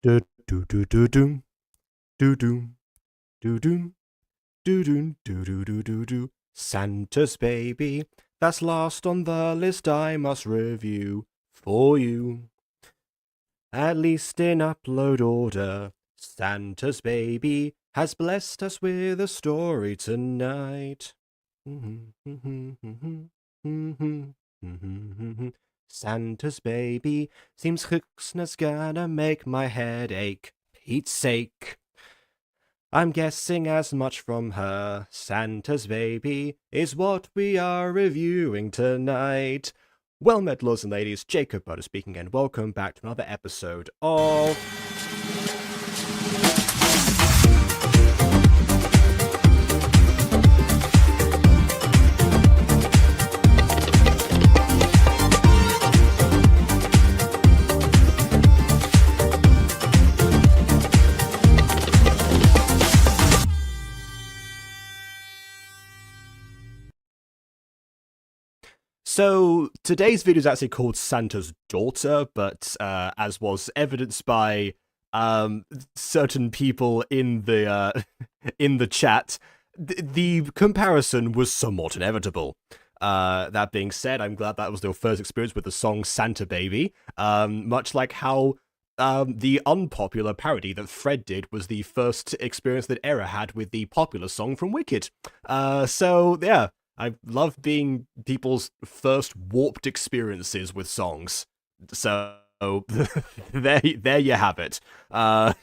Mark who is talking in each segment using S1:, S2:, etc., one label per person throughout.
S1: Do do do do do do do do do do do do do do do. Santa's baby, that's last on the list I must review for you. At least in upload order, Santa's baby has blessed us with a story tonight. Santa's baby seems Hxnnah's gonna make my head ache. Pete's sake. I'm guessing as much from her. Santa's baby is what we are reviewing tonight. Well met, lords and ladies, Jacob Butter speaking, and welcome back to another episode of... So, today's video is actually called Santa's Daughter, but as was evidenced by certain people in the in the chat, the comparison was somewhat inevitable. That being said, I'm glad that was your first experience with the song Santa Baby, much like how the unpopular parody that Fred did was the first experience that Era had with the popular song from Wicked. So, yeah. I love being people's first warped experiences with songs. So there you have it. But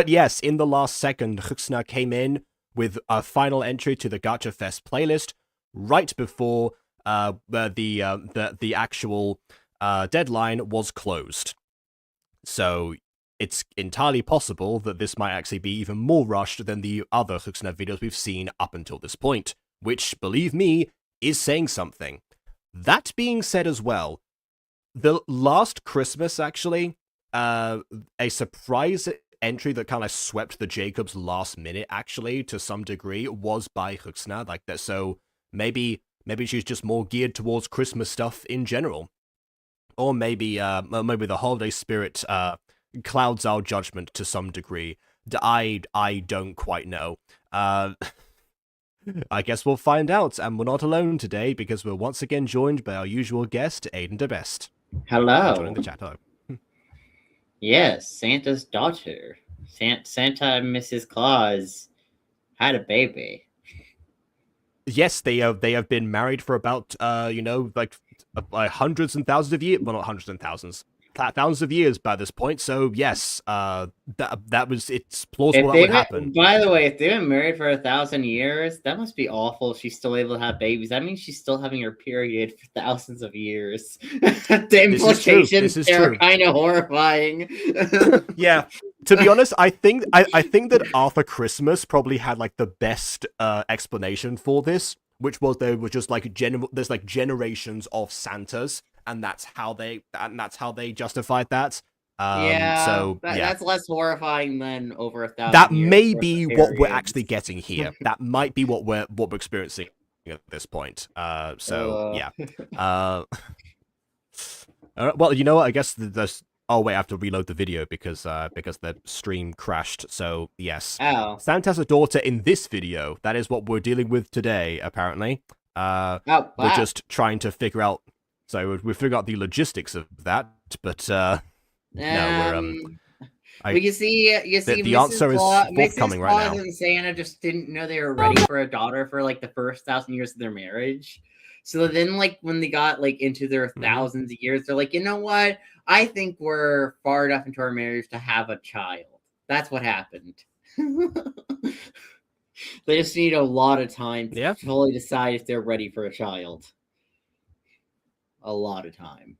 S1: yes, in the last second, Hxnnah came in with a final entry to the Gacha Fest playlist right before the actual deadline was closed. So it's entirely possible that this might actually be even more rushed than the other Hxnnah videos we've seen up until this point. Which, believe me, is saying something. That being said as well, the last Christmas, actually, a surprise entry that kind of swept the Jacobs last minute, actually, to some degree, was by Hxnnah, like that. So maybe she's just more geared towards Christmas stuff in general. Or maybe the holiday spirit clouds our judgment to some degree. I don't quite know. I guess we'll find out, and we're not alone today because we're once again joined by our usual guest, Aiden DeBest.
S2: Hello.
S1: Joining the chat. Hello.
S2: Yes, Santa's daughter. Santa and Mrs. Claus had a baby.
S1: Yes, they have been married for about like hundreds and thousands of years. Well, not hundreds and thousands of years by this point. So yes, it's plausible that would happen.
S2: By the way, if they've been married for 1,000 years, that must be awful. She's still able to have babies. That means she's still having her period for thousands of years. The implications are kind of horrifying.
S1: Yeah. To be honest, I think that Arthur Christmas probably had like the best explanation for this, which was there was just like there's like generations of Santas. And that's how they justified that.
S2: That's less horrifying than over 1,000.
S1: That may be what we're actually getting here. That might be what we're experiencing at this point. Yeah. Well, you know what? I guess there's. Oh wait, I have to reload the video because the stream crashed. So yes, Santa's a daughter in this video. That is what we're dealing with today. Apparently, We're just trying to figure out. So we figure out the logistics of that, but no, we're
S2: you see,
S1: the answer is forthcoming right now.
S2: And Santa just didn't know they were ready for a daughter for like the first 1,000 years of their marriage. So then, like when they got like into their thousands of years, they're like, you know what? I think we're far enough into our marriage to have a child. That's what happened. They just need a lot of time to fully decide if they're ready for a child. A lot of time.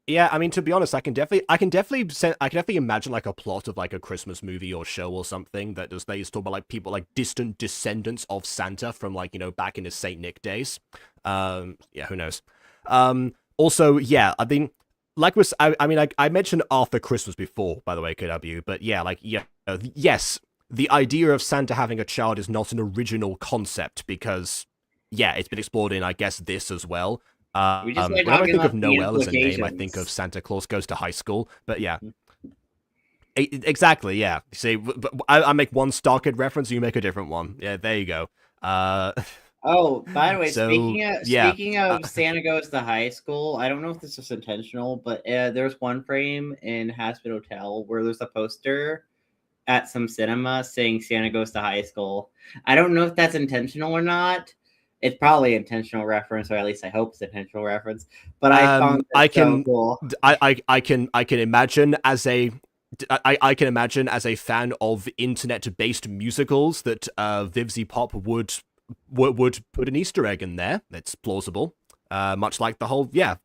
S1: Yeah, I mean, to be honest, I can definitely imagine like a plot of like a Christmas movie or show or something that just they talk about like people like distant descendants of Santa from like back in his Saint Nick days. Yeah, who knows? Also, yeah, I mean, like I mentioned Arthur Christmas before, by the way, KW, but yeah, like yes, the idea of Santa having a child is not an original concept because yeah, it's been explored in I guess this as well. Whenever I think of Noel as a name, I think of Santa Claus Goes to High School. But yeah. Exactly, yeah. See, but I make one Starkid reference, you make a different one. Yeah, there you go.
S2: Oh, by the way,
S1: So, yeah.
S2: speaking of Santa Goes to High School, I don't know if this is intentional, but there's one frame in Hazbin Hotel where there's a poster at some cinema saying Santa Goes to High School. I don't know if that's intentional or not. It's probably intentional reference, or at least I hope it's intentional reference. But I found that so cool.
S1: I can imagine as a I can imagine as a fan of internet-based musicals that Vivzy Pop would put an Easter egg in there. It's plausible. Much like the whole there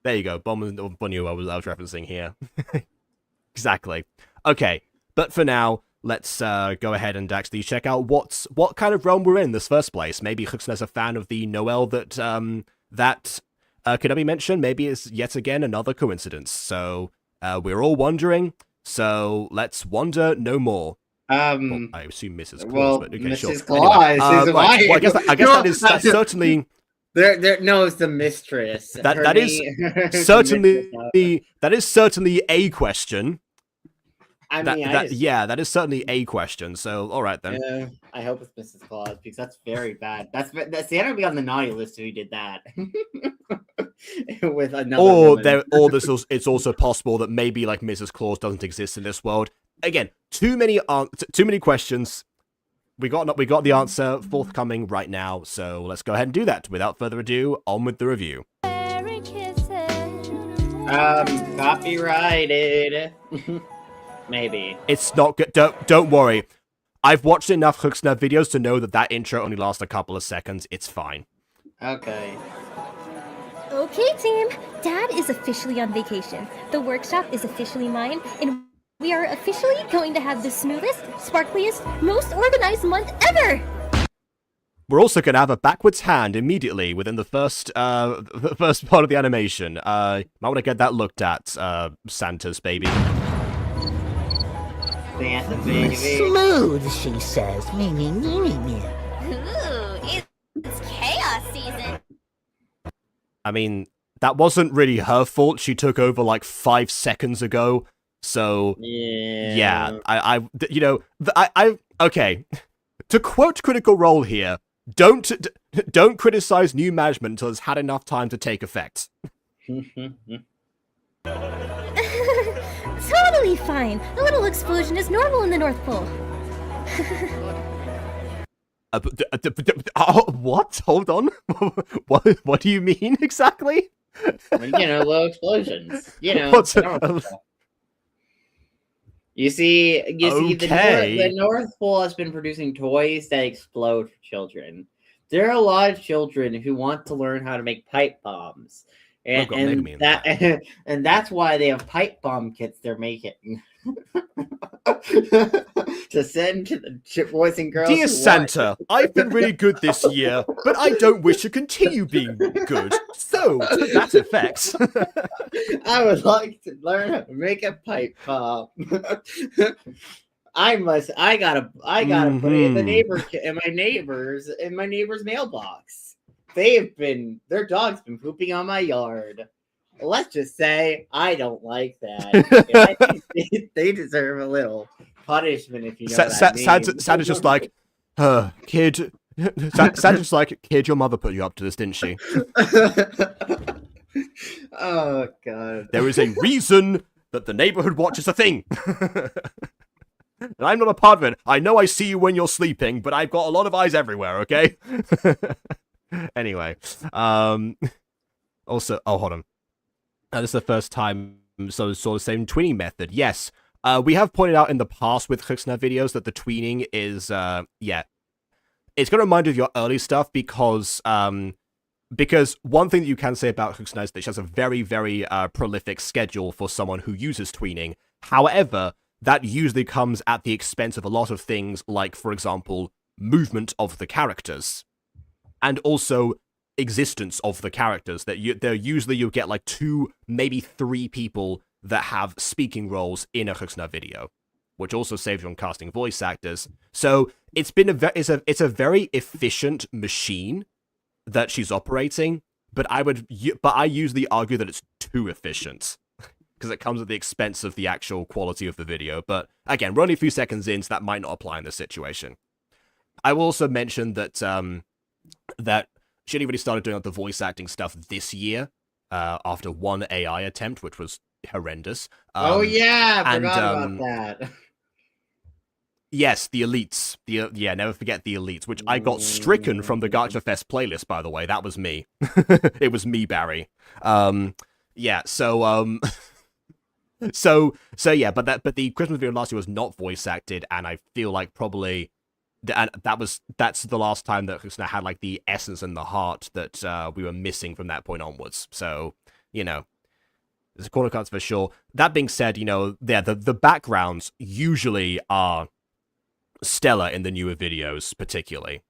S1: you go. Bunny I was referencing here. Exactly. Okay, but for now, let's go ahead and actually check out what kind of realm we're in this first place. Maybe Hxnnah's a fan of the Noel that Konami mentioned. Maybe it's yet again another coincidence. So we're all wondering. So let's wonder no more. Well, I assume Mrs. Claus, but okay,
S2: Mrs.
S1: sure.
S2: Claus
S1: Anyway,
S2: is
S1: right. Well, I guess that's certainly.
S2: No, it's the mistress.
S1: That is certainly a question.
S2: I mean,
S1: that is certainly a question. So, all right then.
S2: Yeah, I hope it's Mrs. Claus because that's very bad. That Santa would be on the naughty list if he did that. With another.
S1: It's also possible that maybe like Mrs. Claus doesn't exist in this world. Again, too many questions. We got the answer forthcoming right now. So let's go ahead and do that. Without further ado, on with the review.
S2: Copyrighted. Maybe.
S1: It's not good. Don't worry. I've watched enough Hxnnah videos to know that intro only lasts a couple of seconds. It's fine.
S2: Okay.
S3: Okay, team. Dad is officially on vacation. The workshop is officially mine, and we are officially going to have the smoothest, sparkliest, most organized month ever!
S1: We're also going to have a backwards hand immediately within the first part of the animation. Might want to get that looked at, Santa's baby.
S2: Santa baby.
S4: Smooth, she says.
S3: Ooh, it's chaos season.
S1: I mean, that wasn't really her fault. She took over like 5 seconds ago. So yeah, okay. To quote Critical Role here, don't criticize new management until it's had enough time to take effect.
S3: Totally fine. A little explosion is normal in the North Pole.
S1: What? Hold on. What do you mean exactly?
S2: Low explosions. You see, the North Pole has been producing toys that explode for children. There are a lot of children who want to learn how to make pipe bombs. And that's why they have pipe bomb kits they're making to send to the boys and girls.
S1: Dear Santa, I've been really good this year, but I don't wish to continue being good. So, to that effect,
S2: I would like to learn how to make a pipe bomb. I gotta put it in my neighbor's mailbox. Their dog's been pooping on my yard. Let's just say I don't like that. I think they deserve a little punishment, if you know what I mean.
S1: Santa's just like, kid. Santa's just like, kid, your mother put you up to this, didn't she?
S2: Oh, God.
S1: There is a reason that the neighborhood watch is a thing. And I'm not a part of it. I know I see you when you're sleeping, but I've got a lot of eyes everywhere, okay? Anyway, also, hold on. This is the first time, sort of same tweening method. Yes, we have pointed out in the past with Hxnnah videos that the tweening is, it's going to remind you of your early stuff because one thing that you can say about Hxnnah is that she has a very, very prolific schedule for someone who uses tweening. However, that usually comes at the expense of a lot of things like, for example, movement of the characters. And also existence of the characters. You'll get like 2, maybe 3 people that have speaking roles in a Hxnnah video, which also saves you on casting voice actors. So it's a very efficient machine that she's operating, but I usually argue that it's too efficient. because it comes at the expense of the actual quality of the video. But again, we're only a few seconds in, so that might not apply in this situation. I will also mention that that she only really started doing the voice acting stuff this year, after one AI attempt, which was horrendous.
S2: Oh yeah, I forgot about that.
S1: Yes, the elites. Yeah, never forget the elites, which I got stricken from the Gacha Fest playlist, by the way. That was me. It was me, Barry. Yeah, so yeah, but the Christmas video last year was not voice acted, and I feel like probably that's the last time that Hxnnah had like the essence and the heart that we were missing from that point onwards. So, you know, there's a corner cuts for sure. That being said, you know, the backgrounds usually are stellar in the newer videos, particularly.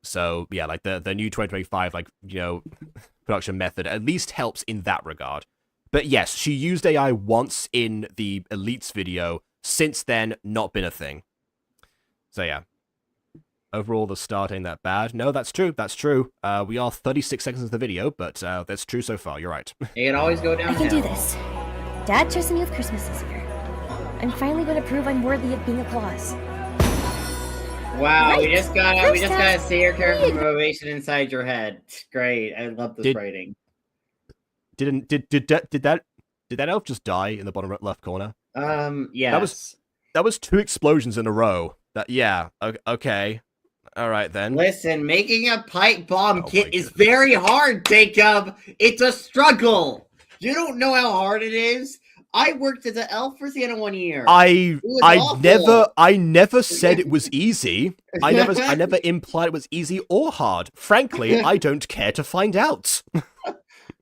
S1: So yeah, like the new 2025 like, you know, production method at least helps in that regard. But yes, she used AI once in the Elites video. Since then, not been a thing. So yeah. Overall, the start ain't that bad. No, that's true. That's true. We are 36 seconds of the video, but that's true so far. You're right.
S2: It can always go downhill.
S3: I can do this. Dad trusted me with Christmas this year. I'm finally going to prove I'm worthy of being a Claus.
S2: Wow,
S3: Right?
S2: we just gotta see your character motivation inside your head. Great, I love this writing.
S1: Did that elf just die in the bottom left corner?
S2: Yeah.
S1: That was 2 explosions in a row. Yeah. Okay. All right then.
S2: Listen, making a pipe bomb kit is very hard, Jacob. It's a struggle. You don't know how hard it is. I worked as an elf for Santa 1 year.
S1: I never said it was easy. I never implied it was easy or hard. Frankly, I don't care to find out.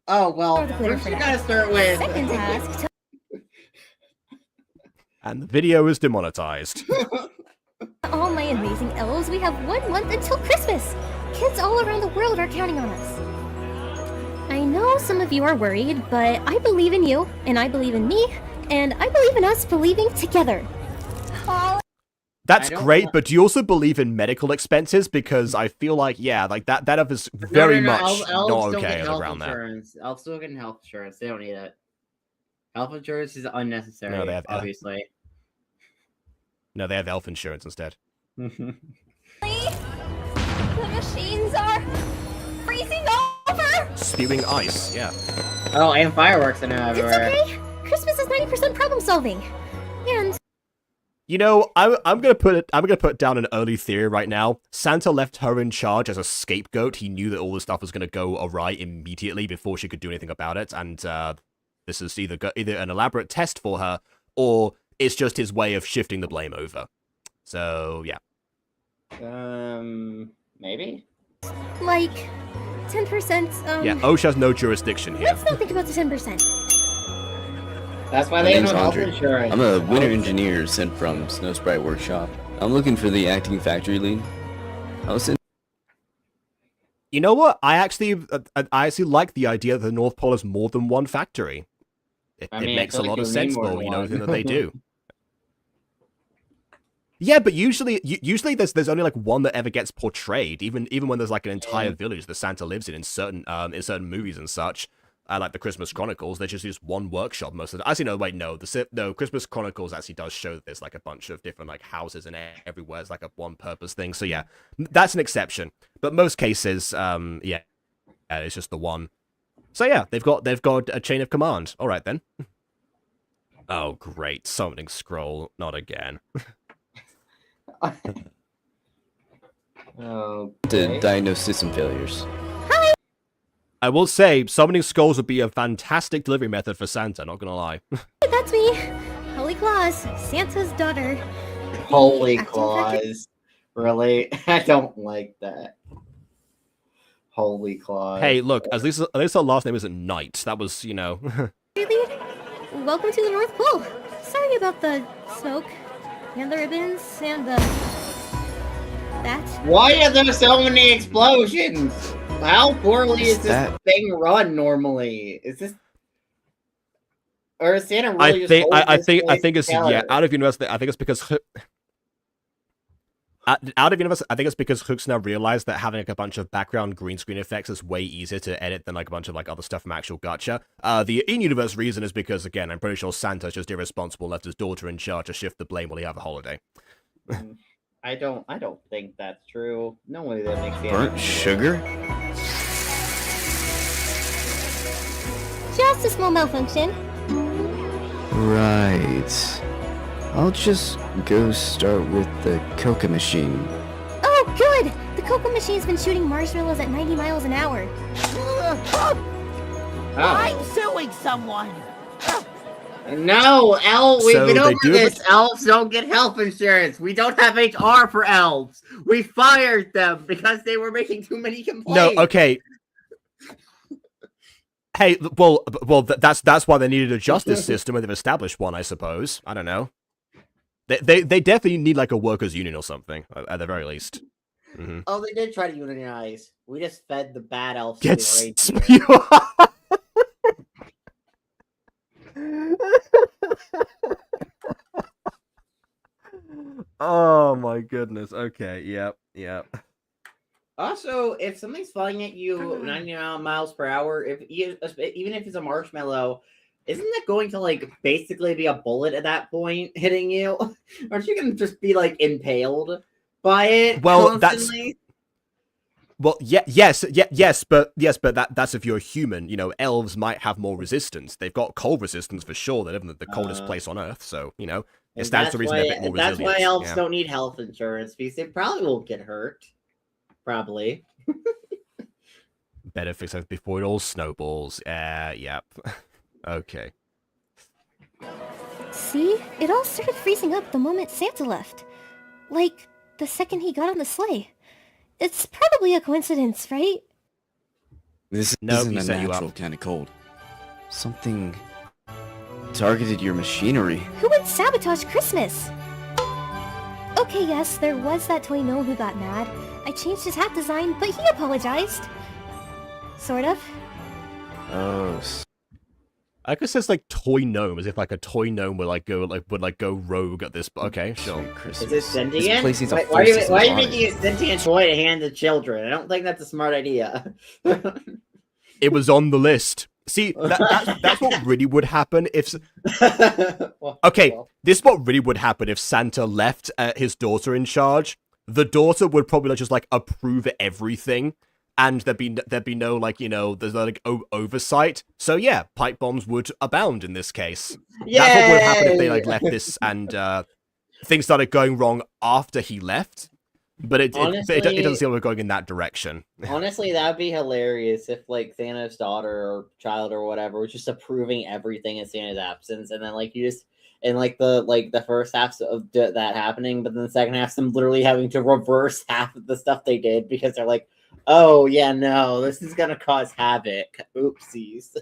S2: Oh well, first you gotta start with.
S3: Second task.
S1: And the video is demonetized.
S3: All my amazing elves, we have 1 month until Christmas. Kids all around the world are counting on us. I know some of you are worried, but I believe in you, and I believe in me, and I believe in us believing together.
S1: That's great, but do you also believe in medical expenses? Because I feel like, yeah, like that is very much not okay around that.
S2: Elves still get health insurance. They don't need it. Health insurance is unnecessary,
S1: No, they have,
S2: obviously.
S1: No, they have elf insurance instead.
S3: The machines are freezing over!
S1: Spewing ice, yeah.
S2: Oh, and fireworks are now everywhere.
S3: It's okay. Christmas is 90% problem solving. And
S1: you know, I'm gonna put down an early theory right now. Santa left her in charge as a scapegoat. He knew that all this stuff was gonna go awry immediately before she could do anything about it, and this is either an elaborate test for her, or it's just his way of shifting the blame over. So yeah.
S2: Maybe.
S3: like 10%.
S1: Yeah, OSHA has no jurisdiction here.
S3: Let's not think about the 10%.
S2: That's why they have no health insurance.
S5: I'm a winter engineer sent from Snow Sprite Workshop. I'm looking for the acting factory lead. I was sent.
S1: You know what? I actually like the idea that the North Pole has more than one factory. It makes a lot of sense for everything that they do. Yeah, but usually there's only like one that ever gets portrayed. Even when there's like an entire village that Santa lives in certain movies and such, like the Christmas Chronicles, there's just one workshop most of the. Actually, no, wait, no. The Christmas Chronicles actually does show that there's like a bunch of different like houses and everywhere. It's like a one purpose thing. So yeah, that's an exception. But most cases, yeah, it's just the one. So yeah, they've got a chain of command. All right then. Oh great, summoning scroll, not again.
S5: To diagnose system failures.
S1: I will say, summoning skulls would be a fantastic delivery method for Santa, not gonna lie.
S3: That's me. Holy Claus, Santa's daughter.
S2: Holy Claus. Really? I don't like that. Holy Claus.
S1: Hey, look, at least our last name isn't Knight. That was, you know.
S3: Really? Welcome to the North Pole. Sorry about the smoke, and the ribbons, and the... that.
S2: Why are there so many explosions? How poorly is this thing run normally? Is this... Or is Santa really
S1: I think it's, yeah, out of university, I think it's because... Out of universe, I think it's because Hxnnah realized that having like a bunch of background green screen effects is way easier to edit than like a bunch of like other stuff from actual Gacha. The in-universe reason is because, again, I'm pretty sure Santa's just irresponsible, left his daughter in charge to shift the blame while he have a holiday.
S2: I don't think that's true. No way that makes sense.
S5: Burnt sugar?
S3: Just a small malfunction.
S5: Right. I'll just go start with the coca machine.
S3: Oh, good! The cocoa machine's been shooting marshmallows at 90 miles an hour.
S4: I'm suing someone.
S2: No, we've
S1: So
S2: been
S1: they
S2: over
S1: do have
S2: this. Elves don't get health insurance. We don't have HR for elves. We fired them because they were making too many complaints.
S1: No, okay. Hey, well, that's why they needed a justice system, and they've established one, I suppose. I don't know. They definitely need like a workers' union or something at the very least. Mm-hmm.
S2: Oh, they did try to unionize. We just fed the bad elves.
S1: Get
S2: to the
S1: Oh my goodness. Okay. Yep.
S2: Also, if something's flying at you 90 miles per hour, even if it's a marshmallow, isn't that going to like basically be a bullet at that point hitting you? Aren't you gonna just be like impaled by it?
S1: Well,
S2: constantly?
S1: yes, but that's if you're a human. You know, elves might have more resistance. They've got cold resistance for sure. They live in the coldest place on Earth, so you know, it stands to reason they're a bit more resilient.
S2: That's why elves don't need health insurance, because they probably won't get hurt. Probably.
S1: Better fix it before it all snowballs. Yep. Okay.
S3: See? It all started freezing up the moment Santa left. Like, the second he got on the sleigh. It's probably a coincidence, right?
S5: This
S1: Nope,
S5: isn't
S1: you
S5: a
S1: set you
S5: natural
S1: up.
S5: kind of cold. Something targeted your machinery.
S3: Who would sabotage Christmas? Okay, yes, there was that toy gnome who got mad. I changed his hat design, but he apologized. Sort of.
S5: Oh,
S1: I guess it's like toy gnome, as if like a toy gnome would go rogue at this. Okay, sure.
S5: Christmas.
S2: Is it sentient?
S5: place needs a
S2: Why
S5: full
S2: are
S5: system
S2: you
S5: on
S2: making
S5: it.
S2: a sentient toy to hand to children? I don't think that's a smart idea.
S1: It was on the list. See, that's what really would happen if. Okay, this is what really would happen if Santa left his daughter in charge. The daughter would probably just like approve everything, and there'd be no like, you know, there's no like oversight. So yeah, pipe bombs would abound in this case. That's what would happen if they like left this and things started going wrong after he left. But it doesn't seem like we're going in that direction.
S2: Honestly, that'd be hilarious if like Santa's daughter or child or whatever was just approving everything in Santa's absence, and then like you just in like the first half of that happening, but then the second half them literally having to reverse half of the stuff they did because they're like, oh yeah, no, this is gonna cause havoc. Oopsies.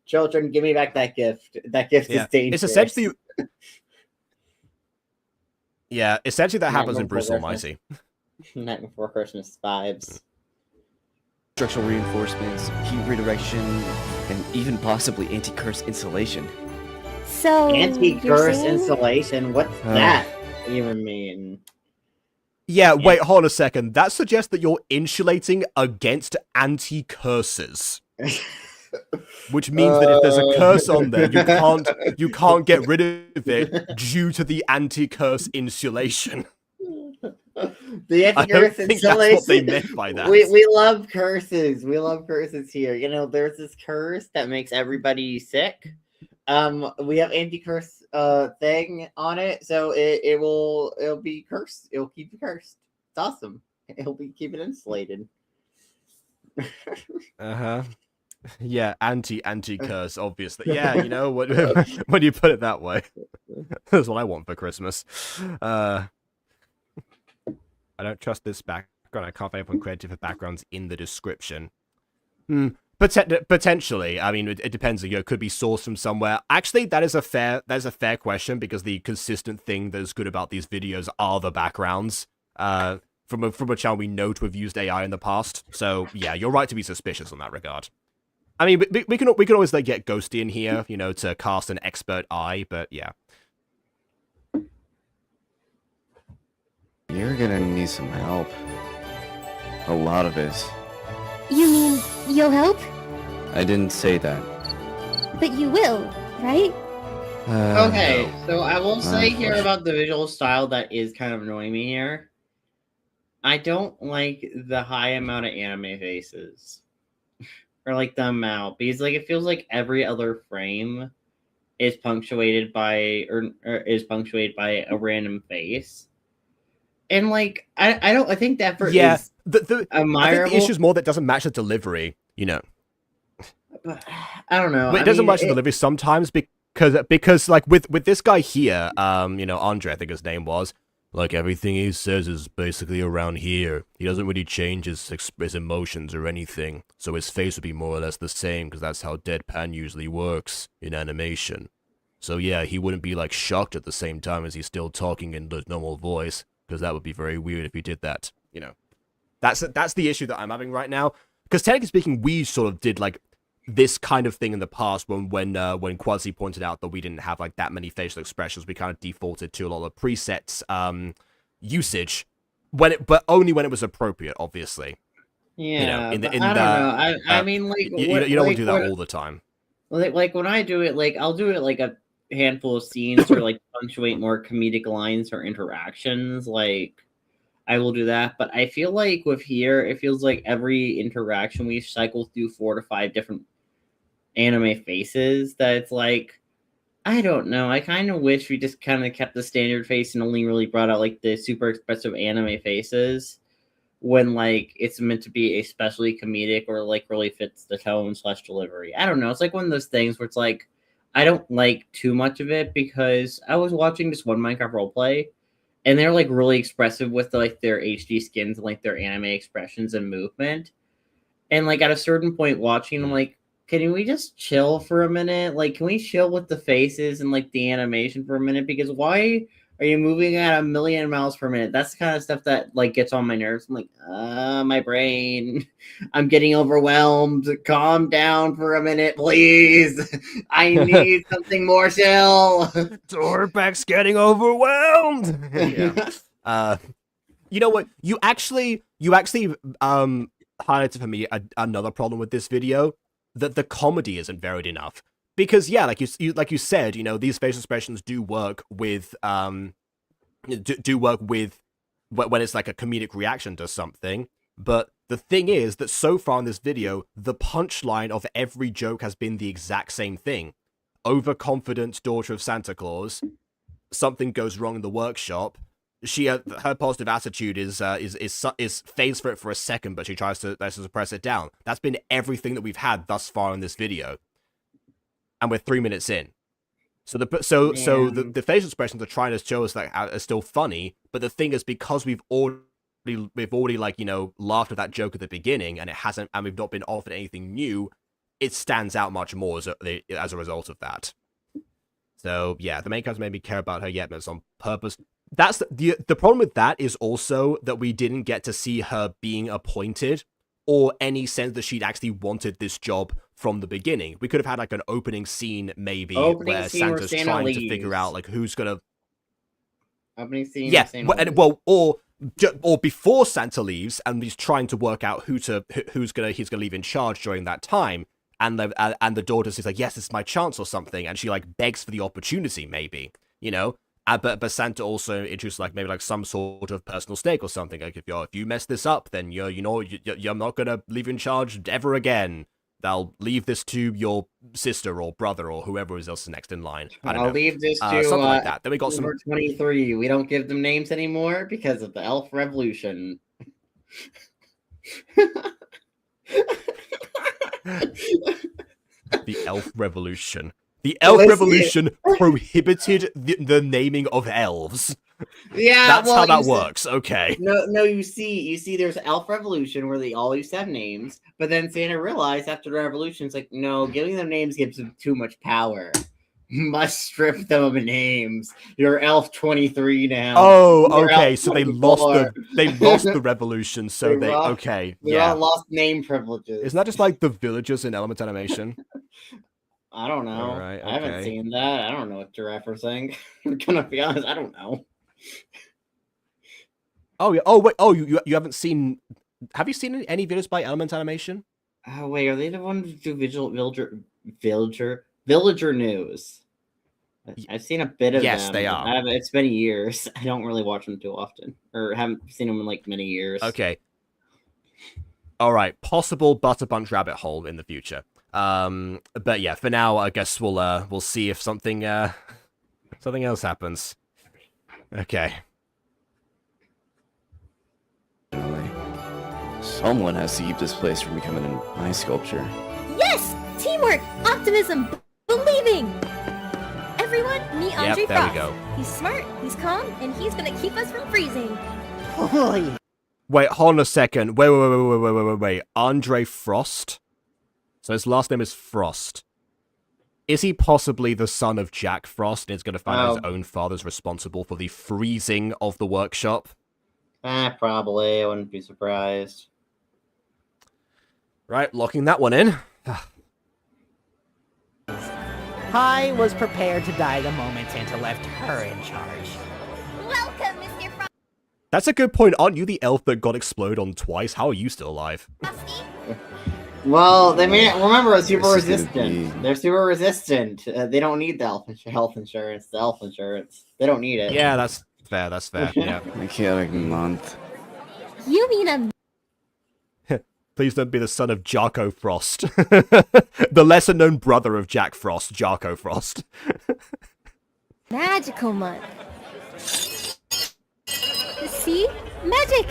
S2: Children, give me back that gift. That gift is dangerous.
S1: It's essentially essentially that happens in Bruce Almighty.
S2: Night Before Christmas vibes.
S5: Structural reinforcements, heat redirection, and even possibly anti-curse insulation.
S3: So,
S2: Anti-curse insulation? What's that even mean?
S1: Yeah, wait, hold on a second. That suggests that you're insulating against anti-curses. Which means that if there's a curse on there, you can't get rid of it due to the anti-curse insulation.
S2: The anti-curse
S1: I think
S2: insulation.
S1: that's what they meant by that.
S2: We love curses. We love curses here. You know, there's this curse that makes everybody sick. We have anti-curse thing on it, so it'll be cursed. It'll keep you cursed. It's awesome. It'll keep it insulated.
S1: Yeah, anti-curse, obviously. Yeah, you know, when you put it that way. That's what I want for Christmas. I don't trust this background. I can't find anyone credited for backgrounds in the description. Potentially. I mean, it depends. You know, it could be sourced from somewhere. Actually, that is a fair question, because the consistent thing that is good about these videos are the backgrounds. From a channel we know to have used AI in the past. So yeah, you're right to be suspicious in that regard. I mean, we can always like get Ghosty in here, you know, to cast an expert eye. But yeah.
S5: You're gonna need some help. A lot of it.
S3: You mean you'll help?
S5: I didn't say that.
S3: But you will, right?
S2: Okay,
S5: No.
S2: so I will say here
S5: Unfortunately.
S2: about the visual style that is kind of annoying me here. I don't like the high amount of anime faces. Or like the amount. Because like it feels like every other frame is punctuated by a random face. And like I think the effort
S1: Yeah,
S2: is
S1: I think the
S2: admirable.
S1: issue is more that it doesn't match the delivery. You know,
S2: But I don't know.
S1: it doesn't match the delivery sometimes because like with this guy here, Andre, I think his name was. Like everything he says is basically around here. He doesn't really change his emotions or anything, so his face would be more or less the same because that's how deadpan usually works in animation. So yeah, he wouldn't be like shocked at the same time as he's still talking in the normal voice, because that would be very weird if he did that. You know, that's the issue that I'm having right now. Because technically speaking, we sort of did like this kind of thing in the past when Quasi pointed out that we didn't have like that many facial expressions. We kind of defaulted to a lot of presets usage but only when it was appropriate, obviously.
S2: Yeah,
S1: I
S2: don't know. I mean, like,
S1: you don't want to do that all the time.
S2: Like when I do it, like I'll do it like a handful of scenes or like punctuate more comedic lines or interactions. Like I will do that, but I feel like with here, it feels like every interaction we cycle through 4 to 5 different anime faces. That it's like, I don't know. I kind of wish we just kind of kept the standard face and only really brought out like the super expressive anime faces when like it's meant to be especially comedic or like really fits the tone / delivery. I don't know. It's like one of those things where it's like I don't like too much of it because I was watching this one Minecraft roleplay and they're like really expressive with like their HD skins and like their anime expressions and movement. And like at a certain point watching, I'm like, can we just chill for a minute? Like, can we chill with the faces and like the animation for a minute? Because why are you moving at 1,000,000 miles per minute? That's the kind of stuff that like gets on my nerves. I'm like, my brain, I'm getting overwhelmed. Calm down for a minute, please. I need something more chill.
S1: Dorbeck's getting overwhelmed. Yeah. You know what? You actually highlighted for me another problem with this video, that the comedy isn't varied enough. Because yeah, like you said, these facial expressions do work with when it's like a comedic reaction to something. But the thing is that so far in this video, the punchline of every joke has been the exact same thing. Overconfident daughter of Santa Claus. Something goes wrong in the workshop. Her positive attitude is phased for it for a second, but she tries to suppress it down. That's been everything that we've had thus far in this video, and we're 3 minutes in. So the facial expressions are trying to show us that are still funny, but the thing is, because we've already like laughed at that joke at the beginning, and we've not been offered anything new, it stands out much more as a result of that. So yeah, the main character made me care about her yet, but it's on purpose. That's the problem with that is also that we didn't get to see her being appointed or any sense that she'd actually wanted this job from the beginning. We could have had like an opening scene maybe where Santa's trying to figure out like who's gonna
S2: opening scene.
S1: Yeah, or before Santa leaves and he's trying to work out he's gonna leave in charge during that time. And the daughter says like, yes, this is my chance or something, and she like begs for the opportunity, maybe, but Santa also introduces like maybe like some sort of personal stake or something. Like if you mess this up, then you're not gonna leave in charge ever again. They'll leave this to your sister or brother or whoever is else next in line. I'll
S2: leave this to
S1: something like that. Then we got
S2: number 23. We don't give them names anymore because of the Elf Revolution.
S1: The Elf Revolution. The Elf Revolution prohibited the naming of elves.
S2: Yeah,
S1: that's how that works. Okay.
S2: No, you see, there's Elf Revolution where they all used to have names, but then Santa realized after the revolution, it's like, no, giving them names gives them too much power. Must strip them of names. You're Elf 23 now.
S1: Oh, okay. So they lost the revolution. So they all
S2: lost name privileges.
S1: Isn't that just like the villagers in Element Animation?
S2: I don't know.
S1: Right, okay.
S2: I haven't seen that. I don't know what you're referencing. I'm gonna be honest. I don't know.
S1: Oh yeah. Oh wait. Oh, you haven't seen? Have you seen any videos by Element Animation?
S2: Oh wait, are they the ones who do villager news? I've seen a bit of them.
S1: Yes, they are.
S2: It's been years. I don't really watch them too often, or haven't seen them in like many years.
S1: Okay. All right. Possible Butter Bunch rabbit hole in the future. But yeah, for now, I guess we'll see if something else happens. Okay.
S5: Someone has to keep this place from becoming an ice sculpture.
S3: Yes! Teamwork! Optimism! Believing! Everyone, meet Andre
S1: there we
S3: Frost.
S1: go.
S3: He's smart, he's calm, and he's gonna keep us from freezing.
S4: Holy.
S1: Wait, hold on a second. Wait. Andre Frost? So his last name is Frost. Is he possibly the son of Jack Frost and is going to find out his own father's responsible for the freezing of the workshop?
S2: Probably. I wouldn't be surprised.
S1: Right, locking that one in.
S4: I was prepared to die the moment Santa left her in charge.
S3: Welcome, Mr.
S1: That's a good point. Aren't you the elf that got exploded on twice? How are you still alive?
S3: Frosty.
S2: Well, they may remember they're super
S5: This is gonna
S2: resistant. They're super resistant. They don't need the health insurance. The health insurance. They don't need it.
S1: Yeah, that's fair. That's fair. Yeah.
S5: A chaotic month.
S3: You mean a
S1: Please don't be the son of Jarko Frost. The lesser-known brother of Jack Frost, Jarko Frost.
S3: magical month? See? Magic!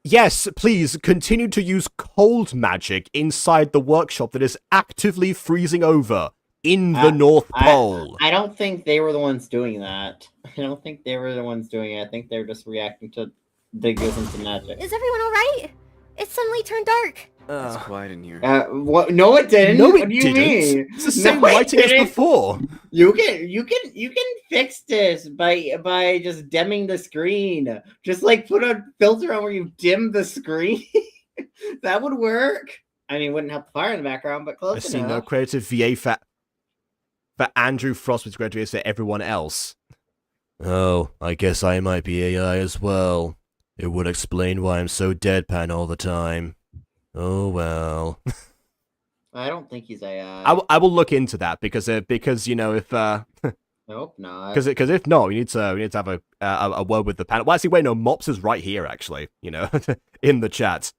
S1: Yes, please continue to use cold magic inside the workshop that is actively freezing over in the North Pole.
S2: I don't think they were the ones doing that. I don't think they were the ones doing it. I think they're just reacting to big resistance to magic.
S3: Is everyone alright? It suddenly turned dark.
S5: It's quiet in here.
S2: What? No, it didn't.
S1: No, it
S2: what do you
S1: didn't.
S2: mean?
S1: It's the same
S2: No, it
S1: writing as
S2: didn't.
S1: before.
S2: You can fix this by just dimming the screen. Just like put a filter on where you dim the screen. That would work. I mean, it wouldn't help the fire in the background, but close
S1: I see
S2: enough.
S1: no creative VA for Andrew Frost was great VA for everyone else. Oh, I guess I might be AI as well. It would explain why I'm so deadpan all the time. Oh well.
S2: I don't think he's AI.
S1: I will look into that because you know if
S2: I hope not.
S1: because if not we need to have a word with the panel. Well, actually, wait, no, Mops is right here actually. You know, in the chat.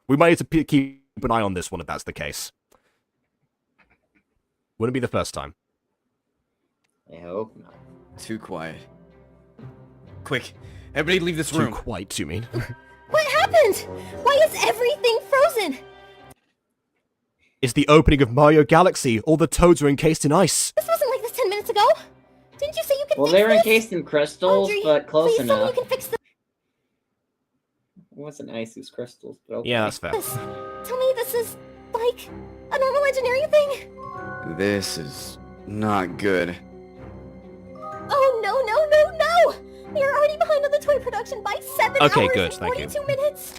S1: We might need to keep an eye on this one if that's the case. Wouldn't be the first time.
S2: I hope not.
S5: Too quiet. Quick, everybody leave this room.
S1: Too quiet, you mean?
S3: What happened? Why is everything frozen?
S1: It's the opening of Mario Galaxy. All the toads are encased in ice.
S3: This wasn't like this 10 minutes ago. Didn't you say you could
S2: Well,
S3: fix
S2: they were
S3: this?
S2: encased in crystals,
S3: Audrey,
S2: but close
S3: please tell me
S2: enough.
S3: you can fix
S2: It wasn't ice, it was crystals. But okay.
S1: Yeah, that's fair.
S3: this. Tell me this is, like, a normal engineering thing?
S5: This is not good.
S3: Oh, no. We are already behind on the toy production by 7
S1: Okay,
S3: hours
S1: good,
S3: and
S1: thank you.
S3: 42 minutes.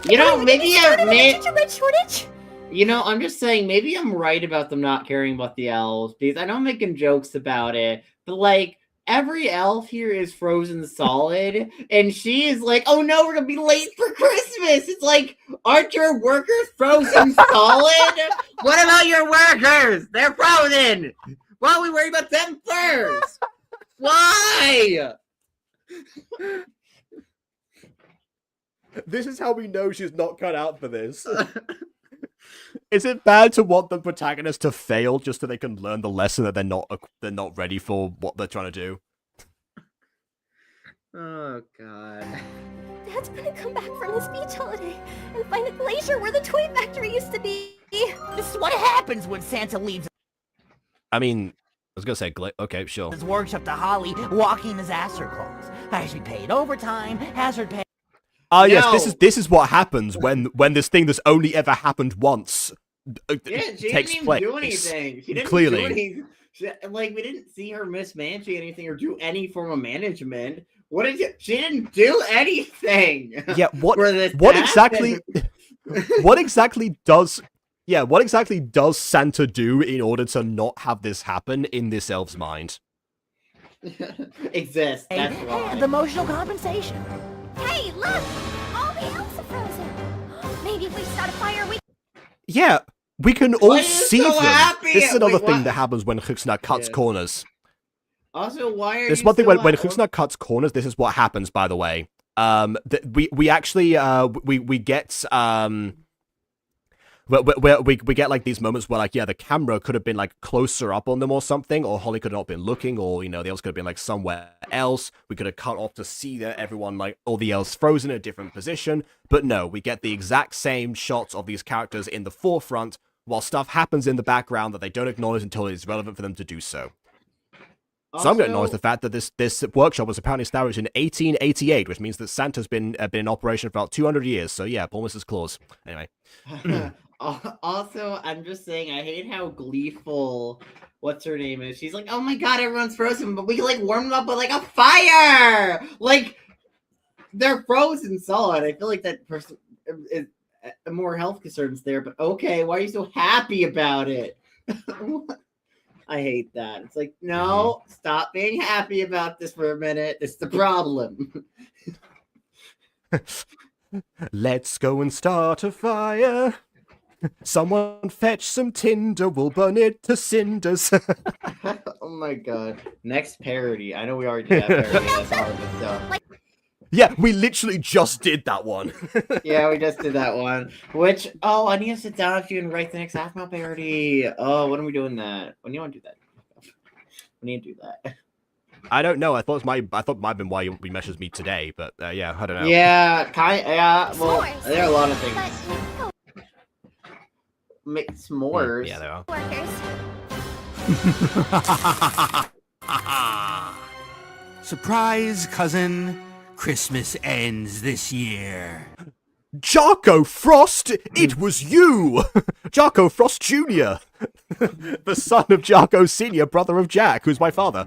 S2: You know,
S3: Are we
S2: maybe
S3: gonna start
S2: I
S3: with a
S2: may.
S3: gingerbread shortage?
S2: You know, I'm just saying, maybe I'm right about them not caring about the elves because I know I'm making jokes about it, but like every elf here is frozen solid, and she is like, "Oh no, we're gonna be late for Christmas." It's like, aren't your workers frozen solid? What about your workers? They're frozen. Why don't we worry about them first? Why?
S1: This is how we know she's not cut out for this. Is it bad to want the protagonist to fail just so they can learn the lesson that they're not ready for what they're trying to do?
S2: Oh god.
S3: Dad's gonna come back from his beach holiday and find a glacier where the toy factory used to be.
S4: This is what happens when Santa leaves
S1: I mean, I was gonna say, okay, sure.
S4: his workshop to Holly, walking disaster clothes. I should be paid overtime, hazard pay.
S1: Yes,
S2: No.
S1: this is what happens when this thing that's only ever happened once
S2: Yeah, she
S1: takes
S2: didn't even
S1: place.
S2: do anything. She didn't
S1: Clearly.
S2: do anything. Like we didn't see her mismanaging anything or do any form of management. What did she didn't do anything.
S1: Yeah, what
S2: For this
S1: what
S2: to
S1: exactly
S2: happen.
S1: what exactly does Santa do in order to not have this happen in this elf's mind?
S2: Exist. That's why.
S4: The emotional compensation.
S3: Hey, look! All the elves are frozen. Maybe if we start a fire, we...
S1: Yeah, we can all
S2: Why are you
S1: see
S2: so
S1: them.
S2: happy?
S1: This is another
S2: Wait,
S1: thing
S2: what?
S1: that happens when Hxnnah cuts
S2: Yeah.
S1: corners.
S2: Also, why are
S1: This
S2: you
S1: one thing
S2: so
S1: when Hxnnah cuts corners, this is what happens, by the way. We actually we get we get like these moments where like, yeah, the camera could have been like closer up on them or something, or Holly could have not been looking, or you know, the elves could have been like somewhere else. We could have cut off to see that everyone, like all the elves frozen in a different position. But no, we get the exact same shots of these characters in the forefront while stuff happens in the background that they don't acknowledge until it is relevant for them to do so. So I'm going to acknowledge the fact that this workshop was apparently established in 1888, which means that Santa's been in operation for about 200 years. So yeah, Paul Mrs. Claus. Anyway.
S2: Also, I'm just saying, I hate how gleeful what's her name is. She's like, oh my god, everyone's frozen, but we can like warm them up with like a fire. Like they're frozen solid. I feel like that person is more health concerns there. But okay, why are you so happy about it? I hate that. It's like, no, stop being happy about this for a minute. It's the problem.
S1: Let's go and start a fire. Someone fetch some tinder, we'll burn it to cinders.
S2: Oh my god. Next parody. I know we already did that parody. That's all of this stuff.
S1: Yeah, we literally just did that one.
S2: Yeah, we just did that one. Which, oh, I need to sit down with you and write the next half mile parody. Oh, when are we doing that? When do you want to do that? We need to do that.
S1: I don't know. I thought it might have been why we messaged me today, but yeah, I don't know.
S2: Yeah, yeah. Well,
S3: S'mores.
S2: there are a lot of things.
S3: But
S2: Make s'mores.
S1: Yeah, there are.
S3: workers.
S6: Surprise, cousin. Christmas ends this year.
S1: Jarko Frost, it was you! Jarko Frost Jr., the son of Jarko Sr., brother of Jack, who's my father.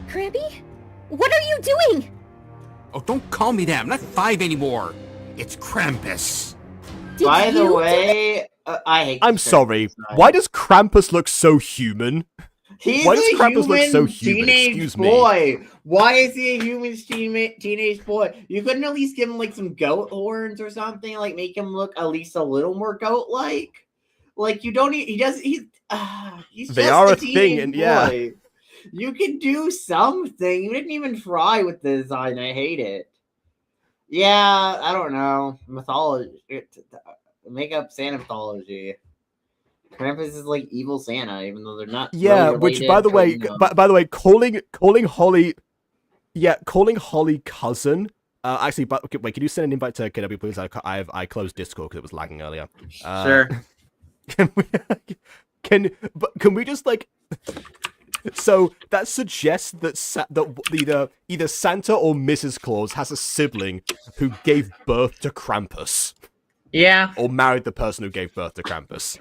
S3: Krabby? What are you doing?
S6: Oh, don't call me that. I'm not 5 anymore. It's Krampus.
S3: Did
S2: By the
S3: you
S2: way, I hate
S1: I'm
S2: this
S1: sorry,
S2: guy.
S1: why does Krampus look so human?
S2: He's
S1: Why does
S2: a
S1: Krampus look so
S2: human
S1: human?
S2: teenage
S1: Excuse me.
S2: boy. Why is he a human teenage boy? You couldn't at least give him like some goat horns or something, like make him look at least a little more goat-like. Like you don't. He's
S1: They
S2: just
S1: are
S2: a
S1: a thing,
S2: teenage
S1: and yeah.
S2: boy. You can do something. You didn't even try with the design. I hate it. Yeah, I don't know. Mythology. Make up Santa mythology. Krampus is like evil Santa, even though they're not.
S1: Yeah,
S2: really
S1: which
S2: related,
S1: by the
S2: but,
S1: way,
S2: you know.
S1: by the way, calling Holly, calling Holly cousin. Actually, but wait, can you send an invite to KW, please? I closed Discord because it was lagging earlier.
S2: Sure.
S1: Can we just like? So that suggests that either Santa or Mrs. Claus has a sibling who gave birth to Krampus,
S2: Yeah.
S1: or married the person who gave birth to Krampus.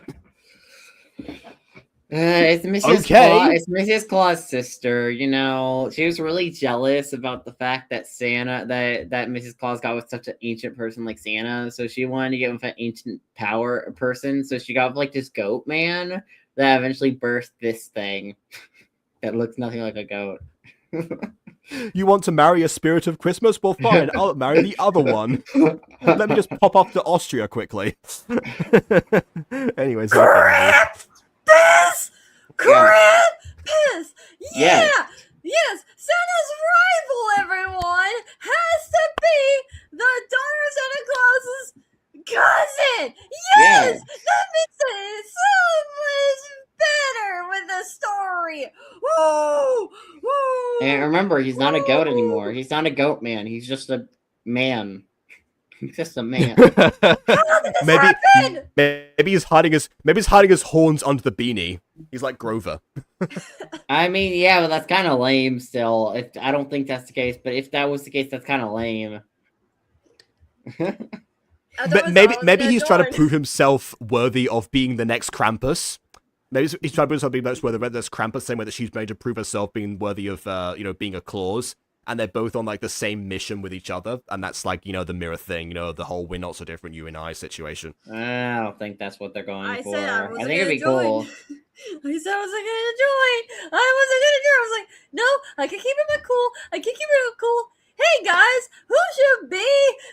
S2: It's Mrs.
S1: Okay.
S2: Claus. It's Mrs. Claus' sister. You know, she was really jealous about the fact that that Mrs. Claus got with such an ancient person like Santa. So she wanted to get with an ancient power person. So she got with like this goat man that eventually birthed this thing that looks nothing like a goat.
S1: You want to marry a spirit of Christmas? Well, fine. I'll marry the other one. Let me just pop off to Austria quickly. Anyways,
S7: Krampus! Krampus! Yeah!
S2: Yeah.
S7: Yes! Santa's rival, everyone, has to be the daughter of Santa Claus's cousin! Yes!
S2: Yeah.
S7: That makes it so much better with the story! Woo! Woo!
S2: And remember, he's not a goat anymore. He's not a goat man. He's just a man. He's just a man.
S1: maybe he's hiding his horns under the beanie. He's like Grover.
S2: I mean, yeah, but that's kind of lame still. I don't think that's the case, but if that was the case, that's kind of lame.
S1: Maybe he's trying to prove himself worthy of being the next Krampus. Maybe he's trying to prove something that's worthy of this Krampus, same way that she's made to prove herself being worthy of, being a Claus. And they're both on like the same mission with each other, and that's like the mirror thing, the whole "we're not so different, you and I" situation.
S2: I don't think that's what they're going for.
S7: said I
S2: I
S7: wasn't
S2: think it'd be
S7: gonna
S2: cool.
S7: join. I said I wasn't gonna join. I wasn't gonna join. I was like, no, I can keep it cool. I can keep it cool. Hey guys, who should be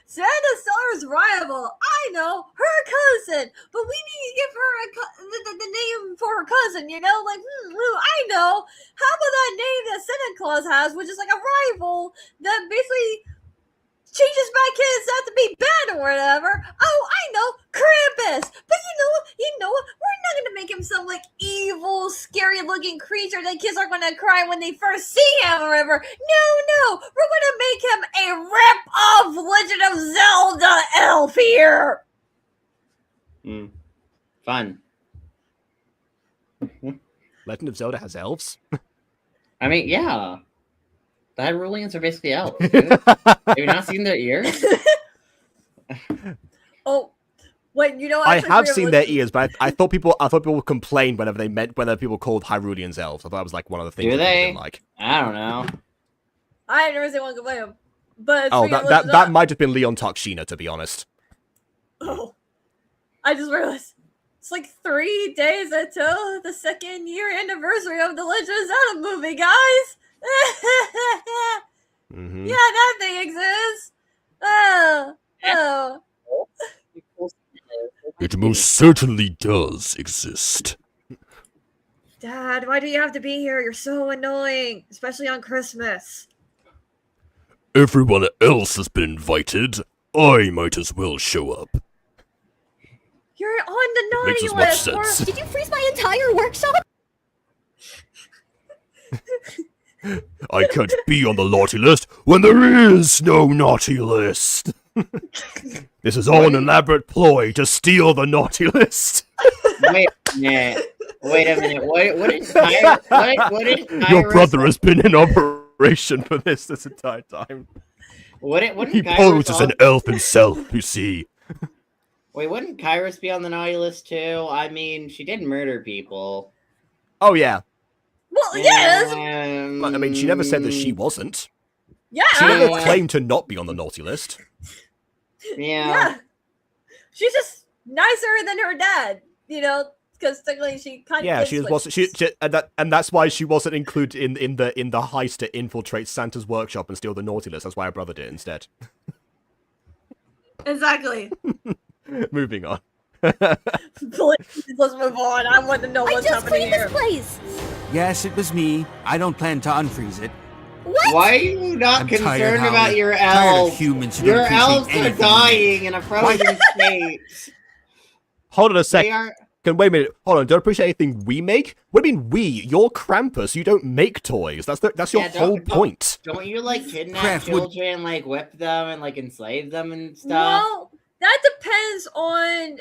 S7: Santa Star's rival? I know, her cousin. But we need to give her the name for her cousin, you know? Like, who? I know. How about that name that Santa Claus has, which is like a rival that basically changes my kids not to be bad or whatever. Oh, I know, Krampus. But you know what? We're not gonna make him some like evil, scary-looking creature that kids are gonna cry when they first see him or whatever. No, we're gonna make him a rip-off Legend of Zelda elf here.
S2: Fun.
S1: Legend of Zelda has elves?
S2: I mean, yeah. The Hyruleans are basically elves, dude. Have you not seen their ears?
S7: Oh, wait, you know,
S1: I have seen their ears, but I thought people would complain whenever people called Hyruleans elves. I thought it was like one of the things
S2: Do
S1: that people
S2: they?
S1: didn't like.
S2: I don't know.
S7: I have never seen one complain. But
S1: Oh, that might have been Leon Hxnnah, to be honest.
S7: Oh, I just realized it's like 3 days until the 2nd year anniversary of the Legend of Zelda movie, guys.
S1: Mm-hmm.
S7: Yeah, that thing exists. Oh.
S8: It most certainly does exist.
S7: Dad, why do you have to be here? You're so annoying, especially on Christmas.
S8: Everyone else has been invited. I might as well show up.
S7: You're on the naughty
S8: Makes as much
S7: list.
S8: sense.
S3: Did you freeze my entire workshop?
S8: I can't be on the naughty list when there is no naughty list. This is all an elaborate ploy to steal the naughty list.
S2: Wait a minute. What did Kyrus...
S8: Your brother has been in operation for this entire time. He poses an elf himself, you see.
S2: Wait, wouldn't Kyrus be on the naughty list too? I mean, she did murder people.
S1: Oh, yeah.
S7: Well, yes.
S1: I mean, she never said that she wasn't.
S7: Yeah.
S1: She never claimed to not be on the naughty list.
S2: Yeah.
S7: She's just nicer than her dad, you know, because technically she kind of.
S1: Yeah, she wasn't. And that's why she wasn't included in the heist to infiltrate Santa's workshop and steal the naughty list. That's why her brother did instead.
S7: Exactly.
S1: Moving on.
S7: Please, let's move on. I want to know
S3: I
S7: what's
S3: just
S7: happening
S3: cleaned
S7: here.
S3: this place.
S6: Yes, it was me. I don't plan to unfreeze it.
S3: What?
S2: Why are you not
S6: I'm tired,
S2: concerned
S6: Howie.
S2: about your
S6: Tired of
S2: elves?
S6: humans who
S2: Your
S6: don't appreciate
S2: elves are
S6: anything.
S2: dying in a frozen state.
S1: Hold on a
S2: They
S1: second.
S2: are.
S1: Wait a minute. Hold on. Don't appreciate anything we make? What do you mean we? You're Krampus. You don't make toys. That's your
S2: Yeah,
S1: whole point.
S2: Don't you like kidnap
S6: Kraft would-
S2: children, like whip them and like enslave them and stuff?
S7: Well, that depends on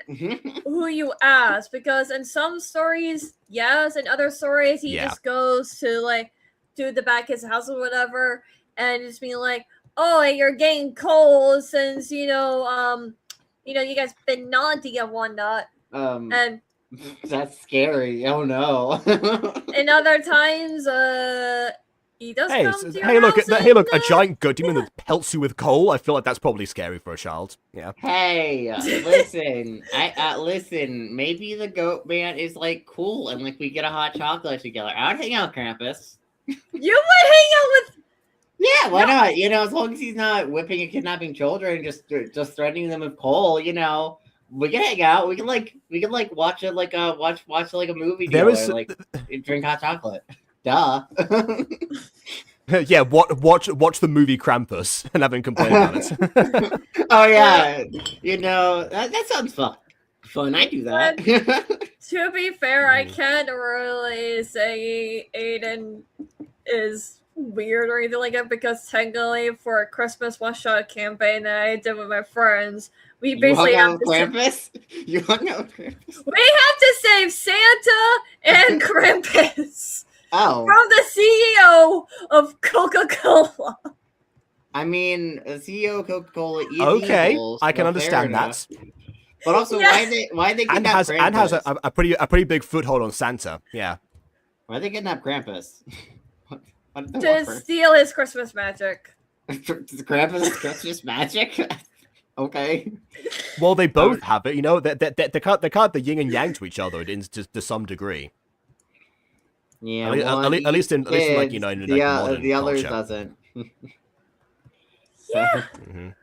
S7: who you ask, because in some stories, yes, in other stories, he
S1: Yeah.
S7: just goes to like to the back of his house or whatever, and just being like, "Oh, you're getting cold since you guys been naughty and whatnot," and
S2: That's scary. Oh no.
S7: in other times, he does
S1: Hey,
S7: come to your
S1: hey, look!
S7: house
S1: Hey, look! A
S7: and,
S1: giant goat demon that pelts you with coal. I feel like that's probably scary for a child. Yeah.
S2: Hey, listen. Listen. Maybe the goat man is like cool, and like we get a hot chocolate together. I would hang out with Krampus.
S7: You would hang out with.
S2: Yeah, why not? You know, as long as he's not whipping and kidnapping children, just threatening them with coal. You know, we can hang out. We can watch it like watch like a movie
S1: There
S2: together,
S1: is-
S2: like drink hot chocolate. Duh.
S1: Yeah. Watch the movie Krampus and have him complain about it.
S2: Oh yeah, you know that sounds fun. Fun, I do that.
S7: To be fair, I can't really say Aiden is weird or anything like that, because technically for a Christmas one-shot campaign that I did with my friends, we
S2: You
S7: basically
S2: hung out
S7: have
S2: with
S7: to
S2: Krampus? You hung out with Krampus?
S7: we have to save Santa and Krampus
S2: Oh,
S7: from the CEO of Coca-Cola.
S2: I mean, CEO of Coca-Cola is
S1: Okay,
S2: evil,
S1: I can
S2: so
S1: understand
S2: fair
S1: that.
S2: enough. But also,
S7: Yeah.
S2: why they
S1: And
S2: kidnap Krampus?
S1: has a pretty big foothold on Santa. Yeah.
S2: Why they kidnap Krampus? What did they
S7: To
S2: want for?
S7: steal his Christmas magic.
S2: Krampus is Christmas magic? Okay.
S1: Well, they both have it. You know, they're kind of the yin and yang to each other to some degree.
S2: Yeah,
S1: at least in like in like modern
S2: the others
S1: culture.
S2: doesn't.
S1: Mhm.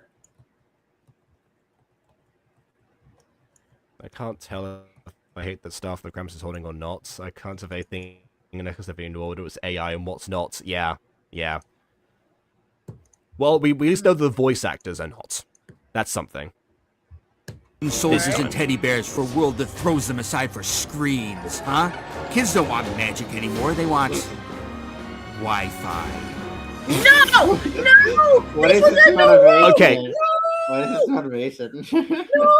S1: I can't tell if I hate the stuff that Gramps is holding or not. I can't have anything in order. It's AI and what's not. Yeah. Well, we at least know the voice actors are not. That's something.
S6: Soldiers and teddy bears for a world that throws them aside for screens, huh? Kids don't want magic anymore. They want Wi-Fi.
S7: No!
S2: What is this motivation?
S1: Okay.
S2: What is this motivation?
S7: No!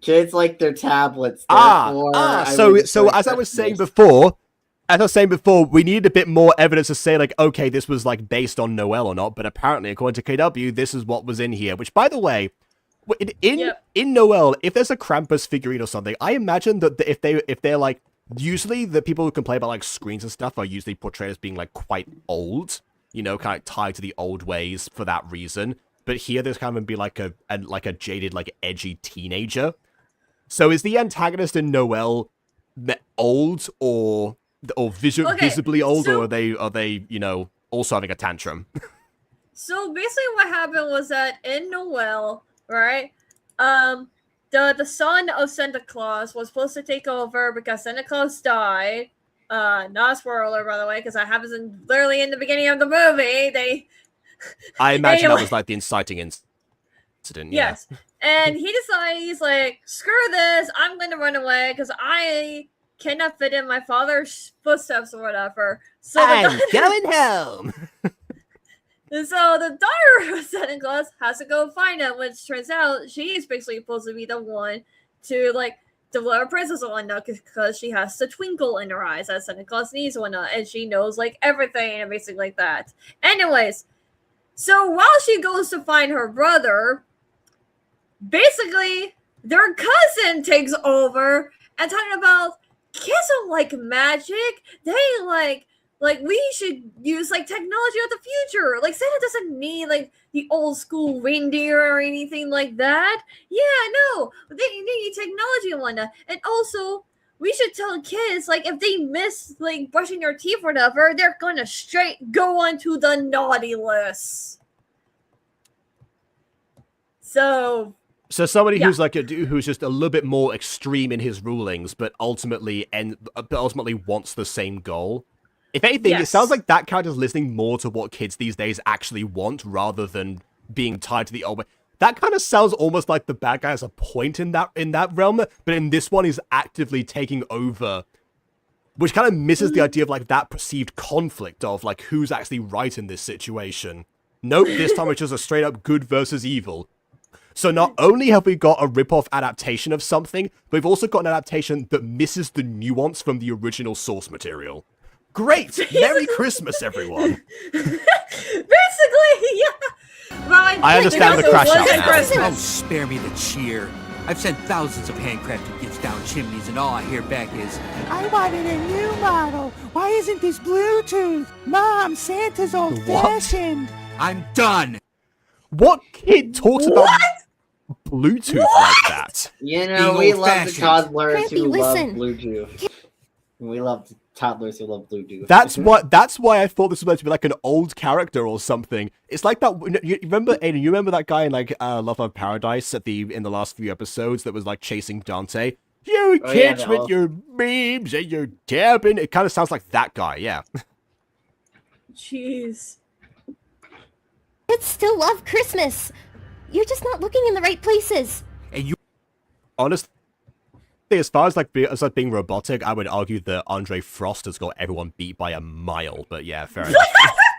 S2: Kids like their tablets.
S1: So as I was saying before, we need a bit more evidence to say, like, okay, this was, like, based on Noel or not, but apparently, according to KW, this is what was in here, which, by the way, in Noel, if there's a Krampus figurine or something, I imagine that if they're, like, usually the people who complain about, like, screens and stuff are usually portrayed as being, like, quite old, you know, kind of tied to the old ways for that reason, but here there's kind of be, like, a jaded, like, edgy teenager. So is the antagonist in Noel old or visibly old, or are they you know, also having a tantrum?
S7: So basically what happened was that in Noel, right, the son of Santa Claus was supposed to take over because Santa Claus died. Not a spoiler, by the way, because I haven't literally in the beginning of the movie.
S1: I imagine that was like the inciting incident.
S7: Yes. And he decides, he's like, screw this, I'm going to run away because I cannot fit in my father's footsteps or whatever. So
S4: I'm going home.
S7: And so the daughter of Santa Claus has to go find him, which turns out she's basically supposed to be the one to, like, deliver Princess Linda because she has the twinkle in her eyes that Santa Claus needs one, and she knows, like, everything and basically like that. Anyways, so while she goes to find her brother, basically their cousin takes over and talking about kids don't like magic. They like we should use like technology of the future. Like Santa doesn't need like the old school reindeer or anything like that. Yeah, no, they need technology and whatnot. And also, we should tell kids like if they miss like brushing their teeth or whatever, they're gonna straight go onto the naughty list. So
S1: somebody who's like who's just a little bit more extreme in his rulings, but ultimately wants the same goal. If anything, it sounds like that character's listening more to what kids these days actually want rather than being tied to the old way. That kind of sounds almost like the bad guy has a point in that realm, but in this one he's actively taking over, which kind of misses the idea of like that perceived conflict of like who's actually right in this situation. Nope, this time it's just a straight up good versus evil. So not only have we got a rip-off adaptation of something, but we've also got an adaptation that misses the nuance from the original source material. Great! Merry Christmas, everyone!
S7: Basically, yeah. Well,
S1: I understand the crash out now.
S6: Oh, spare me the cheer. I've sent thousands of handcrafted gifts down chimneys, and all I hear back is,
S4: I wanted a new model. Why isn't this Bluetooth? Mom, Santa's old-fashioned.
S6: I'm done!
S1: What kid talks about Bluetooth like that?
S2: You know, we love the toddlers who love Bluetooth. We love toddlers who love Bluetooth.
S1: That's why I thought this was meant to be like an old character or something. It's like that. You remember, Aiden? You remember that guy in like Love of Paradise in the last few episodes that was like chasing Dante? You kids with your memes and your tapping. It kind of sounds like that guy. Yeah.
S7: Jeez.
S3: Kids still love Christmas. You're just not looking in the right places.
S6: And you,
S1: honestly, as far as like being robotic, I would argue that Andre Frost has got everyone beat by a mile. But yeah, fair enough.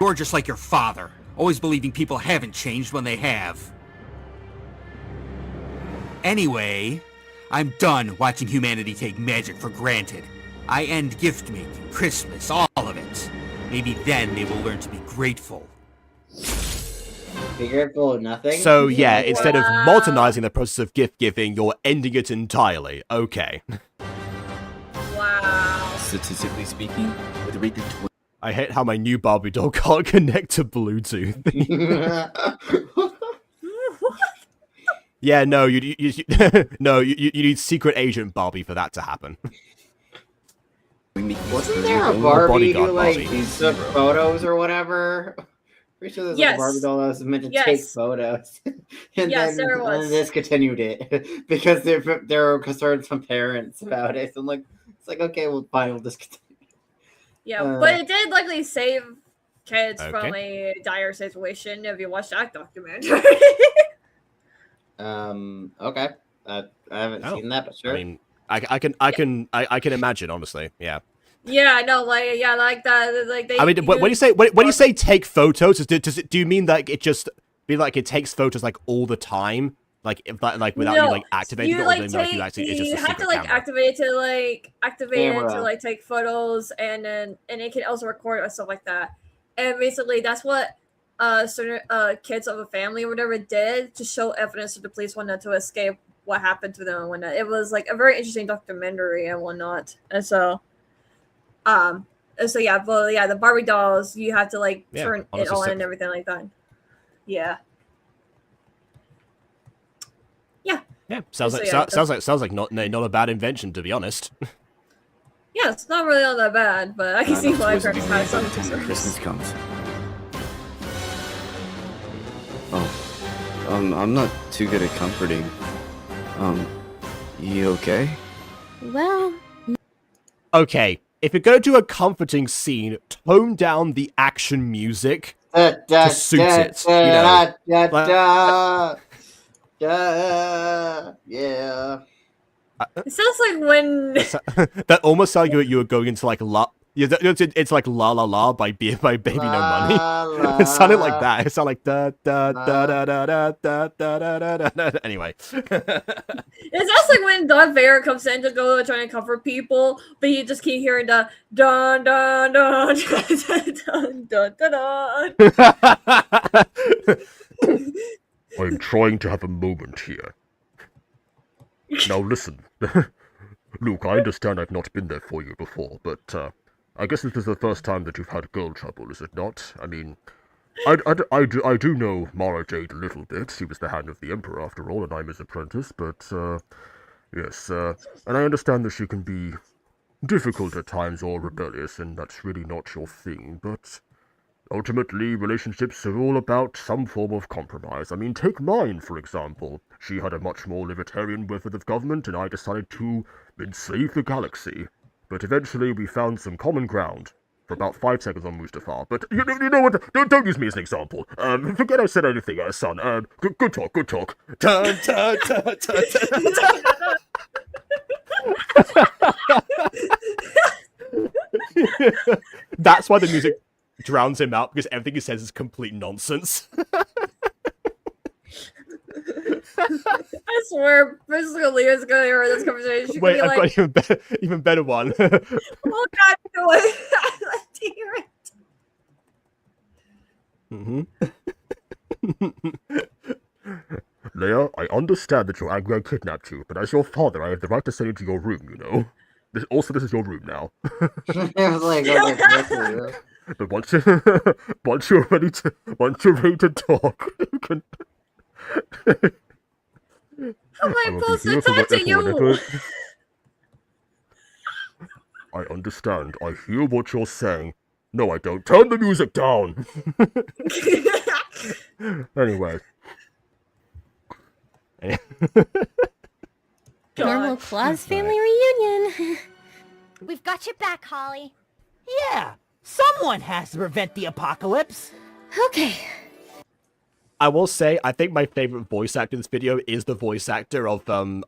S6: you're just like your father, always believing people haven't changed when they have. Anyway, I'm done watching humanity take magic for granted. I end gift making, Christmas, all of it. Maybe then they will learn to be grateful.
S2: Be grateful of nothing?
S1: So yeah, instead of modernizing the process of gift giving, you're ending it entirely. Okay.
S7: Wow.
S5: Statistically speaking, with a rated
S1: I hate how my new Barbie doll can't connect to Bluetooth. Yeah, no, you need secret agent Barbie for that to happen.
S5: We meet
S2: Wasn't there a
S5: Oh,
S2: Barbie who
S1: bodyguard
S2: like
S1: Barbie.
S2: took photos or whatever? Pretty sure there's like a
S7: Yes.
S2: Barbie doll that was meant to
S7: Yes.
S2: take photos, and
S7: Yes,
S2: then
S7: there was.
S2: discontinued it because there were concerns from parents about it. So I'm like, it's like okay, well, fine, we'll discontinue.
S7: Yeah,
S2: Uh,
S7: but it did luckily save kids
S1: Okay.
S7: from a dire situation. If you watch that documentary.
S2: Okay. I haven't
S1: Oh,
S2: seen that, but sure.
S1: I mean, I can imagine, honestly. Yeah.
S7: Yeah, no, like that, like they.
S1: I mean, when you say take photos, do you mean that it just be like it takes photos like all the time, like without you like activating it, or
S7: like
S1: do you, like, you actually it's just
S7: you
S1: a
S7: have
S1: secret
S7: to like
S1: camera?
S7: activate it to
S2: Camera.
S7: like take photos, and it can also record and stuff like that. And basically, that's what certain kids of a family or whatever did to show evidence to the police wanted to escape what happened to them and whatnot. It was like a very interesting documentary and whatnot. And so yeah, but yeah, the Barbie dolls, you have to like
S1: Yeah,
S7: turn it
S1: honestly,
S7: on
S1: so-
S7: and everything like that. Yeah.
S1: Yeah, sounds
S7: So,
S1: like
S7: yeah,
S1: sounds like not a bad invention, to be honest.
S7: Yeah, it's not really all that bad, but I can see why
S5: supposed to be
S7: parents
S5: made
S7: have
S5: by
S7: some
S5: the time
S7: concerns.
S5: Christmas comes. Oh, I'm not too good at comforting. You okay?
S3: Well,
S1: Okay, if you're gonna do a comforting scene, tone down the action music.
S2: To
S1: suit it, you know.
S2: Yeah.
S7: It sounds like when
S1: That almost sounded like you were going into like it's like La La La by Baby No Money. It sounded like that. It sounded like da da da da da da da da da da da. Anyway.
S7: it sounds like when Darth Vader comes in to go trying to comfort people, but you just keep hearing the dun dun dun dun dun dun dun.
S8: I'm trying to have a moment here. Now listen. Luke, I understand I've not been there for you before, but I guess this is the first time that you've had girl trouble, is it not? I mean, I do know Mara Jade a little bit. She was the hand of the Emperor, after all, and I'm his apprentice, but, yes, and I understand that she can be difficult at times or rebellious, and that's really not your thing, but ultimately, relationships are all about some form of compromise. I mean, take mine, for example. She had a much more libertarian method of government, and I decided to enslave the galaxy. But eventually, we found some common ground. For about 5 seconds on Mustafar. But you know what? Don't use me as an example. Forget I said anything, son. Good talk.
S1: Dun, dun, dun, dun, dun, dun. That's why the music drowns him out, because everything he says is complete nonsense.
S7: I swear, Mr. Leah's gonna hear this conversation. She's
S1: Wait,
S7: gonna
S1: I've
S7: be like,
S1: got even better one.
S7: "Oh God, no, I like to hear it."
S8: Leia, I understand that you're angry I kidnapped you, but as your father, I have the right to send you to your room, you know? This is your room now.
S2: I was like, okay,
S8: But once you're ready to talk, you can...
S7: How am I
S8: I will be
S7: supposed to
S8: here for
S7: talk to you?
S8: whatever- I understand. I hear what you're saying. No, I don't. Turn the music down! Anyway.
S3: normal
S7: God.
S3: Claus family reunion.
S9: We've got your back, Holly.
S4: Yeah, someone has to prevent the apocalypse.
S3: Okay.
S1: I will say, I think my favorite voice actor in this video is the voice actor of the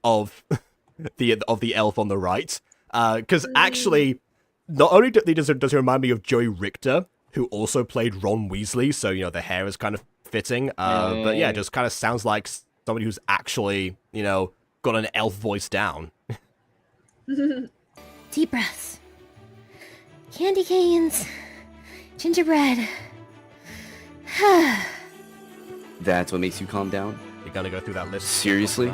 S1: elf on the right. Because actually, not only does it remind me of Joey Richter, who also played Ron Weasley, so you know the hair is kind of fitting. But yeah, it just kind of sounds like somebody who's actually, you know, got an elf voice down.
S3: Deep breaths. Candy canes. Gingerbread.
S5: That's what makes you calm down?
S1: You're gonna go through that list.
S5: Seriously?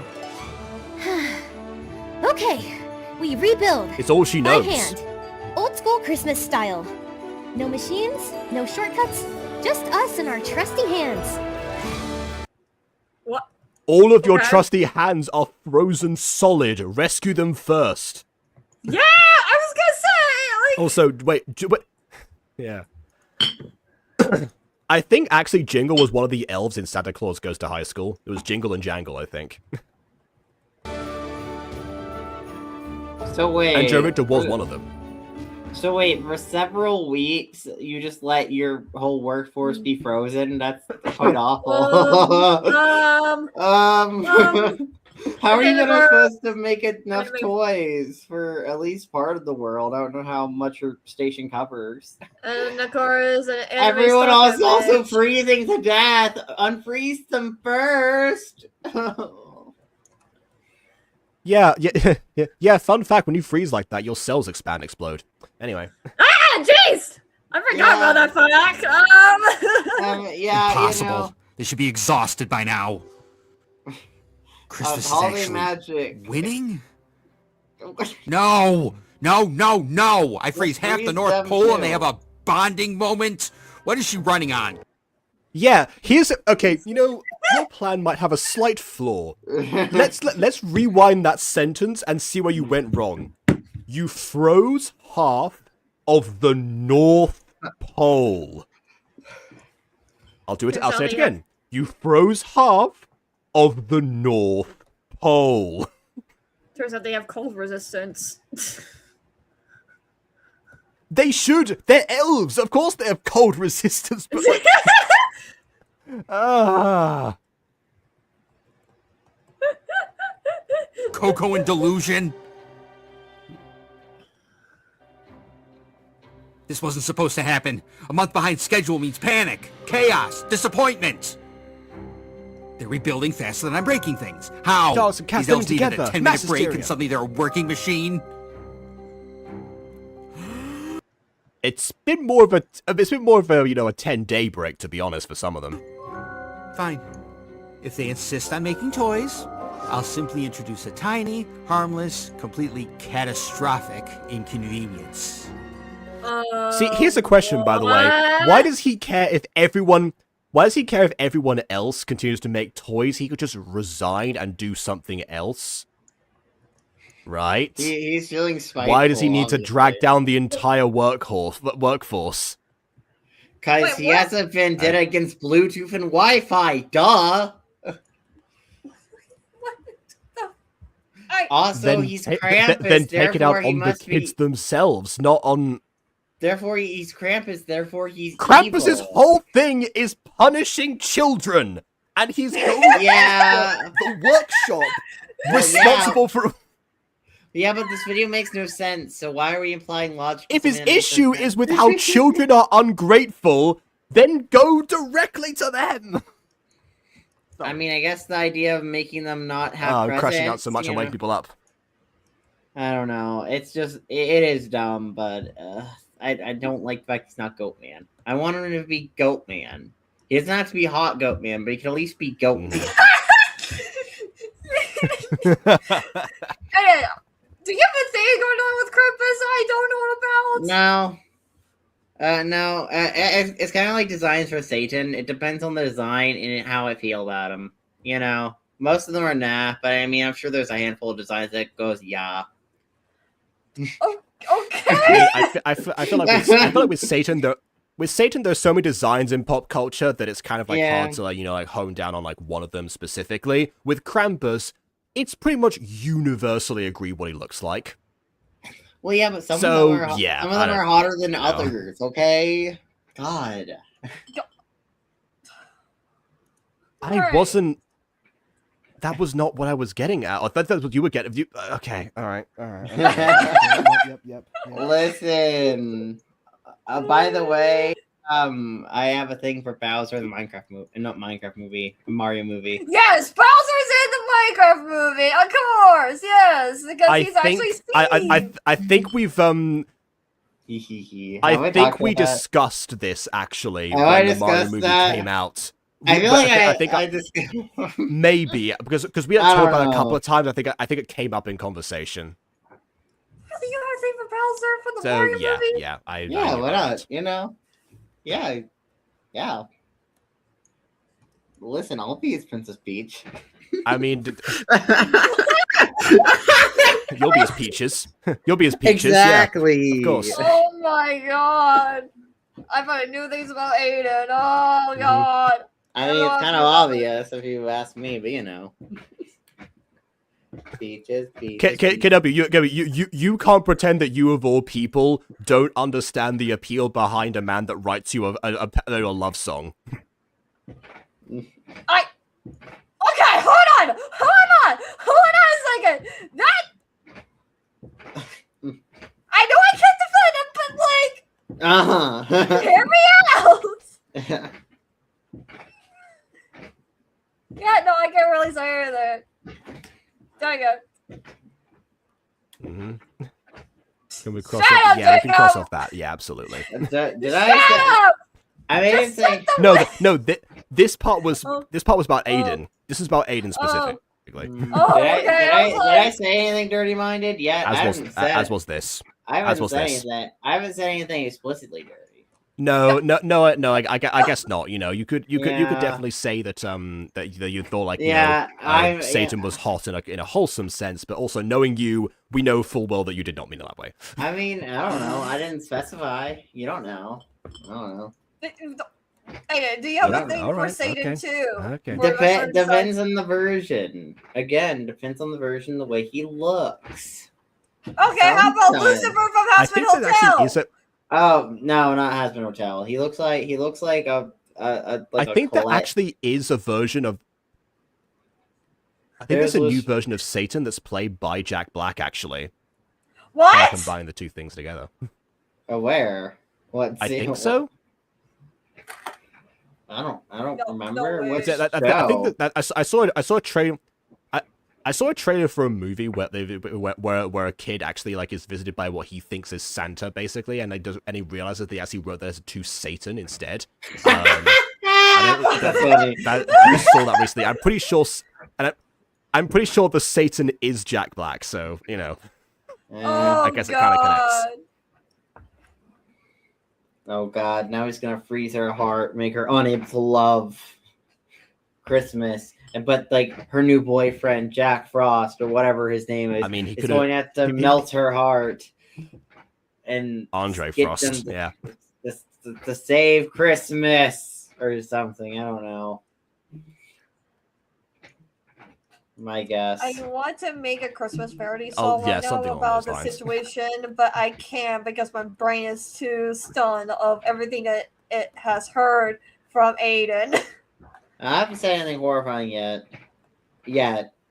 S3: Okay, we rebuild.
S1: It's all she
S3: By
S1: knows.
S3: hand. Old school Christmas style. No machines, no shortcuts, just us and our trusty hands.
S7: What?
S1: All of your
S7: Okay.
S1: trusty hands are frozen solid. Rescue them first.
S7: Yeah, I was gonna say,
S1: Also, wait. Yeah. I think actually Jingle was one of the elves in Santa Claus Goes to High School. It was Jingle and Jangle, I think.
S2: So wait.
S1: And Joe Victor was one of them.
S2: So wait, for several weeks, you just let your whole workforce be frozen? That's quite awful. How are you supposed to make enough toys for at least part of the world? I don't know how much your station covers.
S7: And of course,
S2: everyone else also freezing to death. Unfreeze them first.
S1: Yeah. Fun fact: when you freeze like that, your cells expand, explode. Anyway.
S7: Ah, jeez! I forgot about that fact.
S2: Yeah,
S6: Impossible.
S2: You know,
S6: They should be exhausted by now. Christmas is actually
S2: magic.
S6: winning? No! I freeze half the North Pole and they have a bonding moment? What is she running on?
S1: Yeah, okay, you know, your plan might have a slight flaw. Let's rewind that sentence and see where you went wrong. You froze half of the North Pole. I'll say it again. You froze half of the North Pole.
S7: Turns out they have cold resistance.
S1: They should. They're elves. Of course they have cold resistance. But like...
S6: Coco and delusion? This wasn't supposed to happen. A month behind schedule means panic, chaos, disappointment. They're rebuilding faster than I'm breaking things. How?
S1: Dogs and cats
S6: These elves
S1: living
S6: needed a
S1: together.
S6: 10-minute
S1: Mass
S6: break
S1: hysteria.
S6: and suddenly they're a working machine?
S1: It's been more of a a 10-day break, to be honest, for some of them.
S6: Fine. If they insist on making toys, I'll simply introduce a tiny, harmless, completely catastrophic inconvenience.
S1: See, here's a question, by the way. Why does he care if everyone else continues to make toys? He could just resign and do something else. Right?
S2: He's feeling spiteful.
S1: Why does he need to drag down the entire workforce?
S2: Because he has a vendetta against Bluetooth and Wi-Fi. Duh. Also, he's Krampus.
S1: Then take it out on the kids themselves, not on...
S2: Therefore, he's Krampus. Therefore, he's
S1: Krampus's
S2: evil.
S1: whole thing is punishing children, and he's the workshop responsible for...
S2: Yeah, but this video makes no sense, so why are we implying logic?
S1: If his issue is with how children are ungrateful, then go directly to them!
S2: I mean, I guess the idea of making them not have presents,
S1: crashing out so much and waking people up.
S2: I don't know. It's just, it is dumb, but I don't like the fact he's not Goat Man. I want him to be Goat Man. He doesn't have to be Hot Goat Man, but he can at least be Goat Man.
S7: Hey, do you have a thing going on with Krampus I don't know about?
S2: No, it's kind of like designs for Satan. It depends on the design and how I feel about them. You know, most of them are nah, but I mean, I'm sure there's a handful of designs that goes yeah.
S7: Oh, okay.
S1: I feel like with Satan, there's so many designs in pop culture that it's kind of like hard to hone down on like one of them specifically. With Krampus, it's pretty much universally agreed what he looks like.
S2: Well, yeah, but some of them are hotter than others, okay? God.
S1: That was not what I was getting at. I thought that's what you were getting. Okay, all right. Yep.
S2: Listen, by the way, I have a thing for Bowser, the Mario movie.
S7: Yes, Bowser's in the Minecraft movie, of course, yes, because he's actually Steve.
S1: I think we've I think we discussed this actually when the Mario movie came out.
S2: I feel like I just
S1: maybe because we had talked about it a couple of times. I think it came up in conversation.
S7: You have a thing for Bowser for the Mario movie?
S2: Yeah, why not? You know, yeah. Listen, I'll be his Princess Peach.
S1: I mean, You'll be as Peaches. You'll be as Peaches.
S2: Exactly.
S1: Yeah, of course.
S7: Oh my god. I found new things about Aiden. Oh god.
S2: I mean, it's kind of obvious if you ask me, but you know. Peaches.
S1: KW, you can't pretend that you of all people don't understand the appeal behind a man that writes you a love song.
S7: Okay, hold on a second. That I know I can't defend him, but like, hear me out. Yeah, no, I can't really say anything. There you go.
S1: Can we cross off? Yeah, we can cross off that. Yeah, absolutely.
S2: Did I say? I mean,
S7: Just say
S1: no. This part was about Aiden. This is about Aiden specifically.
S2: Did I say anything dirty-minded? Yeah,
S1: as was this.
S2: I haven't said anything explicitly dirty.
S1: No. I guess not. You know, you could definitely say that that you thought like Satan was hot in a wholesome sense, but also knowing you, we know full well that you did not mean it that way.
S2: I mean, I don't know. I didn't specify. You don't know. I don't know.
S7: Hey, do you have a thing for Satan too?
S1: Okay.
S2: Depends on the version. Again, depends on the version, the way he looks.
S7: Okay, how about Lucifer from Hazbin Hotel?
S2: Oh no, not Hazbin Hotel. He looks like a
S1: I think there actually is a version of. I think there's a new version of Satan that's played by Jack Black. Actually,
S7: what?
S1: Combine the two things together.
S2: Where? What?
S1: I think so.
S2: I don't remember.
S1: I think that I saw a trailer. I saw a trailer for a movie where a kid actually like is visited by what he thinks is Santa basically, and he realizes they actually wrote that to Satan instead. I just saw that recently. I'm pretty sure, I'm pretty sure the Satan is Jack Black. So you know, I guess it kind of connects.
S2: Oh God! Now he's gonna freeze her heart, make her unable to love Christmas. But like her new boyfriend, Jack Frost or whatever his name is, is going to have to melt her heart and
S1: Andre Frost,
S2: to save Christmas or something. I don't know. My guess.
S7: I want to make a Christmas parody song right now about the situation, but I can't because my brain is too stunned of everything that it has heard from Aiden.
S2: I haven't said anything horrifying yet.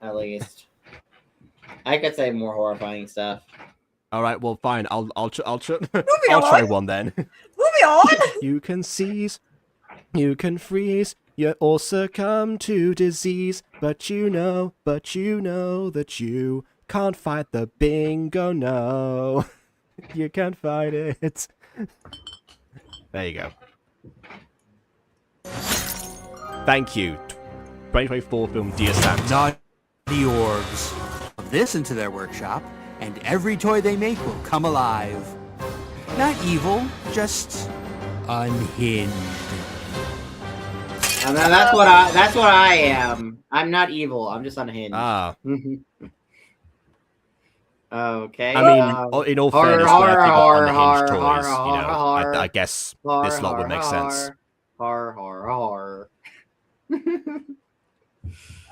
S2: At least. I could say more horrifying stuff.
S1: All right, well, fine. I'll try one then.
S7: Moving on.
S1: You can seize, you can freeze, you or succumb to disease, but you know that you can't fight the bingo. No, you can't fight it. There you go. Thank you. 2024 film Dear Santa.
S6: Naughty orgs. This into their workshop, and every toy they make will come alive. Not evil, just unhinged.
S2: And that's what I am. I'm not evil. I'm just unhinged. Okay.
S1: I mean, in all fairness, when I think of unhinged toys, I guess this lot would make sense.
S7: I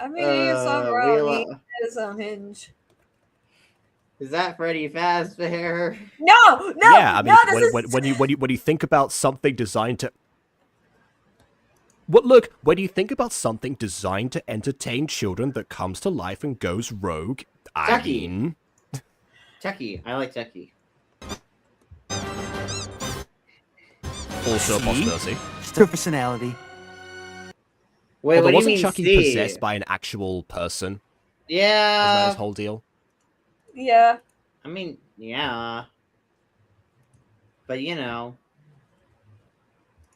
S7: mean, it's not wrong. It is unhinged.
S2: Is that Freddy Fazbear?
S7: No.
S1: Yeah, I mean,
S7: no,
S1: when you think about something designed to. When you think about something designed to entertain children that comes to life and goes rogue, I mean.
S2: Chucky. I like Chucky.
S1: Also a possibility.
S6: Just a personality.
S2: Wait, what do you
S1: wasn't
S2: mean
S1: Chucky possessed by an actual person?
S2: Yeah.
S1: Wasn't that his whole deal?
S7: Yeah.
S2: I mean, yeah. But you know.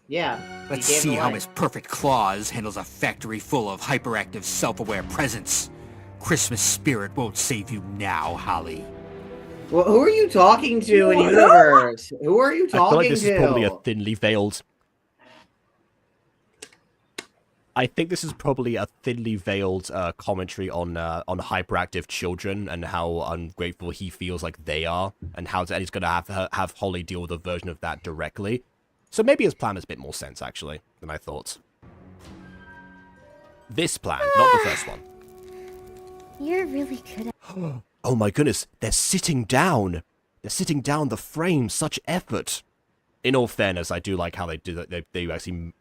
S2: Yeah.
S6: Let's see how his perfect claws handles a factory full of hyperactive, self-aware presence. Christmas spirit won't save you now, Holly.
S2: Well, who are you talking to in universe? Who are you talking to?
S1: I feel like this is probably a thinly veiled. I think this is probably a thinly veiled commentary on hyperactive children and how ungrateful he feels like they are, and how and he's going to have Holly deal with a version of that directly. So maybe his plan makes a bit more sense, actually, than I thought. This plan, not the first one.
S3: You're really good at...
S1: Oh my goodness, they're sitting down. They're sitting down the frame, such effort. In all fairness, I do like how they do that. They actually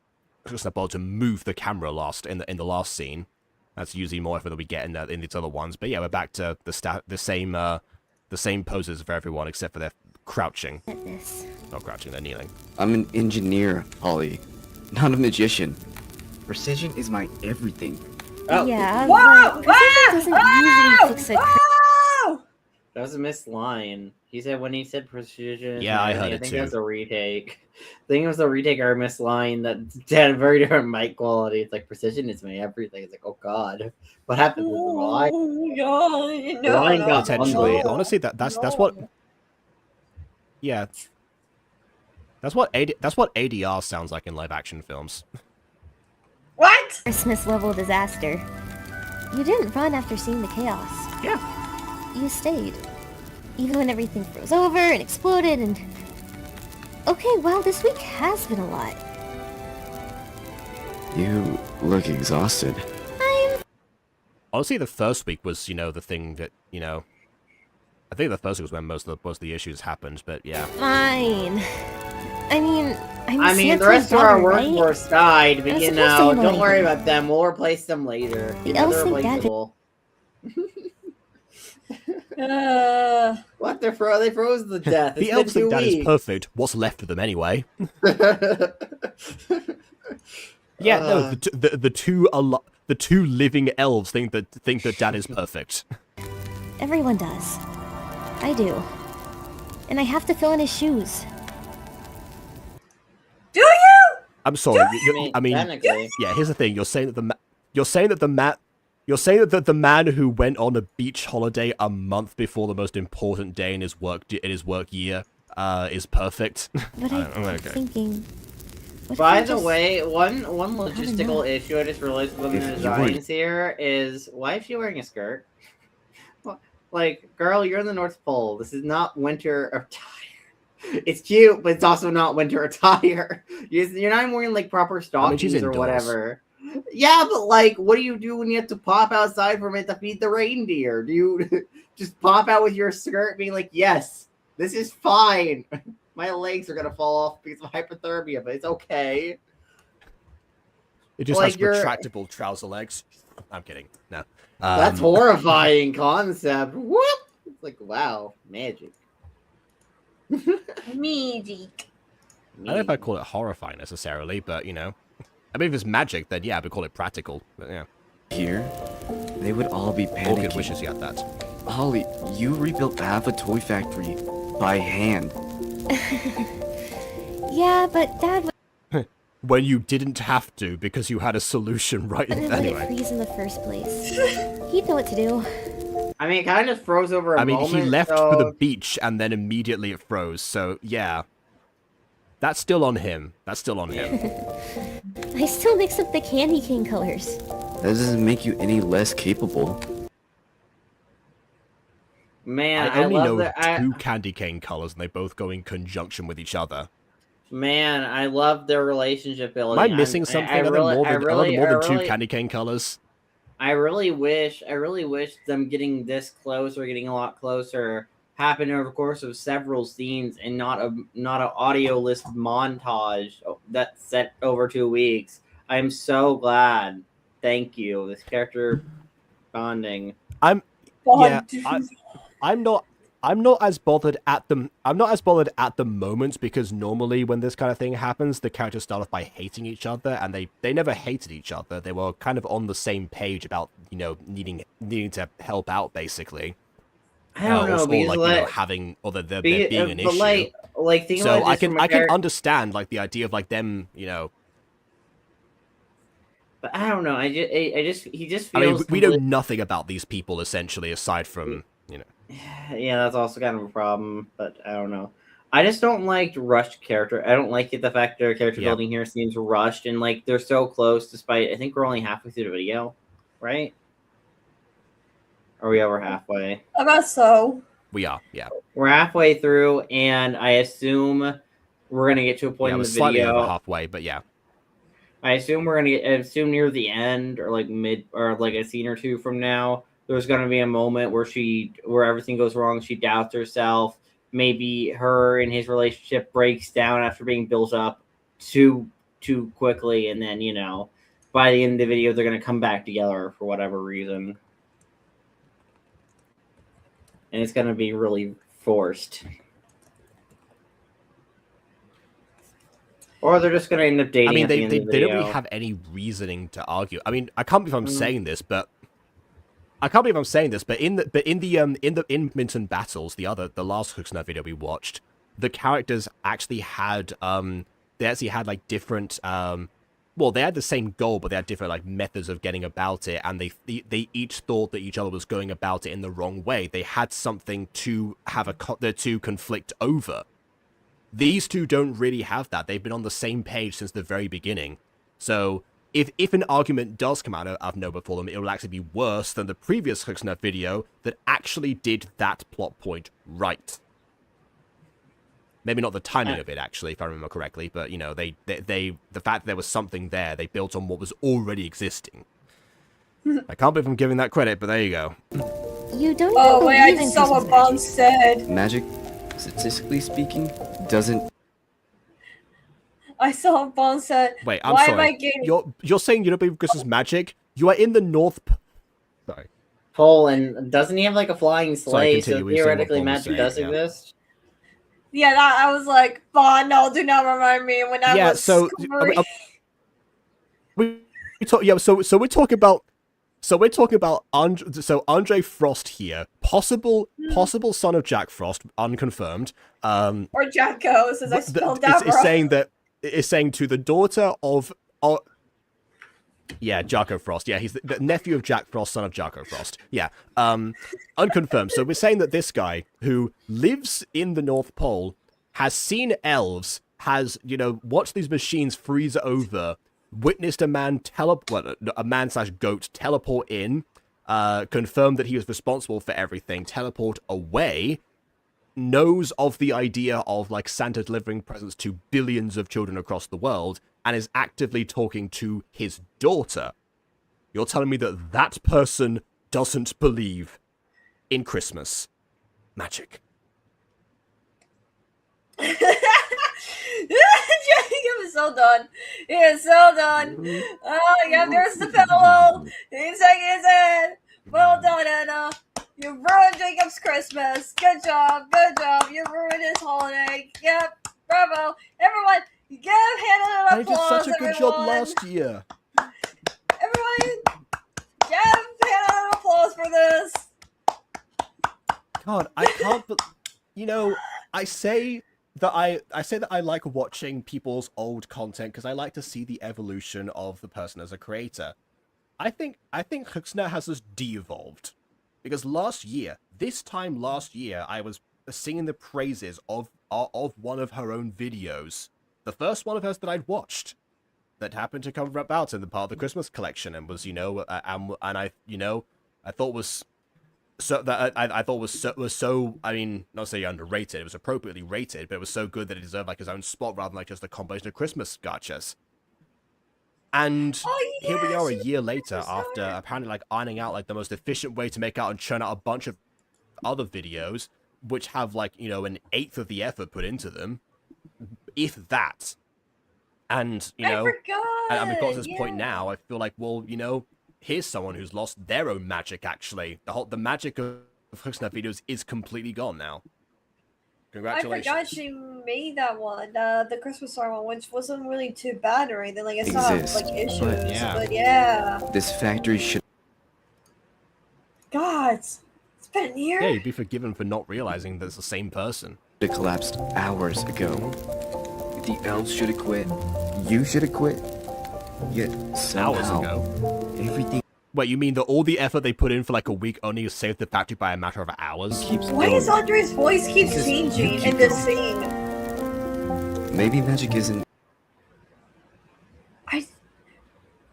S1: able to move the camera in the last scene. That's usually more effort than we get in these other ones. But yeah, we're back to the same poses for everyone except for their crouching. Not crouching, they're kneeling.
S5: I'm an engineer, Holly, not a magician. Precision is my everything.
S2: Oh.
S3: Yeah,
S7: Whoa!
S3: but precision doesn't usually fix a...
S2: That was a missed line. He said when he said precision.
S1: Yeah, I heard it
S2: I think
S1: too.
S2: that was a retake. I think it was a retake or a missed line that had a very different mic quality. It's like precision is my everything. It's like, oh god, what happened to the line?
S7: Oh,
S2: The line got
S1: Potentially,
S2: bundled.
S1: honestly, that's what. Yeah, that's what ADR sounds like in live action films.
S7: What?
S3: Christmas level disaster. You didn't run after seeing the chaos.
S1: Yeah.
S3: You stayed. Even when everything froze over and exploded and... Okay, well, this week has been a lot.
S5: You look exhausted.
S1: Honestly, the first week was, the thing that, I think the first week was when most of the issues happened, but yeah.
S3: Fine. I mean,
S2: the rest of our workforce died, but don't worry about them. We'll replace them later.
S3: The
S2: They're
S3: elves think
S2: replaceable. What? They froze to death.
S1: The elves think that is perfect. What's left of them anyway? Yeah, no, the two living elves think that Dad is perfect.
S3: Everyone does. I do. And I have to fill in his shoes.
S7: Do you?
S1: I'm sorry.
S2: Technically.
S1: Yeah. Here's the thing. You're saying that the man who went on a beach holiday a month before the most important day in his work year is perfect.
S3: But I'm thinking.
S2: By the way, one logistical issue I just realized with the designs here is why is she wearing a skirt? Like, girl, you're in the North Pole. This is not winter attire. It's cute, but it's also not winter attire. You're not even wearing like proper stockings or whatever. Yeah, but like, what do you do when you have to pop outside for a minute to feed the reindeer? Do you just pop out with your skirt being like, yes, this is fine. My legs are gonna fall off because of hypothermia, but it's okay.
S1: It just has retractable trouser legs. I'm kidding. No.
S2: That's horrifying concept. What? It's like, wow, magic.
S7: Magic.
S1: I don't know if I call it horrifying necessarily, but I mean, if it's magic, then yeah, we call it practical. But yeah.
S5: Here, they would all be panicking.
S1: All good wishes, you got that.
S5: Holly, you rebuilt half a toy factory by hand.
S3: Yeah, but Dad...
S1: When you didn't have to, because you had a solution right
S3: wouldn't
S1: anyway.
S3: let it freeze in the first place. He'd know what to do.
S2: I mean, it kind of froze over a moment.
S1: He left for the beach, and then immediately it froze, so yeah. That's still on him. I
S3: still mix up the candy cane colors.
S5: That doesn't make you any less capable.
S2: Man,
S1: I only
S2: love
S1: know two candy cane colors, and they both go in conjunction with each other.
S2: Man, I love their relationship building.
S1: Am I missing something? Are there more than two candy cane colors?
S2: I really wish them getting this close or getting a lot closer happened over the course of several scenes and not an audio list montage that's set over 2 weeks. I'm so glad. Thank you. This character bonding.
S1: I'm not as bothered at the moment, because normally when this kind of thing happens, the characters start off by hating each other, and they never hated each other. They were kind of on the same page about needing to help out, basically.
S2: I don't know, because
S1: there being an issue. So I can understand the idea of them,
S2: But I don't know. He just feels.
S1: we know nothing about these people essentially, aside from
S2: Yeah, that's also kind of a problem, but I don't know. I just don't like rushed character. I don't like it, the fact their character
S1: Yeah.
S2: building here seems rushed and like they're so close. Despite I think we're only halfway through the video, right? Or are we over halfway?
S7: About so.
S1: We are, yeah.
S2: We're halfway through, and I assume we're gonna get to a point
S1: Yeah,
S2: in
S1: we're
S2: the
S1: slightly
S2: video.
S1: over halfway, but yeah.
S2: I assume we're gonna assume near the end, or like mid, or like a scene or two from now. There's gonna be a moment where everything goes wrong. She doubts herself. Maybe her and his relationship breaks down after being built up too quickly, and then by the end of the video they're gonna come back together for whatever reason, and it's gonna be really forced. Or they're just gonna end up dating.
S1: I mean,
S2: at the end of the
S1: they don't
S2: video.
S1: really have any reasoning to argue. I mean, I can't believe I'm saying this, but in the Minton battles, the last Hxnnah video we watched, the characters actually had like different well, they had the same goal, but they had different like methods of getting about it, and they each thought that each other was going about it in the wrong way. They had something to have to conflict over. These two don't really have that. They've been on the same page since the very beginning. So if an argument does come out of nowhere for them, it will actually be worse than the previous Hxnnah video that actually did that plot point right. Maybe not the timing of it, actually, if I remember correctly, but the fact that there was something there, they built on what was already existing. I can't believe I'm giving that credit, but there you go.
S3: You don't
S7: Oh,
S3: even
S7: wait, I
S3: believe in
S7: just saw what
S3: Christmas
S7: Bon
S3: magic.
S7: said.
S5: Magic, statistically speaking, doesn't.
S7: I saw what Bon said.
S1: Wait, I'm
S7: Why
S1: sorry.
S7: am I getting...
S1: You're saying you don't believe Christmas magic? You are in the North. Sorry.
S2: Pole, and doesn't he have like a flying sleigh?
S1: continue.
S2: So
S1: We were saying what
S2: theoretically,
S1: Paul was
S2: magic
S1: saying,
S2: does
S1: yeah.
S2: exist.
S7: Yeah, I was like, Bon, no, do not remind me when I was
S1: So
S7: schooling.
S1: we're talking about Andre Frost here, possible son of Jack Frost, unconfirmed.
S7: Or Jacko, since I spelled that
S1: It's
S7: wrong.
S1: saying to the daughter of Jacko Frost. Yeah, he's the nephew of Jack Frost, son of Jacko Frost. Yeah, unconfirmed. So we're saying that this guy who lives in the North Pole has seen elves, has watched these machines freeze over, witnessed a man /goat teleport in, confirmed that he was responsible for everything, teleport away, knows of the idea of like Santa delivering presents to billions of children across the world, and is actively talking to his daughter. You're telling me that that person doesn't believe in Christmas magic?
S7: Jacob is so done. He is so done. Oh, yeah, there's the pillow. He's shaking his head. Well done, Anna. You ruined Jacob's Christmas. Good job. Good job. You ruined his holiday. Yep. Bravo. Everyone, give Hannah an applause.
S1: I did such a good job last year.
S7: Everyone, give Hannah an applause for this.
S1: God, I can't. I say that I like watching people's old content because I like to see the evolution of the person as a creator. I think Hxnnah has just de-evolved because this time last year, I was singing the praises of one of her own videos, the first one of hers that I'd watched, that happened to come about in the part of the Christmas collection, and was I thought was. So that I thought was so I mean, not say underrated, it was appropriately rated, but it was so good that it deserved like his own spot rather than like just a combination of Christmas gachas. And here we are a year later, after apparently like ironing out like the most efficient way to make out and churn out a bunch of other videos, which have like an eighth of the effort put into them, if that. And and we've got to this point now. I feel like, well, here's someone who's lost their own magic, actually. The magic of Hxnnah videos is completely gone now. Congratulations.
S7: I forgot she made that one, the Christmas song one, which wasn't really too bad or anything. Like, it's not like issues, but yeah.
S5: This factory should.
S7: God, it's been a year.
S1: Yeah, you'd be forgiven for not realizing that it's the same person.
S5: It collapsed hours ago. The elves should have quit. You should have quit. Yet somehow,
S1: Hours ago.
S5: everything
S1: Wait, you mean that all the effort they put in for like a week only saved the factory by a matter of hours?
S5: keeps
S7: Why
S5: going.
S7: is Andre's voice keeps
S5: Just-
S7: changing
S5: you keep
S7: in this
S5: going.
S7: scene?
S5: Maybe magic isn't.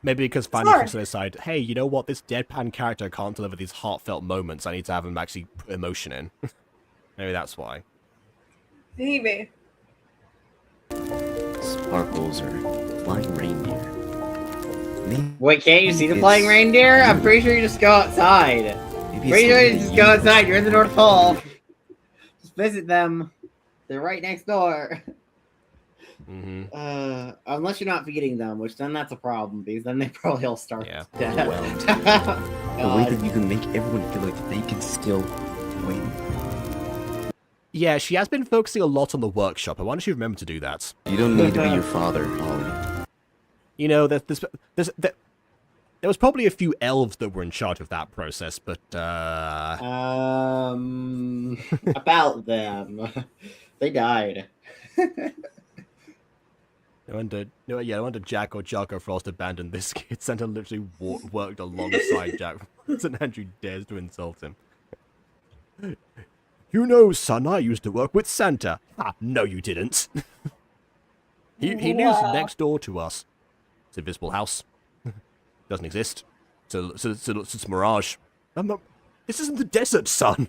S1: Maybe because finally comes to decide, hey, you know what? This deadpan character can't deliver these heartfelt moments. I need to have him actually put emotion in. Maybe that's why.
S7: Maybe.
S5: Sparkles or flying reindeer.
S2: Wait, can't you see the flying reindeer? I'm pretty sure you just go outside. Pretty sure you just go outside. You're in the North Pole. Just visit them. They're right next door. Unless you're not feeding them, which then that's a problem, because then they probably all starve to death.
S5: The way that you can make everyone feel like they can still win.
S1: Yeah, she has been focusing a lot on the workshop. I wonder if you remember to do that.
S5: You don't need to be your father, Ollie.
S1: You know, there was probably a few elves that were in charge of that process, but
S2: about them. They died.
S1: No wonder Jack or Jarko Frost abandoned this kid. Santa literally worked alongside Jack Frost, and Andrew dares to insult him. You know, son, I used to work with Santa. Ah, no, you didn't. he lives next door to us. It's an invisible house. Doesn't exist. So it's a mirage. This isn't the desert, son.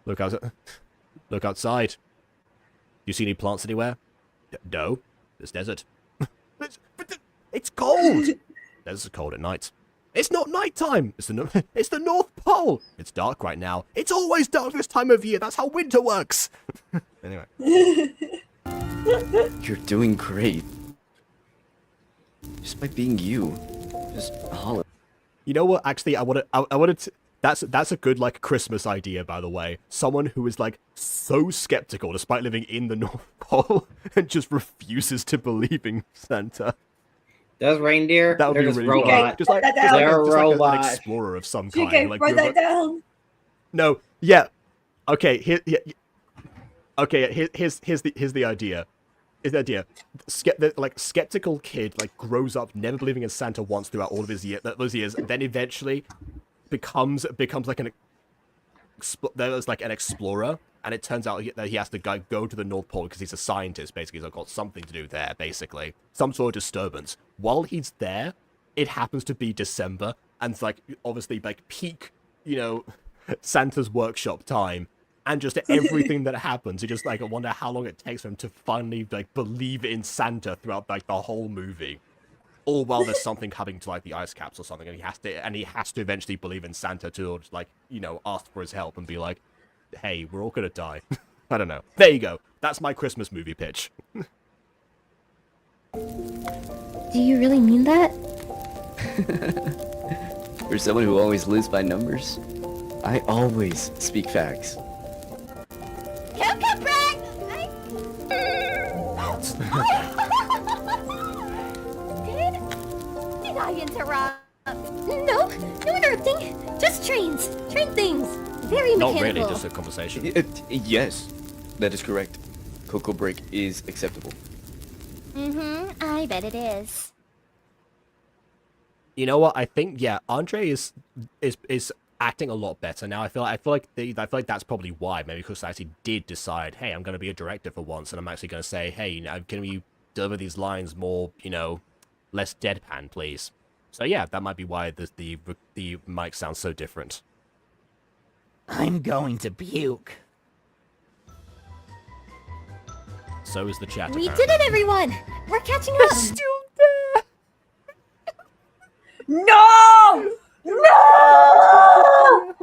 S1: Look outside. Do you see any plants anywhere? No. It's desert. It's cold. Deserts are cold at night. It's not nighttime. It's the North Pole. It's dark right now. It's always dark this time of year. That's how winter works. Anyway.
S5: You're doing great. Just by being you. Just holler.
S1: You know what? Actually, I wanted to. That's a good, like, Christmas idea, by the way. Someone who is, like, so skeptical despite living in the North Pole and just refuses to believe in Santa.
S2: Those reindeer,
S1: that would
S2: they're
S1: be
S2: just
S1: really
S2: robots.
S1: Just like,
S2: they're a robot.
S1: An explorer of some
S7: GK,
S1: kind. Like,
S7: write that down.
S1: No, yeah. Okay, here's the idea. Here's the idea. Skeptical kid, like, grows up never believing in Santa once throughout all of those years, then eventually becomes like an explorer, and it turns out that he has to go to the North Pole because he's a scientist, basically. He's got something to do there, basically. Some sort of disturbance. While he's there, it happens to be December, and it's like, obviously, like, peak, you know, Santa's workshop time, and just everything that happens. You just, like, wonder how long it takes for him to finally, like, believe in Santa throughout, like, the whole movie. All while there's something coming to, like, the ice caps or something, and he has to eventually believe in Santa to, like, you know, ask for his help and be like, hey, we're all gonna die. I don't know. There you go. That's my Christmas movie pitch.
S3: Do you really mean that?
S5: For someone who always lives by numbers, I always speak facts.
S3: Did I interrupt? No interrupting. Just train things. Very mechanical.
S1: Not really, just a conversation.
S5: Yes, that is correct. Cocoa break is acceptable.
S9: I bet it is.
S1: You know what? I think, yeah, Andre is acting a lot better now. I feel like that's probably why. Maybe because I actually did decide, hey, I'm going to be a director for once, and I'm actually going to say, hey, you know, can we deliver these lines more, you know, less deadpan, please? So yeah, that might be why the mic sounds so different.
S4: I'm going to puke.
S1: So is the chat.
S3: We
S1: apparently.
S3: did it, everyone! We're catching up!
S1: Still there!
S7: No! No!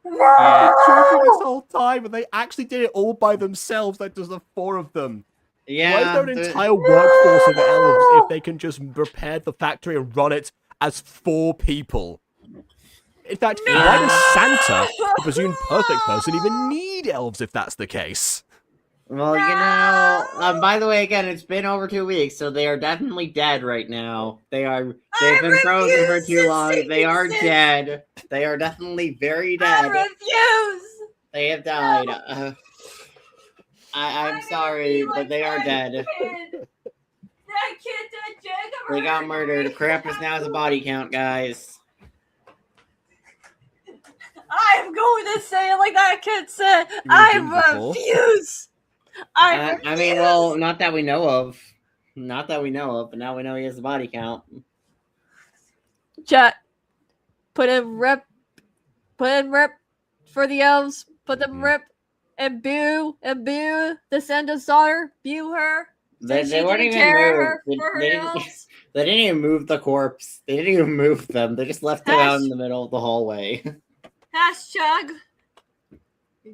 S1: Joking this whole time, and they actually did it all by themselves. Like, there's the four of them.
S2: Yeah.
S1: Why is there an entire workforce of elves if they can just repair the factory and run it as 4 people? In fact, why does Santa, the presumed perfect person, even need elves if that's the case?
S2: Well, you know, by the way, again, it's been over 2 weeks, so they are definitely dead right now. They've been frozen for too long. They are dead. They are definitely very dead.
S7: I refuse!
S2: They have died. I'm sorry, but they are dead.
S7: That kid, that Jacob.
S2: They got murdered. Krampus now has a body count, guys.
S7: I'm going going to say it like that kid said.
S1: didn't
S7: I
S1: before.
S7: refuse. I
S2: mean, well, not that we know of. Not that we know of, but now we know he has a body count.
S7: Chat. Put in rip. Put in rip for the elves. Put them rip and boo the Santa's daughter. Boo her.
S2: They weren't even moved. They didn't even move the corpse. They didn't even move them. They just left it out in the middle of the hallway.
S7: Hashtag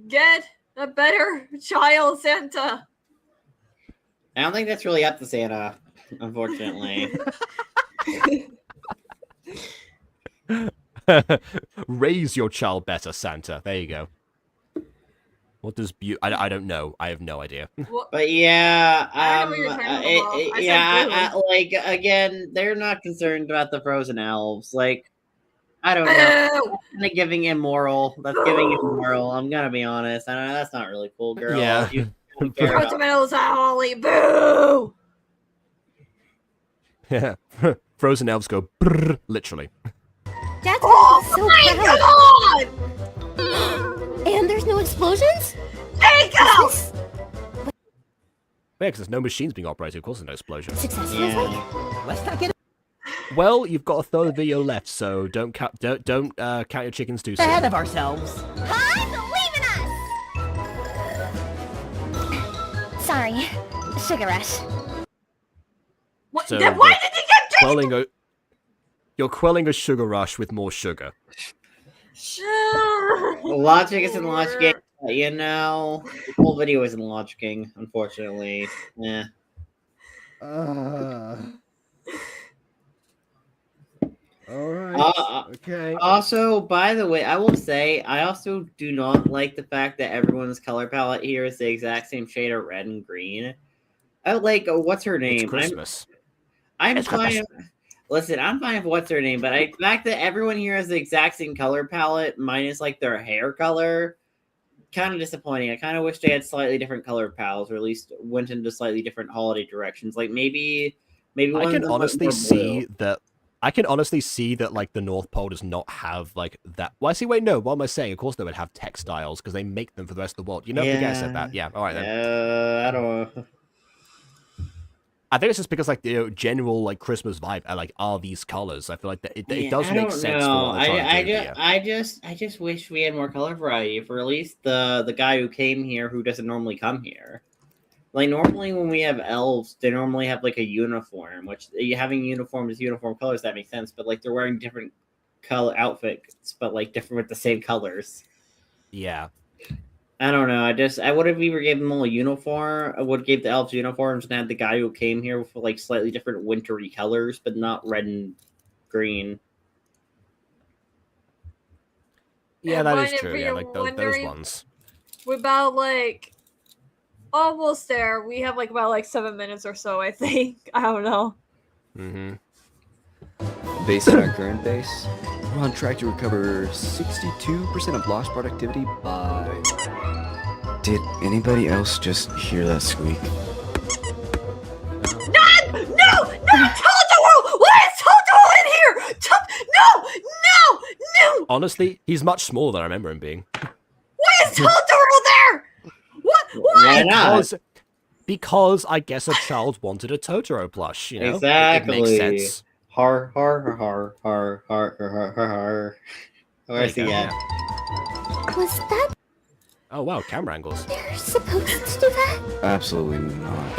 S7: get a better child Santa.
S2: I don't think that's really up to Santa, unfortunately.
S1: Raise your child better, Santa. There you go. What does I don't know. I have no idea.
S2: But yeah,
S7: I know what you're talking about.
S2: like again, they're not concerned about the frozen elves. Like, I don't know. That's giving immoral. That's giving immoral. I'm gonna be honest. I know that's not really cool, girl.
S1: Yeah.
S7: Put tomatoes at Holly. Boo!
S1: Yeah. Frozen elves go brrr, literally.
S3: Dad's
S7: Oh
S3: so
S7: my
S3: proud.
S7: god!
S3: And there's no explosions?
S7: Take out!
S1: Yeah, because there's no machines being operated. Of course, there's no explosion.
S3: Success
S2: Yeah.
S3: feels like.
S4: Let's not get
S1: Well, you've got a third of the video left, so don't count your chickens too soon.
S4: ahead of ourselves.
S9: I believe in us! Sorry. Sugar rush.
S7: What?
S1: So
S7: Then why did you get
S1: quelling you're quelling a sugar rush with more sugar.
S2: Logic isn't logicking. You know, the whole video isn't logicking, unfortunately. Yeah.
S1: Alright. Okay.
S2: Also, by the way, I will say I also do not like the fact that everyone's color palette here is the exact same shade of red and green. I like what's her name?
S1: It's Christmas.
S2: I'm
S1: It's
S2: fine.
S1: Christmas.
S2: Listen, I'm fine with what's her name, but the fact that everyone here has the exact same color palette minus like their hair color, kind of disappointing. I kind of wish they had slightly different color palettes, or at least went into slightly different holiday directions. Like maybe one
S1: I
S2: of
S1: can
S2: them
S1: honestly
S2: went more blue.
S1: see that like the North Pole does not have like that. Well, wait, no. What am I saying? Of course they would have textiles because they make them for the rest of the world. You know, forget I said that. Yeah. All right then.
S2: I don't know.
S1: I think it's just because like the general like Christmas vibe are these colors. I feel like that it does
S2: I
S1: make
S2: don't
S1: sense.
S2: know.
S1: For what they're trying to do here.
S2: I just wish we had more color variety for at least the guy who came here who doesn't normally come here. Like normally when we have elves, they normally have like a uniform, which having uniform colors, that makes sense. But like they're wearing different color outfits, but like different with the same colors.
S1: Yeah.
S2: I don't know. I would have either gave them all a uniform. I would have gave the elves uniforms and had the guy who came here with like slightly different wintry colors, but not red and green.
S1: Yeah,
S7: And
S1: that
S7: mine,
S1: is
S7: if
S1: true.
S7: you're
S1: Yeah, like those
S7: wondering,
S1: ones.
S7: We're about like almost there. We have like about like 7 minutes or so, I think. I don't know.
S1: Mm-hmm.
S5: Based on our current base, we're on track to recover 62% of lost productivity by... Did anybody else just hear that squeak?
S7: No! Totoro! Why is Totoro in here? No!
S1: Honestly, he's much smaller than I remember him being.
S7: Why is Totoro there? What?
S2: Why not?
S1: Because I guess a child wanted a Totoro plush. You know,
S2: Exactly.
S1: It makes sense.
S2: Har. Where's he at?
S3: Was that
S1: Oh wow, camera angles.
S3: they're supposed to do that?
S5: Absolutely not.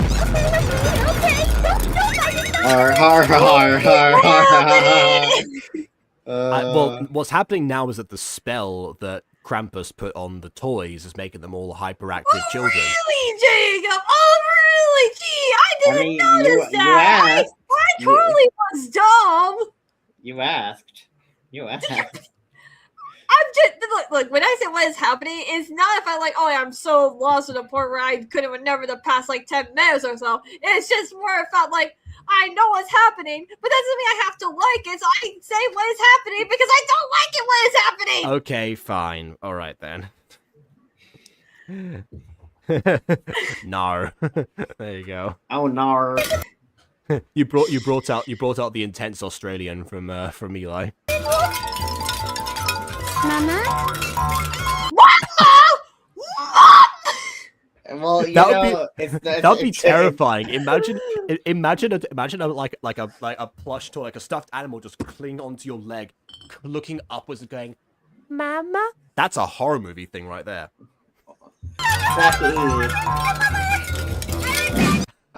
S1: Well, what's happening now is that the spell that Krampus put on the toys is making them all hyperactive children.
S7: Really, Jacob? Oh, really? Gee, I didn't notice
S2: you
S7: that.
S2: asked.
S7: I totally was dumb.
S2: You asked.
S7: I'm just look. When I say what is happening, it's not if I like. Oh, I'm so lost to the point where I couldn't remember the past like 10 minutes or so. It's just more about like I know what's happening, but that doesn't mean I have to like it. So I say what is happening because I don't like it. What is happening?
S1: Okay, fine. All right then. Nar. There you go.
S2: Oh no.
S1: You brought out the intense Australian from Eli.
S9: Mama?
S2: Well, you
S1: That would
S2: know,
S1: that would be terrifying. Imagine a plush toy, like a stuffed animal, just cling onto your leg, looking upwards and going, "Mama." That's a horror movie thing right there.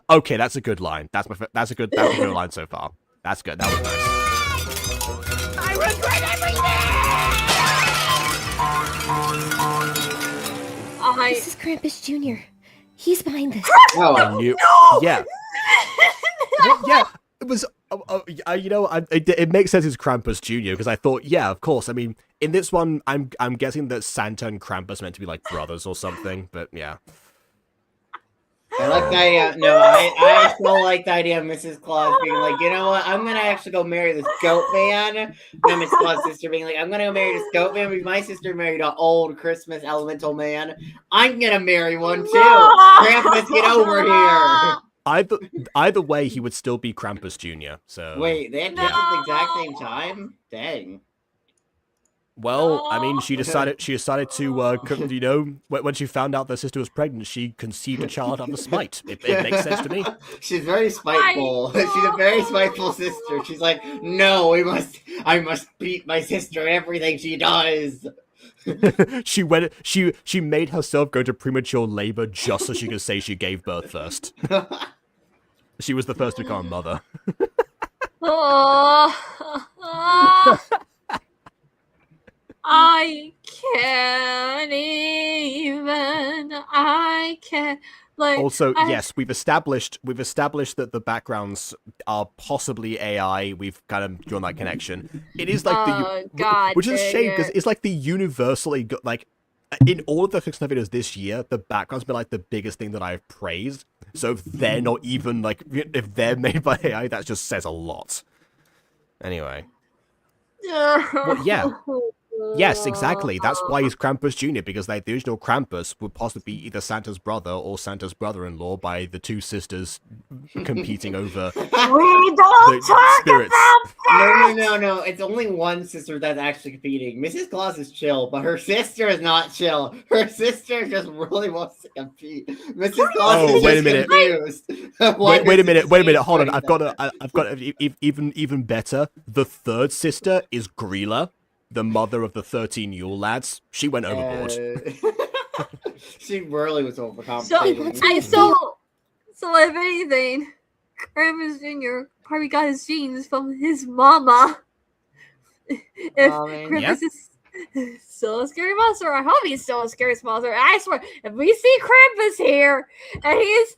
S1: Okay, that's a good line. That's a good line so far. That's good. That was nice.
S9: I regret everything!
S3: This is Krampus Jr. He's behind this.
S2: Oh,
S1: Yeah. Well, yeah. It was. It makes sense it's Krampus Jr. because I thought, yeah, of course. I mean, in this one, I'm guessing that Santa and Krampus meant to be like brothers or something. But yeah.
S2: I like the idea. No, I still like the idea of Mrs. Claus being like, you know what? I'm gonna actually go marry this goat man. And Mrs. Claus' sister being like, I'm gonna go marry this goat man because my sister married an old Christmas elemental man. I'm gonna marry one too. Krampus, get over here.
S1: Either way, he would still be Krampus Jr. So
S2: Wait, they had kids at the exact same time? Dang.
S1: well, I mean, she decided to, when she found out their sister was pregnant, she conceived a child out of spite. It makes sense to me.
S2: She's very spiteful. She's a very spiteful sister. She's like, no, I must beat my sister in everything she does.
S1: She made herself go to premature labor just so she could say she gave birth first. She was the first to become a mother.
S7: I can't even. I can't. Like.
S1: Also, yes, we've established that the backgrounds are possibly AI. We've kind of drawn that connection. It is like which is a shame because it's like the universally like in all of the Hxnnah videos this year, the background's been like the biggest thing that I've praised. So if they're not even like if they're made by AI, that just says a lot. Anyway. Well, yeah. Yes, exactly. That's why he's Krampus Jr. because like the original Krampus would possibly be either Santa's brother or Santa's brother-in-law by the two sisters competing over
S7: We don't talk
S1: spirits.
S2: No. It's only one sister that's actually competing. Mrs. Claus is chill, but her sister is not chill. Her sister just really wants to compete. Mrs. Claus is
S1: wait a
S2: just
S1: minute.
S2: confused.
S1: Wait a minute. Hold on. I've got even better. The third sister is Greela, the mother of the 13 Yule lads. She went overboard.
S2: She really was overcompensating.
S7: So if anything, Krampus Jr. probably got his genes from his mama. If Krampus is still a scary monster, I hope he's still a scary monster. I swear, if we see Krampus here and he's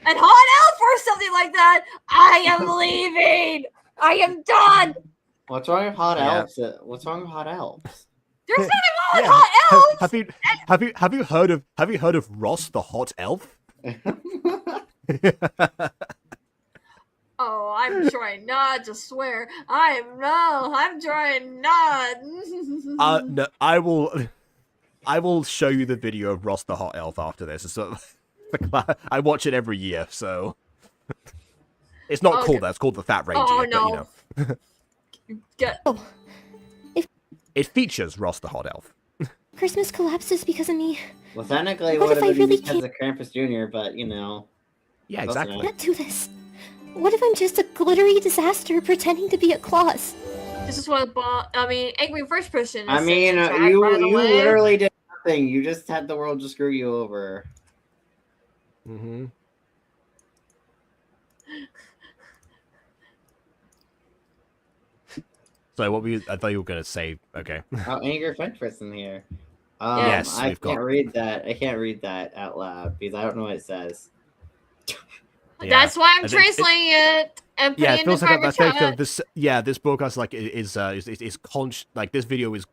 S7: an hot elf or something like that, I am leaving. I am done.
S2: What's wrong with hot elves? What's wrong with hot elves?
S7: There's nothing wrong with hot elves.
S1: Have you heard of Ross the hot elf?
S7: Oh, I'm trying not to swear. I'm trying not.
S1: No, I will show you the video of Ross the hot elf after this. So I watch it every year, so it's not called that. It's called the Fat Reindeer.
S7: Oh no.
S1: But, you know. It features Ross the hot elf.
S3: Christmas collapses because of me.
S2: Well, technically,
S3: What
S2: would
S3: if I
S2: have been
S3: really
S2: because of Krampus Jr., but you know.
S1: Yeah, exactly.
S3: Not do this. What if I'm just a glittery disaster pretending to be a Claus?
S7: This is what angry first person.
S2: I mean, you literally did nothing. You just had the world to screw you over.
S1: Mm-hmm. So I thought you were gonna say. Okay.
S2: Oh, angry French person here.
S1: Yes,
S2: I can't read that. I can't read that out loud because I don't know what it says.
S1: Yeah.
S7: That's why I'm translating it and putting
S1: Yeah,
S7: it
S1: it
S7: in
S1: feels
S7: the
S1: like
S7: private
S1: I think
S7: chat.
S1: this. Yeah, this broadcast like is like this video is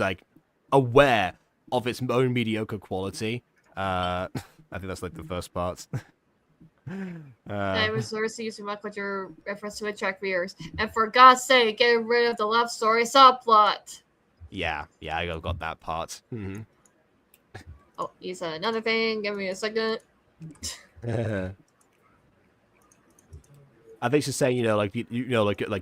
S1: like aware of its own mediocre quality. I think that's like the first part.
S7: I was seriously using much with your reference to attract viewers. And for God's sake, get rid of the love story subplot.
S1: Yeah, I got that part. Mm-hmm.
S7: Oh, he said another thing. Give me a second.
S1: I think she's saying, like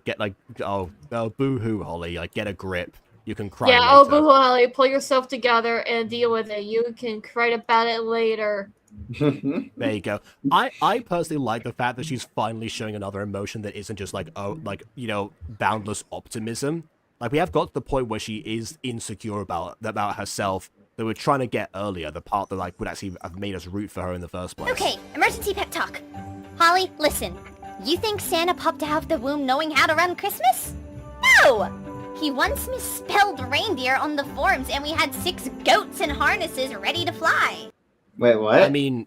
S1: get like, oh boo hoo, Holly, like get a grip. You can cry
S7: Yeah,
S1: later.
S7: oh, boo-hoo, Holly, pull yourself together and deal with it. You can cry about it later.
S1: There you go. I personally like the fact that she's finally showing another emotion that isn't just like, oh, like, you know, boundless optimism. Like, we have got to the point where she is insecure about herself that we're trying to get earlier, the part that, like, would actually have made us root for her in the first place.
S9: Okay, emergency pep talk. Holly, listen. You think Santa popped out of the womb knowing how to run Christmas? No! He once misspelled reindeer on the forms and we had 6 goats in harnesses ready to fly.
S2: Wait, what?
S1: I mean,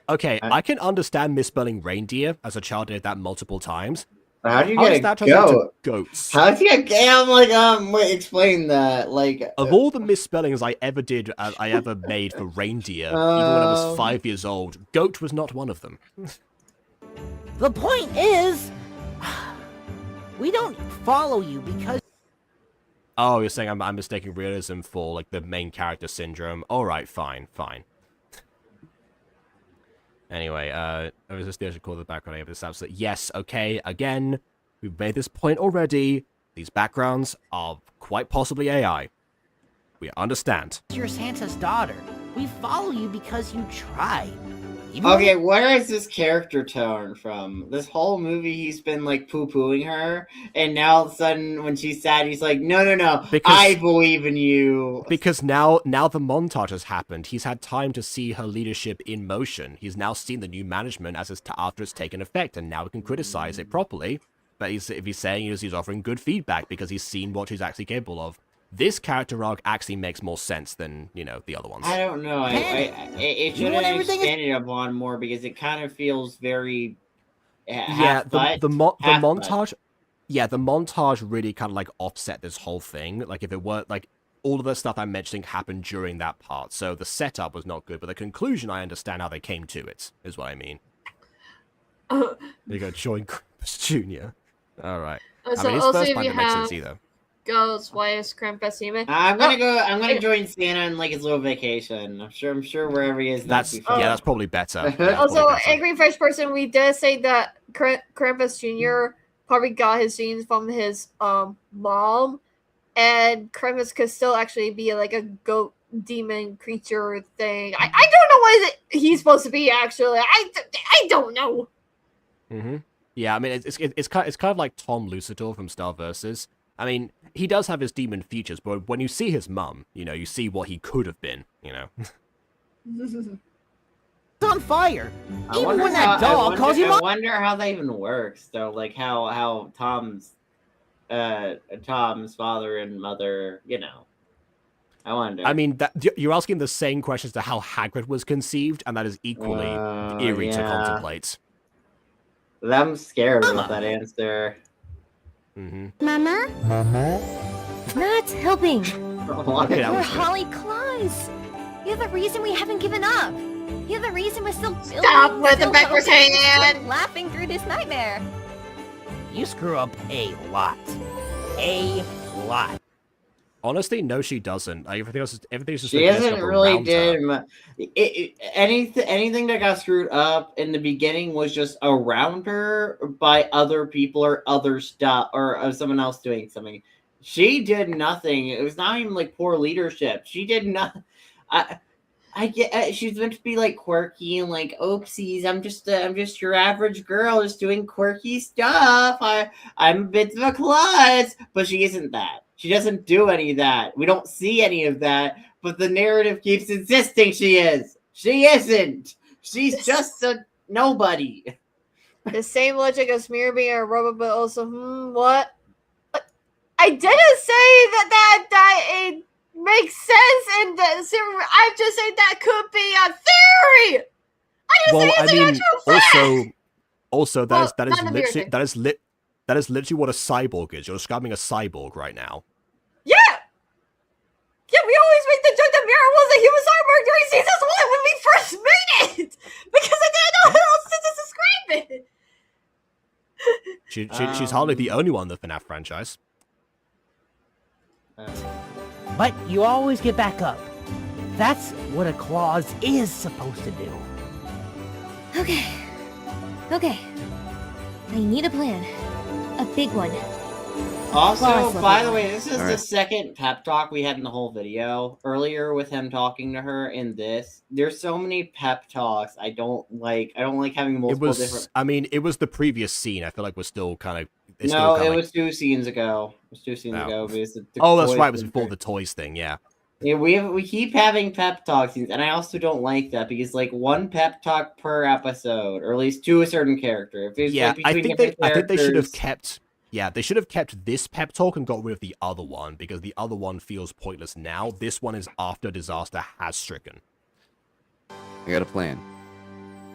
S1: okay, I can understand misspelling reindeer, as a child did that multiple times.
S2: How do you get
S1: that
S2: a
S1: translate to
S2: goat?
S1: goats?
S2: How do you get? I'm like, wait, explain that. Like,
S1: Of all the misspellings I ever did, I ever made for reindeer, even when I was 5 years old, goat was not one of them.
S4: The point is, we don't follow you because...
S1: Oh, you're saying I'm mistaking realism for, like, the main character syndrome. Alright, fine. Anyway, I was just there to call the background of this episode. Yes, okay, again, we've made this point already. These backgrounds are quite possibly AI. We understand.
S4: You're Santa's daughter. We follow you because you tried.
S2: okay, where is this character tone from? This whole movie, he's been like poo-pooing her, and now all of a sudden, when she's sad, he's like, "No, I believe in you."
S1: Because now the montage has happened. He's had time to see her leadership in motion. He's now seen the new management after it's taken effect, and now he can criticize it properly. But if he's saying he's offering good feedback because he's seen what she's actually capable of. This character arc actually makes more sense than, you know, the other ones.
S2: I don't know. It should have expanded upon more because it kind of feels very.
S1: The montage. Yeah, the montage really kind of like offset this whole thing. Like if it were like all of the stuff I'm mentioning happened during that part, so the setup was not good, but the conclusion I understand how they came to it is what I mean. There you go, join Krampus Jr. All right.
S7: So
S1: I mean, his
S7: also
S1: first
S7: if
S1: line
S7: you
S1: didn't make
S7: have
S1: sense either.
S7: Ghost, why is Krampus human?
S2: I'm gonna join Santa on like his little vacation. I'm sure wherever he is.
S1: That's probably better.
S7: Also, angry first person, we did say that Krampus Jr. probably got his genes from his mom, and Krampus could still actually be like a goat demon creature thing. I don't know what he's supposed to be actually. I don't know.
S1: Yeah, I mean it's kind of like Tom Lucidor from Star Versus. I mean, he does have his demon features, but when you see his mum, you know, you see what he could have been, you know.
S4: It's on fire. Even when that dog calls you mom.
S2: I wonder how that even works, though. Like how Tom's father and mother, you know. I wonder.
S1: I mean, you're asking the same questions to how Hagrid was conceived, and that is equally eerie to contemplate.
S2: I'm scared with that answer.
S3: Mama? Not helping.
S9: Poor Holly Claus. You're the reason we haven't given up. You're the reason we're still building.
S7: Stop with the backwards hand!
S9: Laughing through this nightmare.
S4: You screw up a lot. A lot.
S1: Honestly, no, she doesn't. Everything's just.
S2: She hasn't really did anything that got screwed up in the beginning was just around her by other people or other stuff or someone else doing something. She did nothing. It was not even like poor leadership. She did nothing. I get she's meant to be like quirky and like oopsies. I'm just your average girl just doing quirky stuff. I'm a bit of a klutz, but she isn't that. She doesn't do any of that. We don't see any of that, but the narrative keeps insisting she is. She isn't. She's just a nobody.
S7: The same logic as Mirror being a robot, but also, what? I didn't say that it makes sense, and I'm just saying that could be a theory. I didn't say it's an actual fact.
S1: Also, that is literally what a cyborg is. You're describing a cyborg right now.
S7: Yeah! Yeah, we always make the joke that Mira was a human cyborg during season 1 when we first made it! Because I didn't know how else to describe it!
S1: She's hardly the only one in the FNAF franchise.
S4: But you always get back up. That's what a Claus is supposed to do.
S3: Okay. I need a plan. A big one.
S2: Also, by the way, this is the
S5: Alright.
S2: second pep talk we had in the whole video. Earlier with him talking to her in this, there's so many pep talks. I don't like having
S1: It
S2: multiple
S1: was.
S2: different.
S1: I mean, it was the previous scene. I feel like we're still kind of.
S2: No, it was 2 scenes ago. It was 2 scenes
S1: Oh.
S2: ago. Because the
S1: Oh, that's
S2: toys
S1: right. It was
S2: were-
S1: before the toys thing. Yeah.
S2: Yeah, we keep having pep talk scenes, and I also don't like that because like 1 pep talk per episode, or at least to a certain character. If it's
S1: Yeah,
S2: like
S1: I
S2: between
S1: think they
S2: different
S1: should have
S2: characters-
S1: kept. Yeah, they should have kept this pep talk and got rid of the other one because the other one feels pointless now. This one is after disaster has stricken.
S5: I got a plan.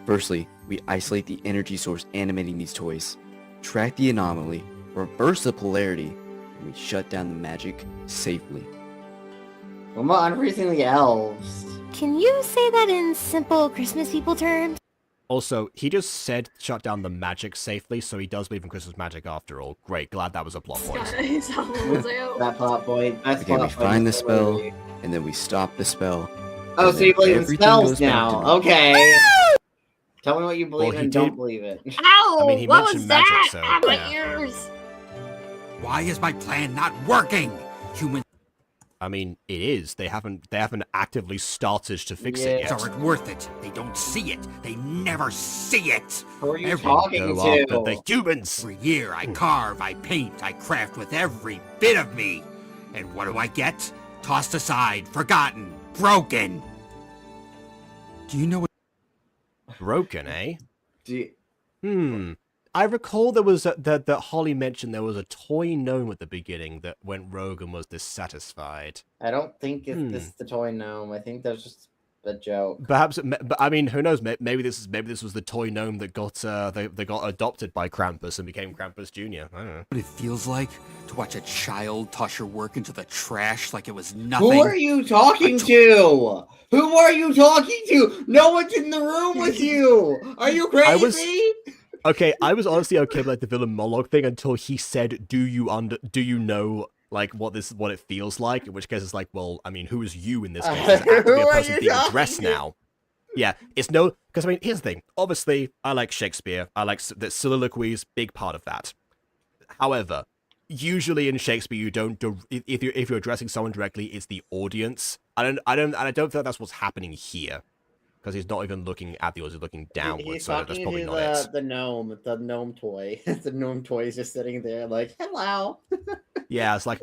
S5: Firstly, we isolate the energy source animating these toys, track the anomaly, reverse the polarity, and we shut down the magic safely.
S2: What about unfreezing the elves?
S3: Can you say that in simple Christmas people terms?
S1: Also, he just said shut down the magic safely, so he does believe in Christmas magic after all. Great, glad that was a plot point.
S2: That plot point. That's
S5: Okay, we
S2: plot point
S5: find the
S2: is
S5: spell,
S2: hilarious.
S5: and then we stop the spell.
S2: Oh,
S5: and
S2: so you
S5: then
S2: believe in
S5: everything
S2: spells
S5: goes back
S2: now?
S5: to normal.
S2: Okay. Tell me what you believe
S1: Well,
S2: in.
S1: he
S2: Don't
S1: did-
S2: believe it.
S7: Ow!
S1: I mean, he
S7: what
S1: mentioned
S7: was
S1: magic,
S7: that?
S1: so,
S7: Ah, my
S1: yeah.
S7: ears!
S6: Why is my plan not working? Humans
S1: I mean, it is. They haven't actively started to fix it yet.
S6: aren't worth it. They don't see it. They never see it.
S2: Who are you
S6: Every
S2: talking
S1: Go after
S2: to?
S1: the humans.
S6: Every year I carve, I paint, I craft with every bit of me. And what do I get? Tossed aside, forgotten, broken. Do you know what?
S1: Broken, eh?
S2: Do-
S1: I recall there was that Holly mentioned there was a toy gnome at the beginning that went rogue and was dissatisfied.
S2: I don't think this is the toy gnome. I think that's just a joke.
S1: Perhaps, but I mean, who knows? Maybe this was the toy gnome that got they got adopted by Krampus and became Krampus Jr. I don't know.
S6: What it feels like to watch a child toss your work into the trash like it was nothing.
S2: Who are you talking to? Who are you talking to? No one's in the room with you. Are you crazy?
S1: Okay, I was honestly okay with like the villain monologue thing until he said, "Do you know like what it feels like?" In which case, it's like, well, I mean, who is you in this case? It's
S2: Who
S1: actively a
S2: are
S1: person
S2: you
S1: being
S2: talking
S1: addressed
S2: to?
S1: now. Yeah, it's no, because I mean, here's the thing. Obviously, I like Shakespeare. I like the soliloquies, big part of that. However, usually in Shakespeare, you don't if you're addressing someone directly, it's the audience. I don't feel that's what's happening here. Because he's not even looking at the audience, he's looking downwards,
S2: He's
S1: so that's
S2: talking
S1: probably
S2: to
S1: not it.
S2: the gnome toy. The gnome toy is just sitting there like, hello.
S1: Yeah, it's like,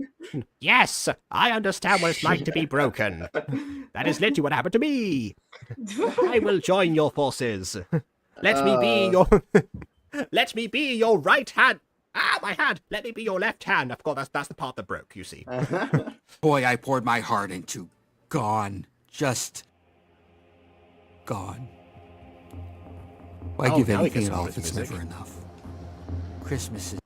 S1: yes, I understand what it's like to be broken. That is literally what happened to me. I will join your forces. Let me be your, let me be your right hand. Ah, my hand. Let me be your left hand. I forgot that's the part that broke. You see.
S6: Boy I poured my heart into. Gone. Just gone. Why
S1: Oh,
S6: give
S1: now he gets
S6: anything at all
S1: all
S6: if
S1: his
S6: it's
S1: music.
S6: never enough? Christmas is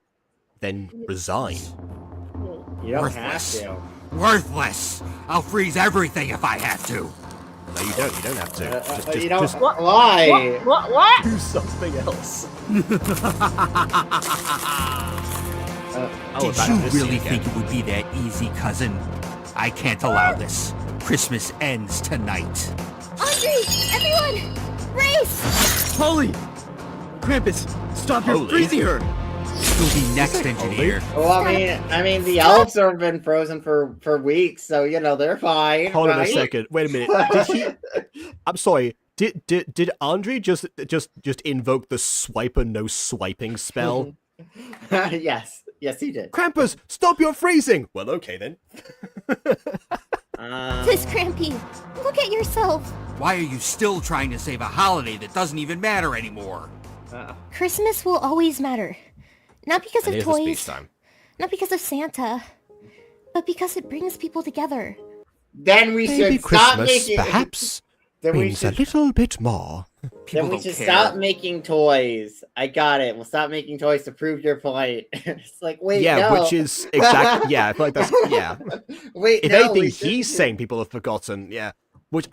S1: Then resign.
S2: You don't
S6: Worthless.
S2: have to.
S6: worthless. I'll freeze everything if I have to.
S1: No, you don't. You don't have to. Just
S2: You don't.
S1: just
S2: Why?
S7: What?
S1: do something else.
S6: Did
S1: back
S6: you
S1: to this
S6: really
S1: scene
S6: think
S1: again.
S6: it would be that easy, cousin? I can't allow this. Christmas ends tonight.
S3: Audrey! Everyone! Race!
S5: Holly! Krampus! Stop! You're
S1: Holy.
S5: freezing her!
S6: You'll be next, engineer.
S2: Well, I mean, the elves have been frozen for weeks, so you know they're fine.
S1: Hold on a
S2: right?
S1: second. Wait a minute. Did he? I'm sorry. Did Andre just invoke the swiper no swiping spell?
S2: Yes, he did.
S1: Krampus, stop your freezing! Well, okay then.
S3: This Crampy, look at yourself.
S6: Why are you still trying to save a holiday that doesn't even matter anymore?
S3: Christmas will always matter. Not because
S1: And
S3: of
S1: here's the speech
S3: toys,
S1: time.
S3: not because of Santa, but because it brings people together.
S2: Then we
S1: Maybe
S2: should stop
S1: Christmas,
S2: making.
S1: perhaps,
S2: Then we
S1: means a
S2: should.
S1: little bit more.
S6: People
S2: Then we
S6: don't
S2: should
S6: care.
S2: stop making toys. I got it. We'll stop making toys to prove your point. It's like, wait,
S1: Yeah,
S2: no.
S1: which is exactly. Yeah, I feel like that's. Yeah.
S2: Wait,
S1: If
S2: no,
S1: anything,
S2: we
S1: he's
S2: shouldn't.
S1: saying people have forgotten. Yeah, which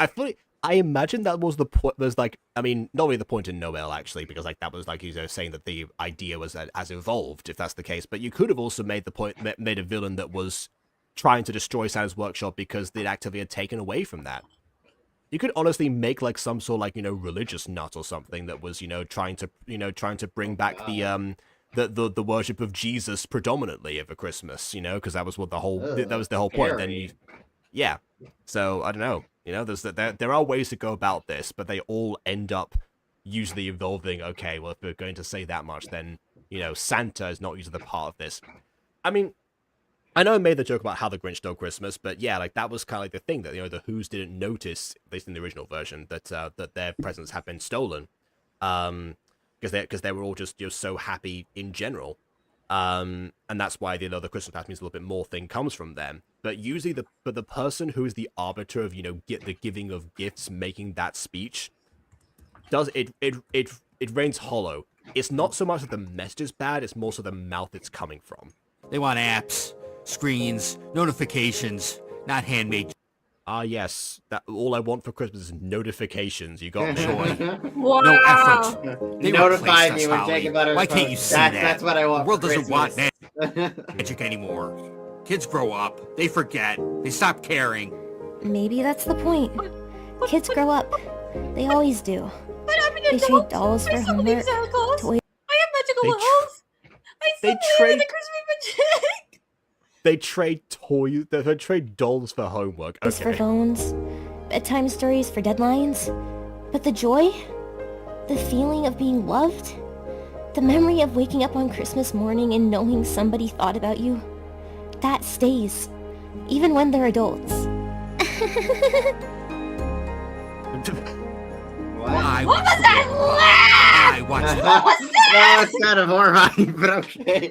S1: I imagine that was the point. Was like, I mean, not really the point in Noel actually, because like that was like saying that the idea was as evolved, if that's the case. But you could have also made the point, made a villain that was trying to destroy Santa's workshop because the activity had taken away from that. You could honestly make like some sort of like religious nut or something that was trying to bring back the the worship of Jesus predominantly over Christmas, you know, because that was what the whole that was the whole point. Then yeah, so I don't know, you know, there are ways to go about this, but they all end up usually involving, okay, well, if we're going to say that much, then, you know, Santa is not usually the part of this. I mean, I know I made the joke about how the Grinch stole Christmas, but yeah, like that was kind of like the thing that, you know, the Who's didn't notice, at least in the original version, that that their presents had been stolen, because they were all just, you know, so happy in general, and that's why the Christmas past means a little bit more thing comes from them. But usually the person who is the arbiter of, you know, the giving of gifts, making that speech, does it rains hollow. It's not so much that the message is bad, it's more so the mouth it's coming from.
S6: They want apps, screens, notifications, not handmade.
S1: Ah, yes. That all I want for Christmas is notifications. You got me.
S6: Joy.
S7: Wow.
S6: No effort. They
S2: Notify
S6: replaced
S2: me
S6: us,
S2: when
S6: Holly.
S2: Jacob Butters
S6: Why can't you
S2: posts.
S6: see that?
S2: That's what I want.
S6: The world
S2: for
S6: doesn't want
S2: Christmas.
S6: magic anymore. Kids grow up. They forget. They stop caring.
S3: Maybe that's the point. Kids grow up. They always do.
S7: What happened
S3: They
S7: to
S3: trade dolls for
S7: I still believe
S3: homework,
S7: Santa Claus.
S3: toys.
S7: I have magical
S1: They
S7: elves. I still
S1: they
S7: believe in
S1: trade-
S7: the Christmas magic.
S1: They trade toys. They trade dolls for homework.
S3: For
S1: Okay.
S3: phones, bedtime stories for deadlines. But the joy, the feeling of being loved, the memory of waking up on Christmas morning and knowing somebody thought about you, that stays, even when they're adults.
S2: What?
S7: What was that laugh?
S6: I watched
S2: That was kind of horrifying, but okay.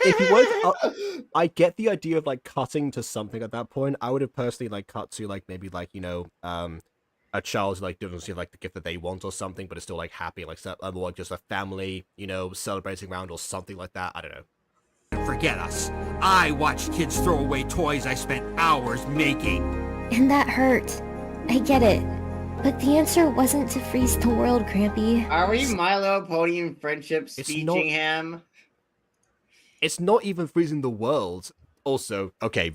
S1: If you want, I get the idea of like cutting to something at that point. I would have personally like cut to like maybe like, you know, a child like doesn't see like the gift that they want or something, but it's still like happy, like or just a family, you know, celebrating around or something like that. I don't know.
S6: Forget us. I watched kids throw away toys I spent hours making.
S3: And that hurt. I get it. But the answer wasn't to freeze the world, Crampy.
S2: Are we Milo Podium friendship
S1: It's
S2: speeching
S1: not-
S2: him?
S1: It's not even freezing the world. Also, okay,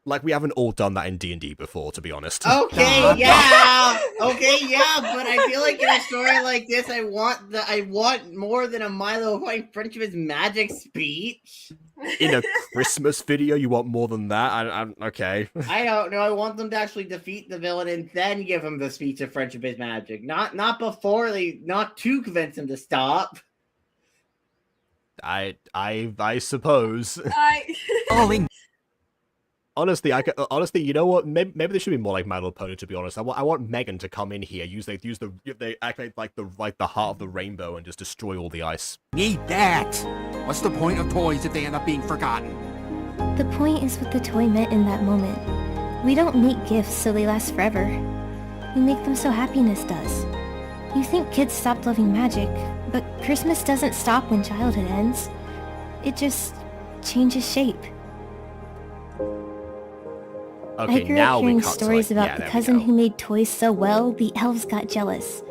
S1: like we haven't all done that in D&D before, to be honest.
S2: Okay, yeah. Okay, yeah, but I feel like in a story like this, I want more than a Milo Podium friendship is magic speech.
S1: In a Christmas video, you want more than that? I'm okay.
S2: I don't know. I want them to actually defeat the villain and then give him the speech of friendship is magic. Not before not to convince him to stop.
S1: I suppose.
S6: Falling.
S1: Honestly, honestly, you know what? Maybe they should be more like My Little Pony. To be honest, I want Megan to come in here, they activate like the heart of the rainbow and just destroy all the ice.
S6: Need that. What's the point of toys if they end up being forgotten?
S3: The point is what the toy meant in that moment. We don't make gifts so they last forever. We make them so happiness does. You think kids stopped loving magic, but Christmas doesn't stop when childhood ends. It just changes shape.
S1: Okay,
S3: I grew
S1: now
S3: up
S1: we
S3: hearing
S1: cut
S3: stories
S1: to, like,
S3: about
S1: yeah,
S3: the
S1: there we
S3: cousin
S1: go.
S3: who made toys so well, the elves got jealous.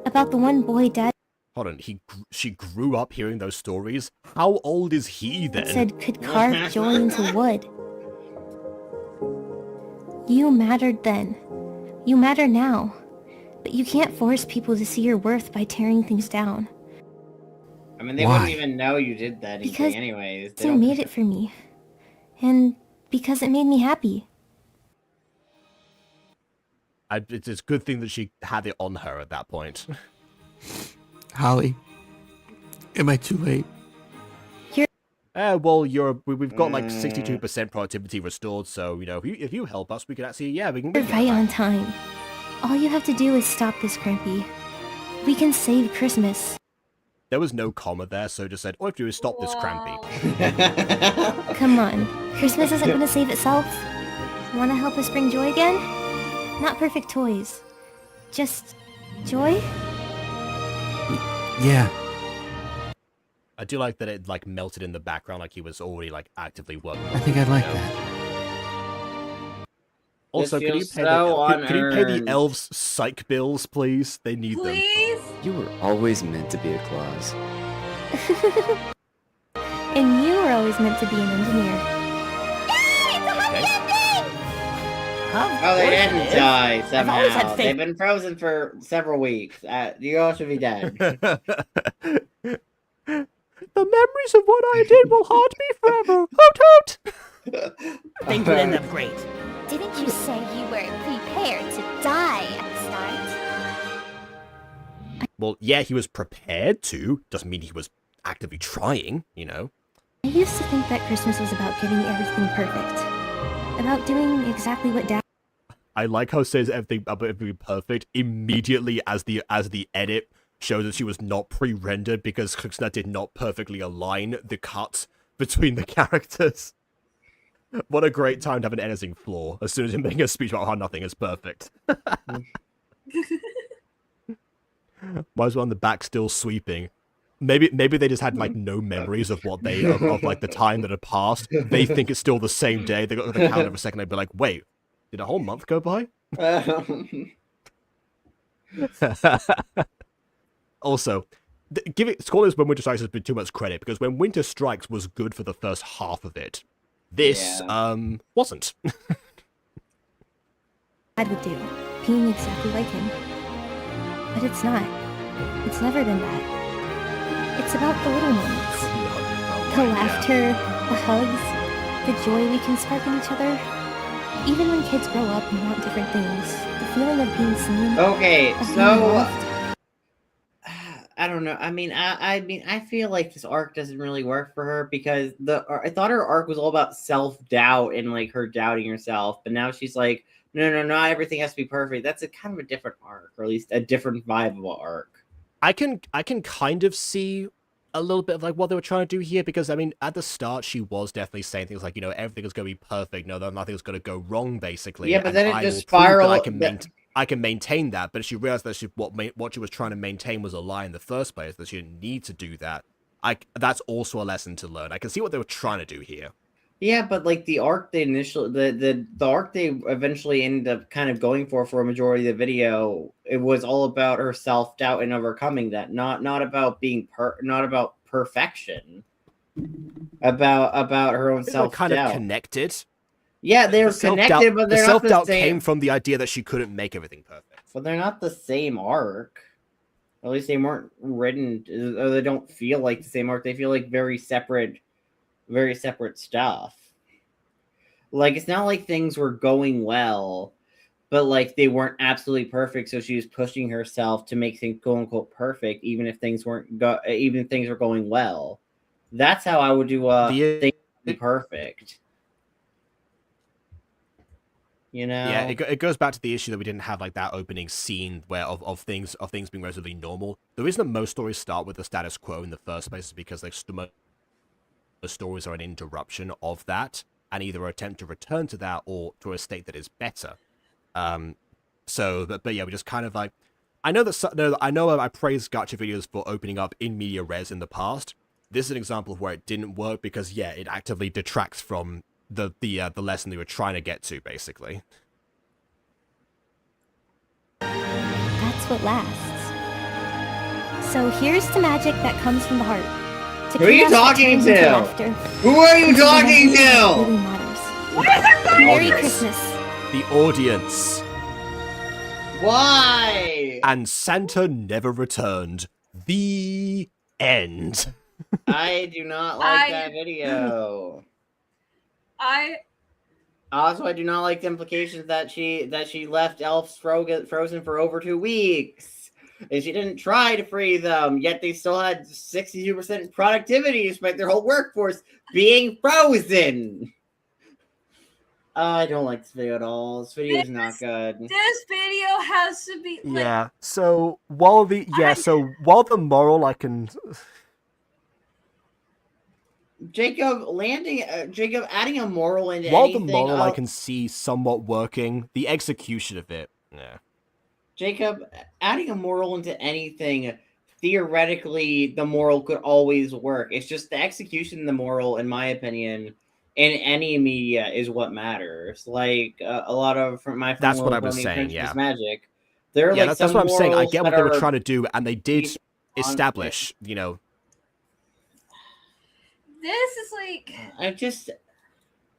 S3: About the one boy Dad
S1: Hold on, she grew up hearing those stories. How old is he then?
S3: said could carve joy into wood. You mattered then. You matter now. But you can't force people to see your worth by tearing things down.
S2: I mean, they
S6: Why?
S2: wouldn't even know you did that anything
S3: Because
S2: anyways. They
S3: You
S2: don't-
S3: made it for me. And because it made me happy.
S1: It's a good thing that she had it on her at that point.
S6: Holly, am I too late?
S1: Well, we've got like 62% productivity restored, so, you know, if you help us, we can actually, yeah, we can
S3: You're
S1: get
S3: right
S1: that.
S3: on time. All you have to do is stop this, Crimpy. We can save Christmas.
S1: There was no comma there, so just said, all you have to do is stop this crampy.
S3: Come on. Christmas isn't going to save itself. Want to help us bring joy again? Not perfect toys. Just joy?
S6: Yeah.
S1: I do like that it like melted in the background, like he was already like actively working.
S6: I think I'd like that.
S1: Also,
S2: This
S1: can you
S2: feels
S1: pay
S2: so
S1: can you pay the
S2: unearned.
S1: elves psych bills, please? They need them.
S7: Please?
S5: You were always meant to be a Claus.
S3: And you were always meant to be an engineer.
S2: Oh, they didn't die
S7: always had
S2: somehow.
S7: faith.
S2: They've been frozen for several weeks. You all should be dead.
S1: The memories of what I did will haunt me forever. Hoot hoot!
S7: Things would end up great.
S9: Didn't you say you were prepared to die at the start?
S1: Well, yeah, he was prepared to. Doesn't mean he was actively trying, you know.
S3: I used to think that Christmas was about getting everything perfect. About doing exactly what Dad...
S1: I like how it says everything about everything perfect immediately as the edit shows that she was not pre-rendered because Hxnnah did not perfectly align the cuts between the characters. What a great time to have an editing flaw as soon as you're making a speech about how nothing is perfect. Might as well on the back still sweeping. Maybe they just had like no memories of what they of like the time that had passed. They think it's still the same day. They got the calendar for a second. They'd be like, "Wait, did a whole month go by?" Also, Scholars When Winter Strikes has been too much credit because When Winter Strikes was good for the first half of it. This wasn't.
S3: Dad would do, being exactly like him. But it's not. It's never been that. It's about the little moments. The laughter, the hugs, the joy we can spark in each other. Even when kids grow up and want different things, the feeling of being seen.
S2: Okay,
S3: of being
S2: so
S3: loved.
S2: I don't know. I mean, I feel like this arc doesn't really work for her because I thought her arc was all about self-doubt and like her doubting herself, but now she's like, no, not everything has to be perfect. That's a kind of a different arc, or at least a different vibe of an arc.
S1: I can kind of see a little bit of like what they were trying to do here because I mean at the start she was definitely saying things like, you know, everything is going to be perfect, no, nothing's going to go wrong basically.
S2: Yeah, but then it just
S1: spiraled.
S2: spiraled.
S1: I can maintain that, but she realized that what she was trying to maintain was a lie in the first place, that she didn't need to do that. That's also a lesson to learn. I can see what they were trying to do here.
S2: Yeah, but like the arc they initially, the arc they eventually ended up kind of going for a majority of the video, it was all about her self-doubt and overcoming that, not about being not about perfection, about her own self-doubt.
S1: Kind of connected.
S2: Yeah, they're connected, but they're not the same.
S1: Self-doubt came from the idea that she couldn't make everything perfect.
S2: But they're not the same arc. At least they weren't written, or they don't feel like the same arc. They feel like very separate stuff. Like, it's not like things were going well, but like they weren't absolutely perfect, so she was pushing herself to make things quote unquote perfect, even if things were going well. That's how I would do things be perfect. You know?
S1: Yeah, it goes back to the issue that we didn't have like that opening scene where of things being relatively normal. The reason that most stories start with the status quo in the first place is because like the stories are an interruption of that, and either attempt to return to that or to a state that is better. But yeah, we just kind of like, I know I praised Gacha videos for opening up in media res in the past. This is an example of where it didn't work because yeah, it actively detracts from the lesson they were trying to get to, basically.
S3: That's what lasts. So here's to magic that comes from the heart.
S2: Who are you talking to? Who are you talking to?
S3: Really matters. Merry Christmas.
S1: The audience.
S2: Why?
S1: And Santa never returned. The end.
S2: I do not like that video. Also, I do not like the implications that she left elves frozen for over 2 weeks. And she didn't try to free them, yet they still had 62% productivity despite their whole workforce being frozen. I don't like this video at all. This video is not good.
S7: This video has to be like,
S1: Yeah. So while the moral I can
S2: Jacob adding a moral into
S1: while
S2: anything.
S1: the moral I can see somewhat working, the execution of it, yeah.
S2: Jacob, adding a moral into anything, theoretically, the moral could always work. It's just the execution of the moral, in my opinion, in any media is what matters. Like a lot of my friends,
S1: that's what I was saying. Yeah,
S2: magic.
S1: That's what I'm saying. I get what they were trying to do, and they did establish. You know,
S7: this is like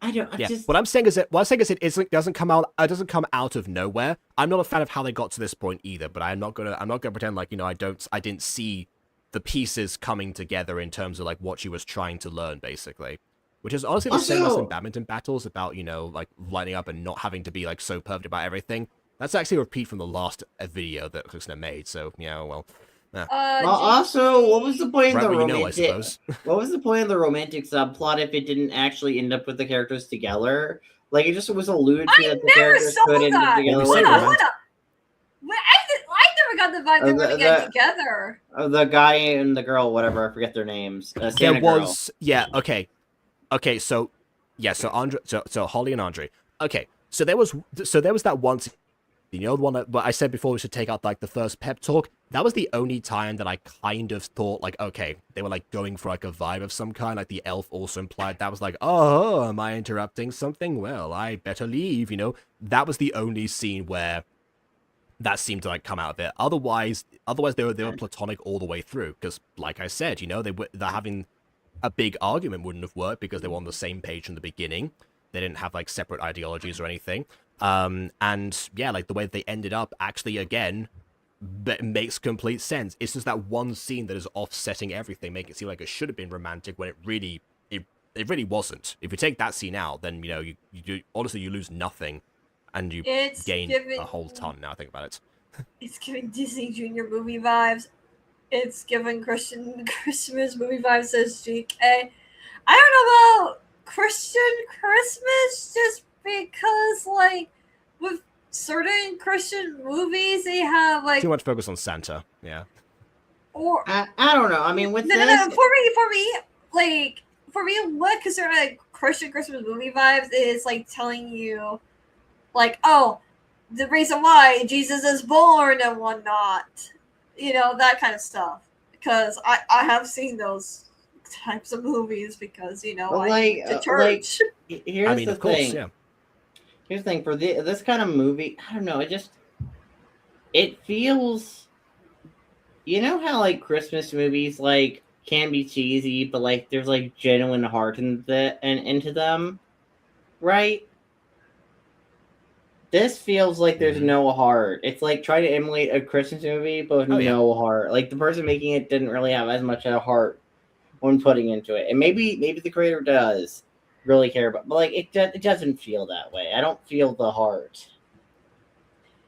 S2: I don't. I
S1: Yeah,
S2: just.
S1: what I'm saying is it doesn't come out. It doesn't come out of nowhere. I'm not a fan of how they got to this point either. But I'm not gonna pretend like I didn't see the pieces coming together in terms of like what she was trying to learn, basically. Which is honestly the same as in badminton battles about like lining up and not having to be like so perfect about everything. That's actually a repeat from the last video that Hxnnah made. So well.
S2: Well, also, what was the point of the romantic?
S1: I suppose.
S2: What was the point of the romantic subplot if it didn't actually end up with the characters together? Like, it just was alluded to that the characters could end up together.
S7: Hold on. I never got the vibe they were going to get together.
S2: The guy and the girl, whatever, I forget their names.
S1: There was, okay. So Andre, so Holly and Andre. Okay, so there was that one. The one that I said before we should take out like the first pep talk. That was the only time that I kind of thought like, okay, they were like going for like a vibe of some kind. Like the elf also implied that was like, oh, am I interrupting something? Well, I better leave. That was the only scene where that seemed to like come out of it. Otherwise they were platonic all the way through. Because like I said, they're having a big argument wouldn't have worked because they were on the same page from the beginning. They didn't have like separate ideologies or anything. And yeah, like the way they ended up actually again makes complete sense. It's just that one scene that is offsetting everything, make it seem like it should have been romantic when it really wasn't. If you take that scene out, then you honestly you lose nothing, and you gain a whole ton. Now I think about it.
S7: It's giving Disney Junior movie vibes. It's giving Christmas movie vibes, says GK. I don't know about Christian Christmas just because, like, with certain Christian movies, they have, like...
S1: Too much focus on Santa, yeah.
S7: Or...
S2: I don't know, I mean, with
S7: no, for me, what consider like Christian Christmas movie vibes is, like, telling you, like, oh, the reason why Jesus is born and whatnot. That kind of stuff. Because I have seen those types of movies because, I went to church.
S2: Here's the thing. Here's the thing. For this kind of movie, I don't know, it feels... You know how, like, Christmas movies, like, can be cheesy, but, like, there's, like, genuine heart into them? Right? This feels like there's no heart. It's like trying to emulate a Christmas movie, but with no heart. Like, the person making it didn't really have as much of a heart when putting into it. And maybe the creator does really care about, but, like, it doesn't feel that way. I don't feel the heart.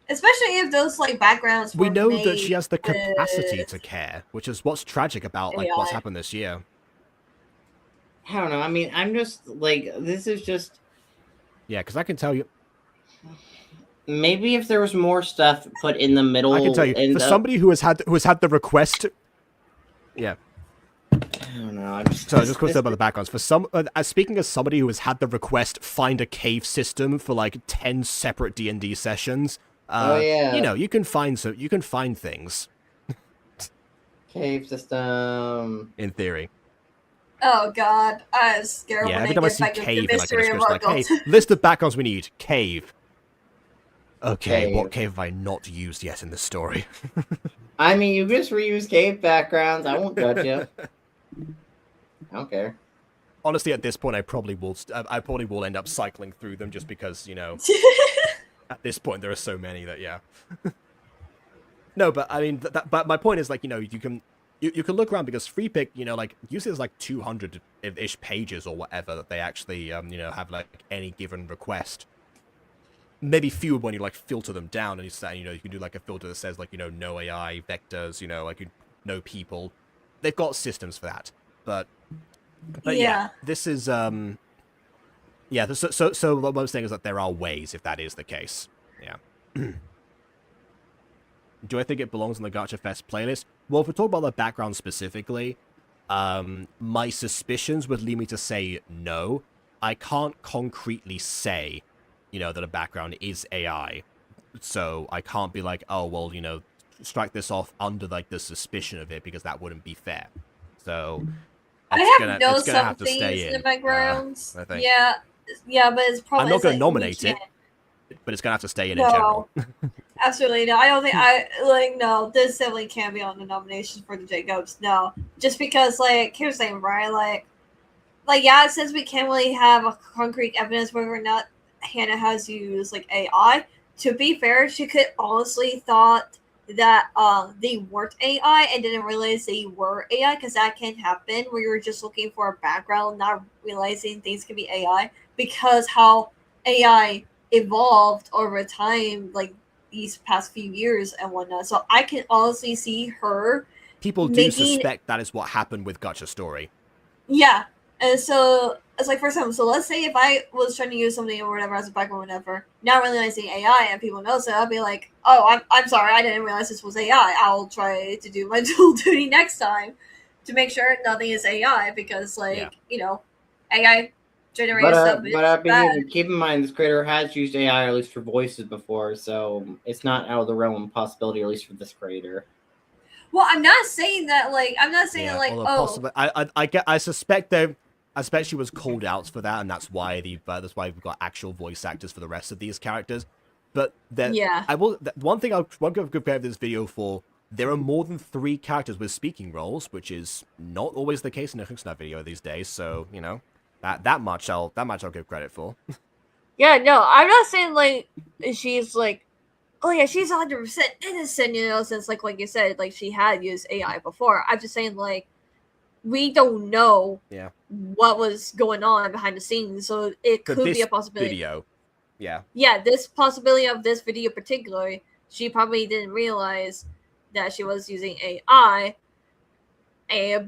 S7: Especially if those, like, backgrounds
S1: we know that she has the capacity to care, which is what's tragic about, like, what's happened this year.
S2: I don't know. I mean, I'm just, like, this is just...
S1: Yeah, because I can tell you...
S2: Maybe if there was more stuff put in the middle...
S1: I can tell you, for somebody who has had the request... Yeah.
S2: I don't know.
S1: So I just quick about the backgrounds. For speaking as somebody who has had the request find a cave system for like 10 separate D&D sessions, you can find things.
S2: Cave system.
S1: In theory.
S7: Oh God, I was scared.
S1: Yeah,
S7: when
S1: every time I see cave, in like a description, like, hey, list of backgrounds we need. Cave. Okay, what cave have I not used yet in this story?
S2: I mean, you just reuse cave backgrounds. I won't judge you. I don't care.
S1: Honestly, at this point, I probably will end up cycling through them just because, at this point, there are so many that, yeah. No, but I mean, but my point is, like, you can look around because free pick, like, usually there's like 200-ish pages or whatever that they actually, have like any given request. Maybe fewer when you like filter them down and you can do like a filter that says like, no AI vectors, like no people. They've got systems for that, but yeah, this is so what I'm saying is that there are ways if that is the case. Yeah. Do I think it belongs on the Gacha Fest playlist? Well, if we talk about the background specifically, my suspicions would lead me to say no. I can't concretely say, that a background is AI. So I can't be like, oh, well, strike this off under, like, the suspicion of it, because that wouldn't be fair. So it's gonna have to stay in the backgrounds. I think.
S7: Yeah, but it's probably...
S1: I'm not going to nominate it, but it's going to have to stay in general.
S7: Absolutely, no. I don't think no, this definitely can't be on the nominations for the J-Goats, no. Just because, like, here's the thing, right? Like, like, yeah, since we can't really have a concrete evidence whether or not Hxnnah has used like AI. To be fair, she could honestly thought that they weren't AI and didn't realize they were AI, because that can happen where you're just looking for a background, not realizing things can be AI, because how AI evolved over time, like these past few years and whatnot. So I can honestly see her
S1: People do suspect that is what happened with Gacha Story.
S7: Yeah. And so it's like, for example, so let's say if I was trying to use something or whatever as a background, whatever, not realizing AI and people know, so I'll be like, oh, I'm sorry, I didn't realize this was AI. I'll try to do my dual duty next time to make sure nothing is AI, because you know, AI generated stuff is bad.
S2: Keep in mind, this creator has used AI, at least for voices before, so it's not out of the realm of possibility, at least for this creator.
S7: Well, I'm not saying that,
S1: I suspect she was called out for that, and that's why we've got actual voice actors for the rest of these characters. But one thing I want to compare this video for, there are more than 3 characters with speaking roles, which is not always the case in a Hxnnah video these days. So you know, that much I'll give credit for.
S7: Yeah, no, I'm not saying like she's like, oh yeah, she's 100% innocent, you know, since like you said, like she had used AI before. I'm just saying, like, we don't know what was going on behind the scenes, so it could be a possibility.
S1: Video.
S7: Yeah, this possibility of this video particularly, she probably didn't realize that she was using AI.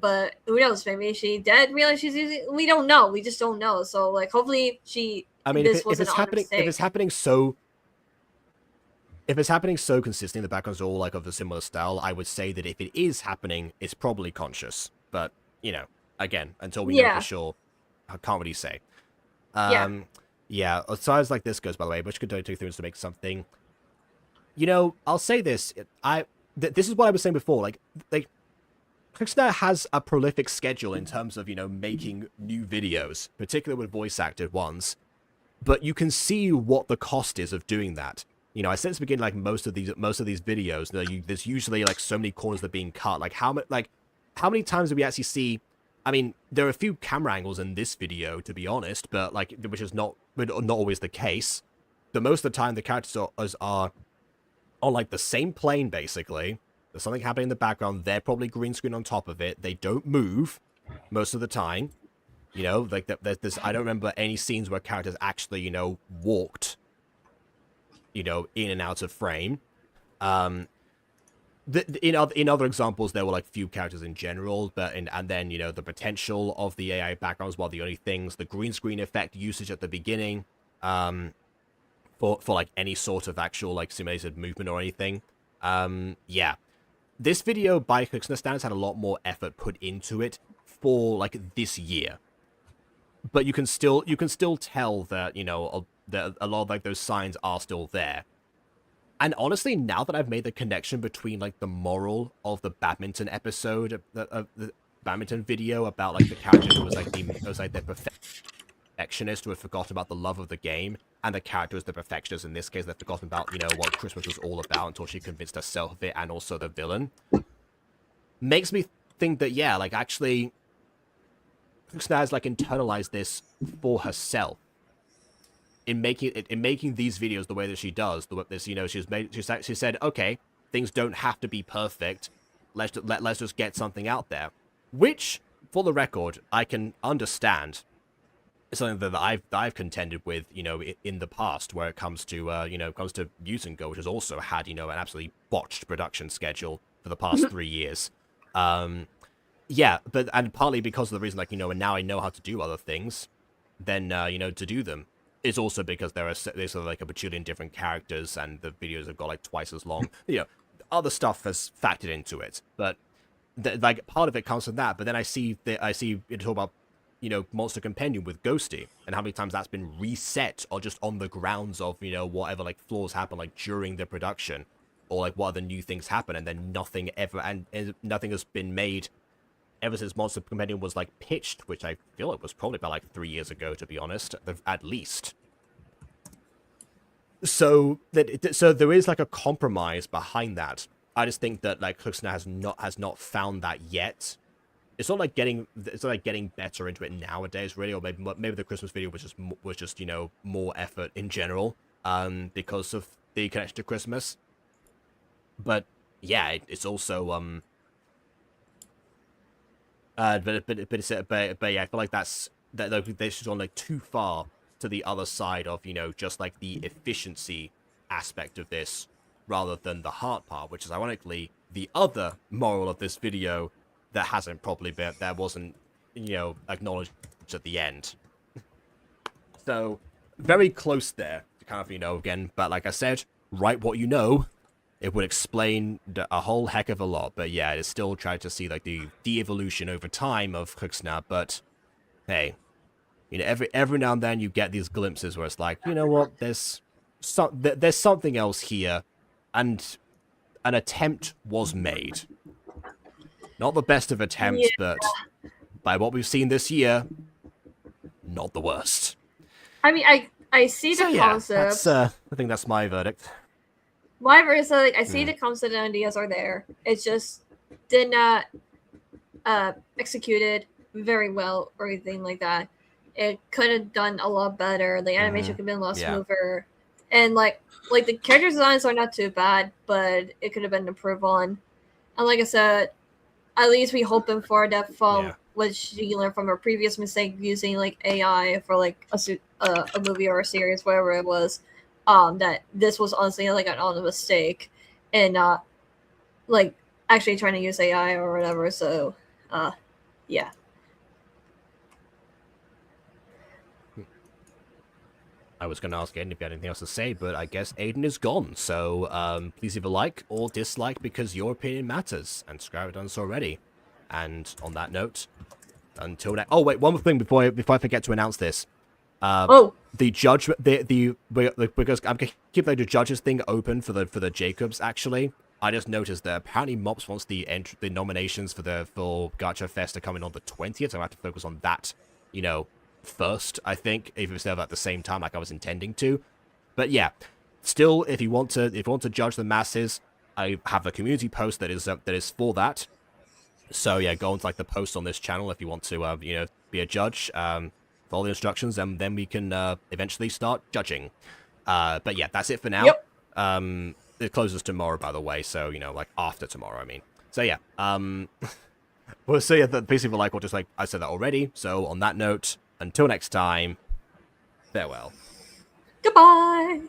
S7: But who knows? Maybe she did realize she's using. We don't know. We just don't know. So like, hopefully she.
S1: I mean, if it's happening so consistently, the backgrounds are all like of a similar style, I would say that if it is happening, it's probably conscious. But you know, again, until we know for sure, I can't really say. As far as like this goes, by the way, which could do 2 things to make something. You know, I'll say this. This is what I was saying before. Like Hxnnah has a prolific schedule in terms of, you know, making new videos, particularly with voice acted ones. But you can see what the cost is of doing that. You know, I said at the beginning, like most of these videos, there's usually like so many corners that are being cut. Like how many times do we actually see? I mean, there are a few camera angles in this video, to be honest, but like which is not always the case. But most of the time, the characters are on like the same plane basically. There's something happening in the background. They're probably green screen on top of it. They don't move most of the time. You know, like there's I don't remember any scenes where characters actually, you know, walked, you know, in and out of frame. In other examples, there were like few characters in general, and then, you know, the potential of the AI backgrounds were the only things. The green screen effect usage at the beginning, for like any sort of actual like simulated movement or anything. This video by Hxnnah standards had a lot more effort put into it for like this year. But you can still tell that, you know, that a lot of like those signs are still there. And honestly, now that I've made the connection between like the moral of the badminton episode, of the badminton video about like the character who was like the perfectionist who had forgotten about the love of the game, and the character was the perfectionist in this case that forgotten about, you know, what Christmas was all about until she convinced herself of it, and also the villain, makes me think that like actually Hxnnah has like internalized this for herself in making these videos the way that she does. You know, she said, okay, things don't have to be perfect. Let's just get something out there, which, for the record, I can understand. It's something that I've contended with, you know, in the past, where it comes to you know, comes to Mutant Go, which has also had, you know, an absolutely botched production schedule for the past 3 years. And partly because of the reason, like, you know, and now I know how to do other things, then you know, to do them. It's also because there's like a bajillion different characters, and the videos have got like twice as long. You know, other stuff has factored into it, but like part of it comes from that. But then I see you talk about, you know, Monster Compendium with Ghosty, and how many times that's been reset, or just on the grounds of, you know, whatever like flaws happen like during the production, or like what other new things happen, and then nothing has been made ever since Monster Compendium was like pitched, which I feel it was probably about like 3 years ago, to be honest, at least. So there is like a compromise behind that. I just think that like Hxnnah has not found that yet, it's not like getting better into it nowadays, really, or maybe the Christmas video was just you know, more effort in general, because of the connection to Christmas. But yeah, it's also but yeah, I feel like they've just gone like too far to the other side of, you know, just like the efficiency aspect of this rather than the heart part, which is ironically the other moral of this video that wasn't, you know, acknowledged at the end. So very close there to kind of, you know, again, but like I said, write what you know. It would explain a whole heck of a lot, but yeah, it is still trying to see like the de-evolution over time of Hxnnah. But hey, you know, every now and then you get these glimpses where it's like, you know what, there's something else here, and an attempt was made. Not the best of attempts, but by what we've seen this year, not the worst.
S7: I mean, I see the concept.
S1: I think that's my verdict.
S7: My verdict is like, I see the concept and ideas are there. It's just did not executed very well or anything like that. It could have done a lot better. The animation could have been a lot smoother, and like the character designs are not too bad, but it could have been improved on. And like I said, at least we hoping for that from which you learned from our previous mistake using like AI for like a movie or a series, whatever it was. That this was honestly like an honest mistake, and not like actually trying to use AI or whatever. So, yeah.
S1: I was going to ask Aiden if you had anything else to say, but I guess Aiden is gone. So please leave a like or dislike because your opinion matters, and subscribe if you haven't done so already. And on that note, until next. Oh wait, one more thing before I forget to announce this. The judge, because I'm gonna keep like the judges thing open for the Jacobs. Actually, I just noticed that apparently Mops wants the nominations for Gacha Fest to come in on the 20th. So I have to focus on that, you know, first. I think even if it's at the same time, like I was intending to. But yeah, still, if you want to judge the masses, I have a community post that is for that. So yeah, go onto like the post on this channel if you want to, you know, be a judge. Follow the instructions, and then we can eventually start judging. But yeah, that's it for now. Yep. It closes tomorrow, by the way, so, you know, like after tomorrow, I mean. So yeah, we'll see you basically like, or just like I said that already. So on that note, until next time, farewell.
S7: Goodbye.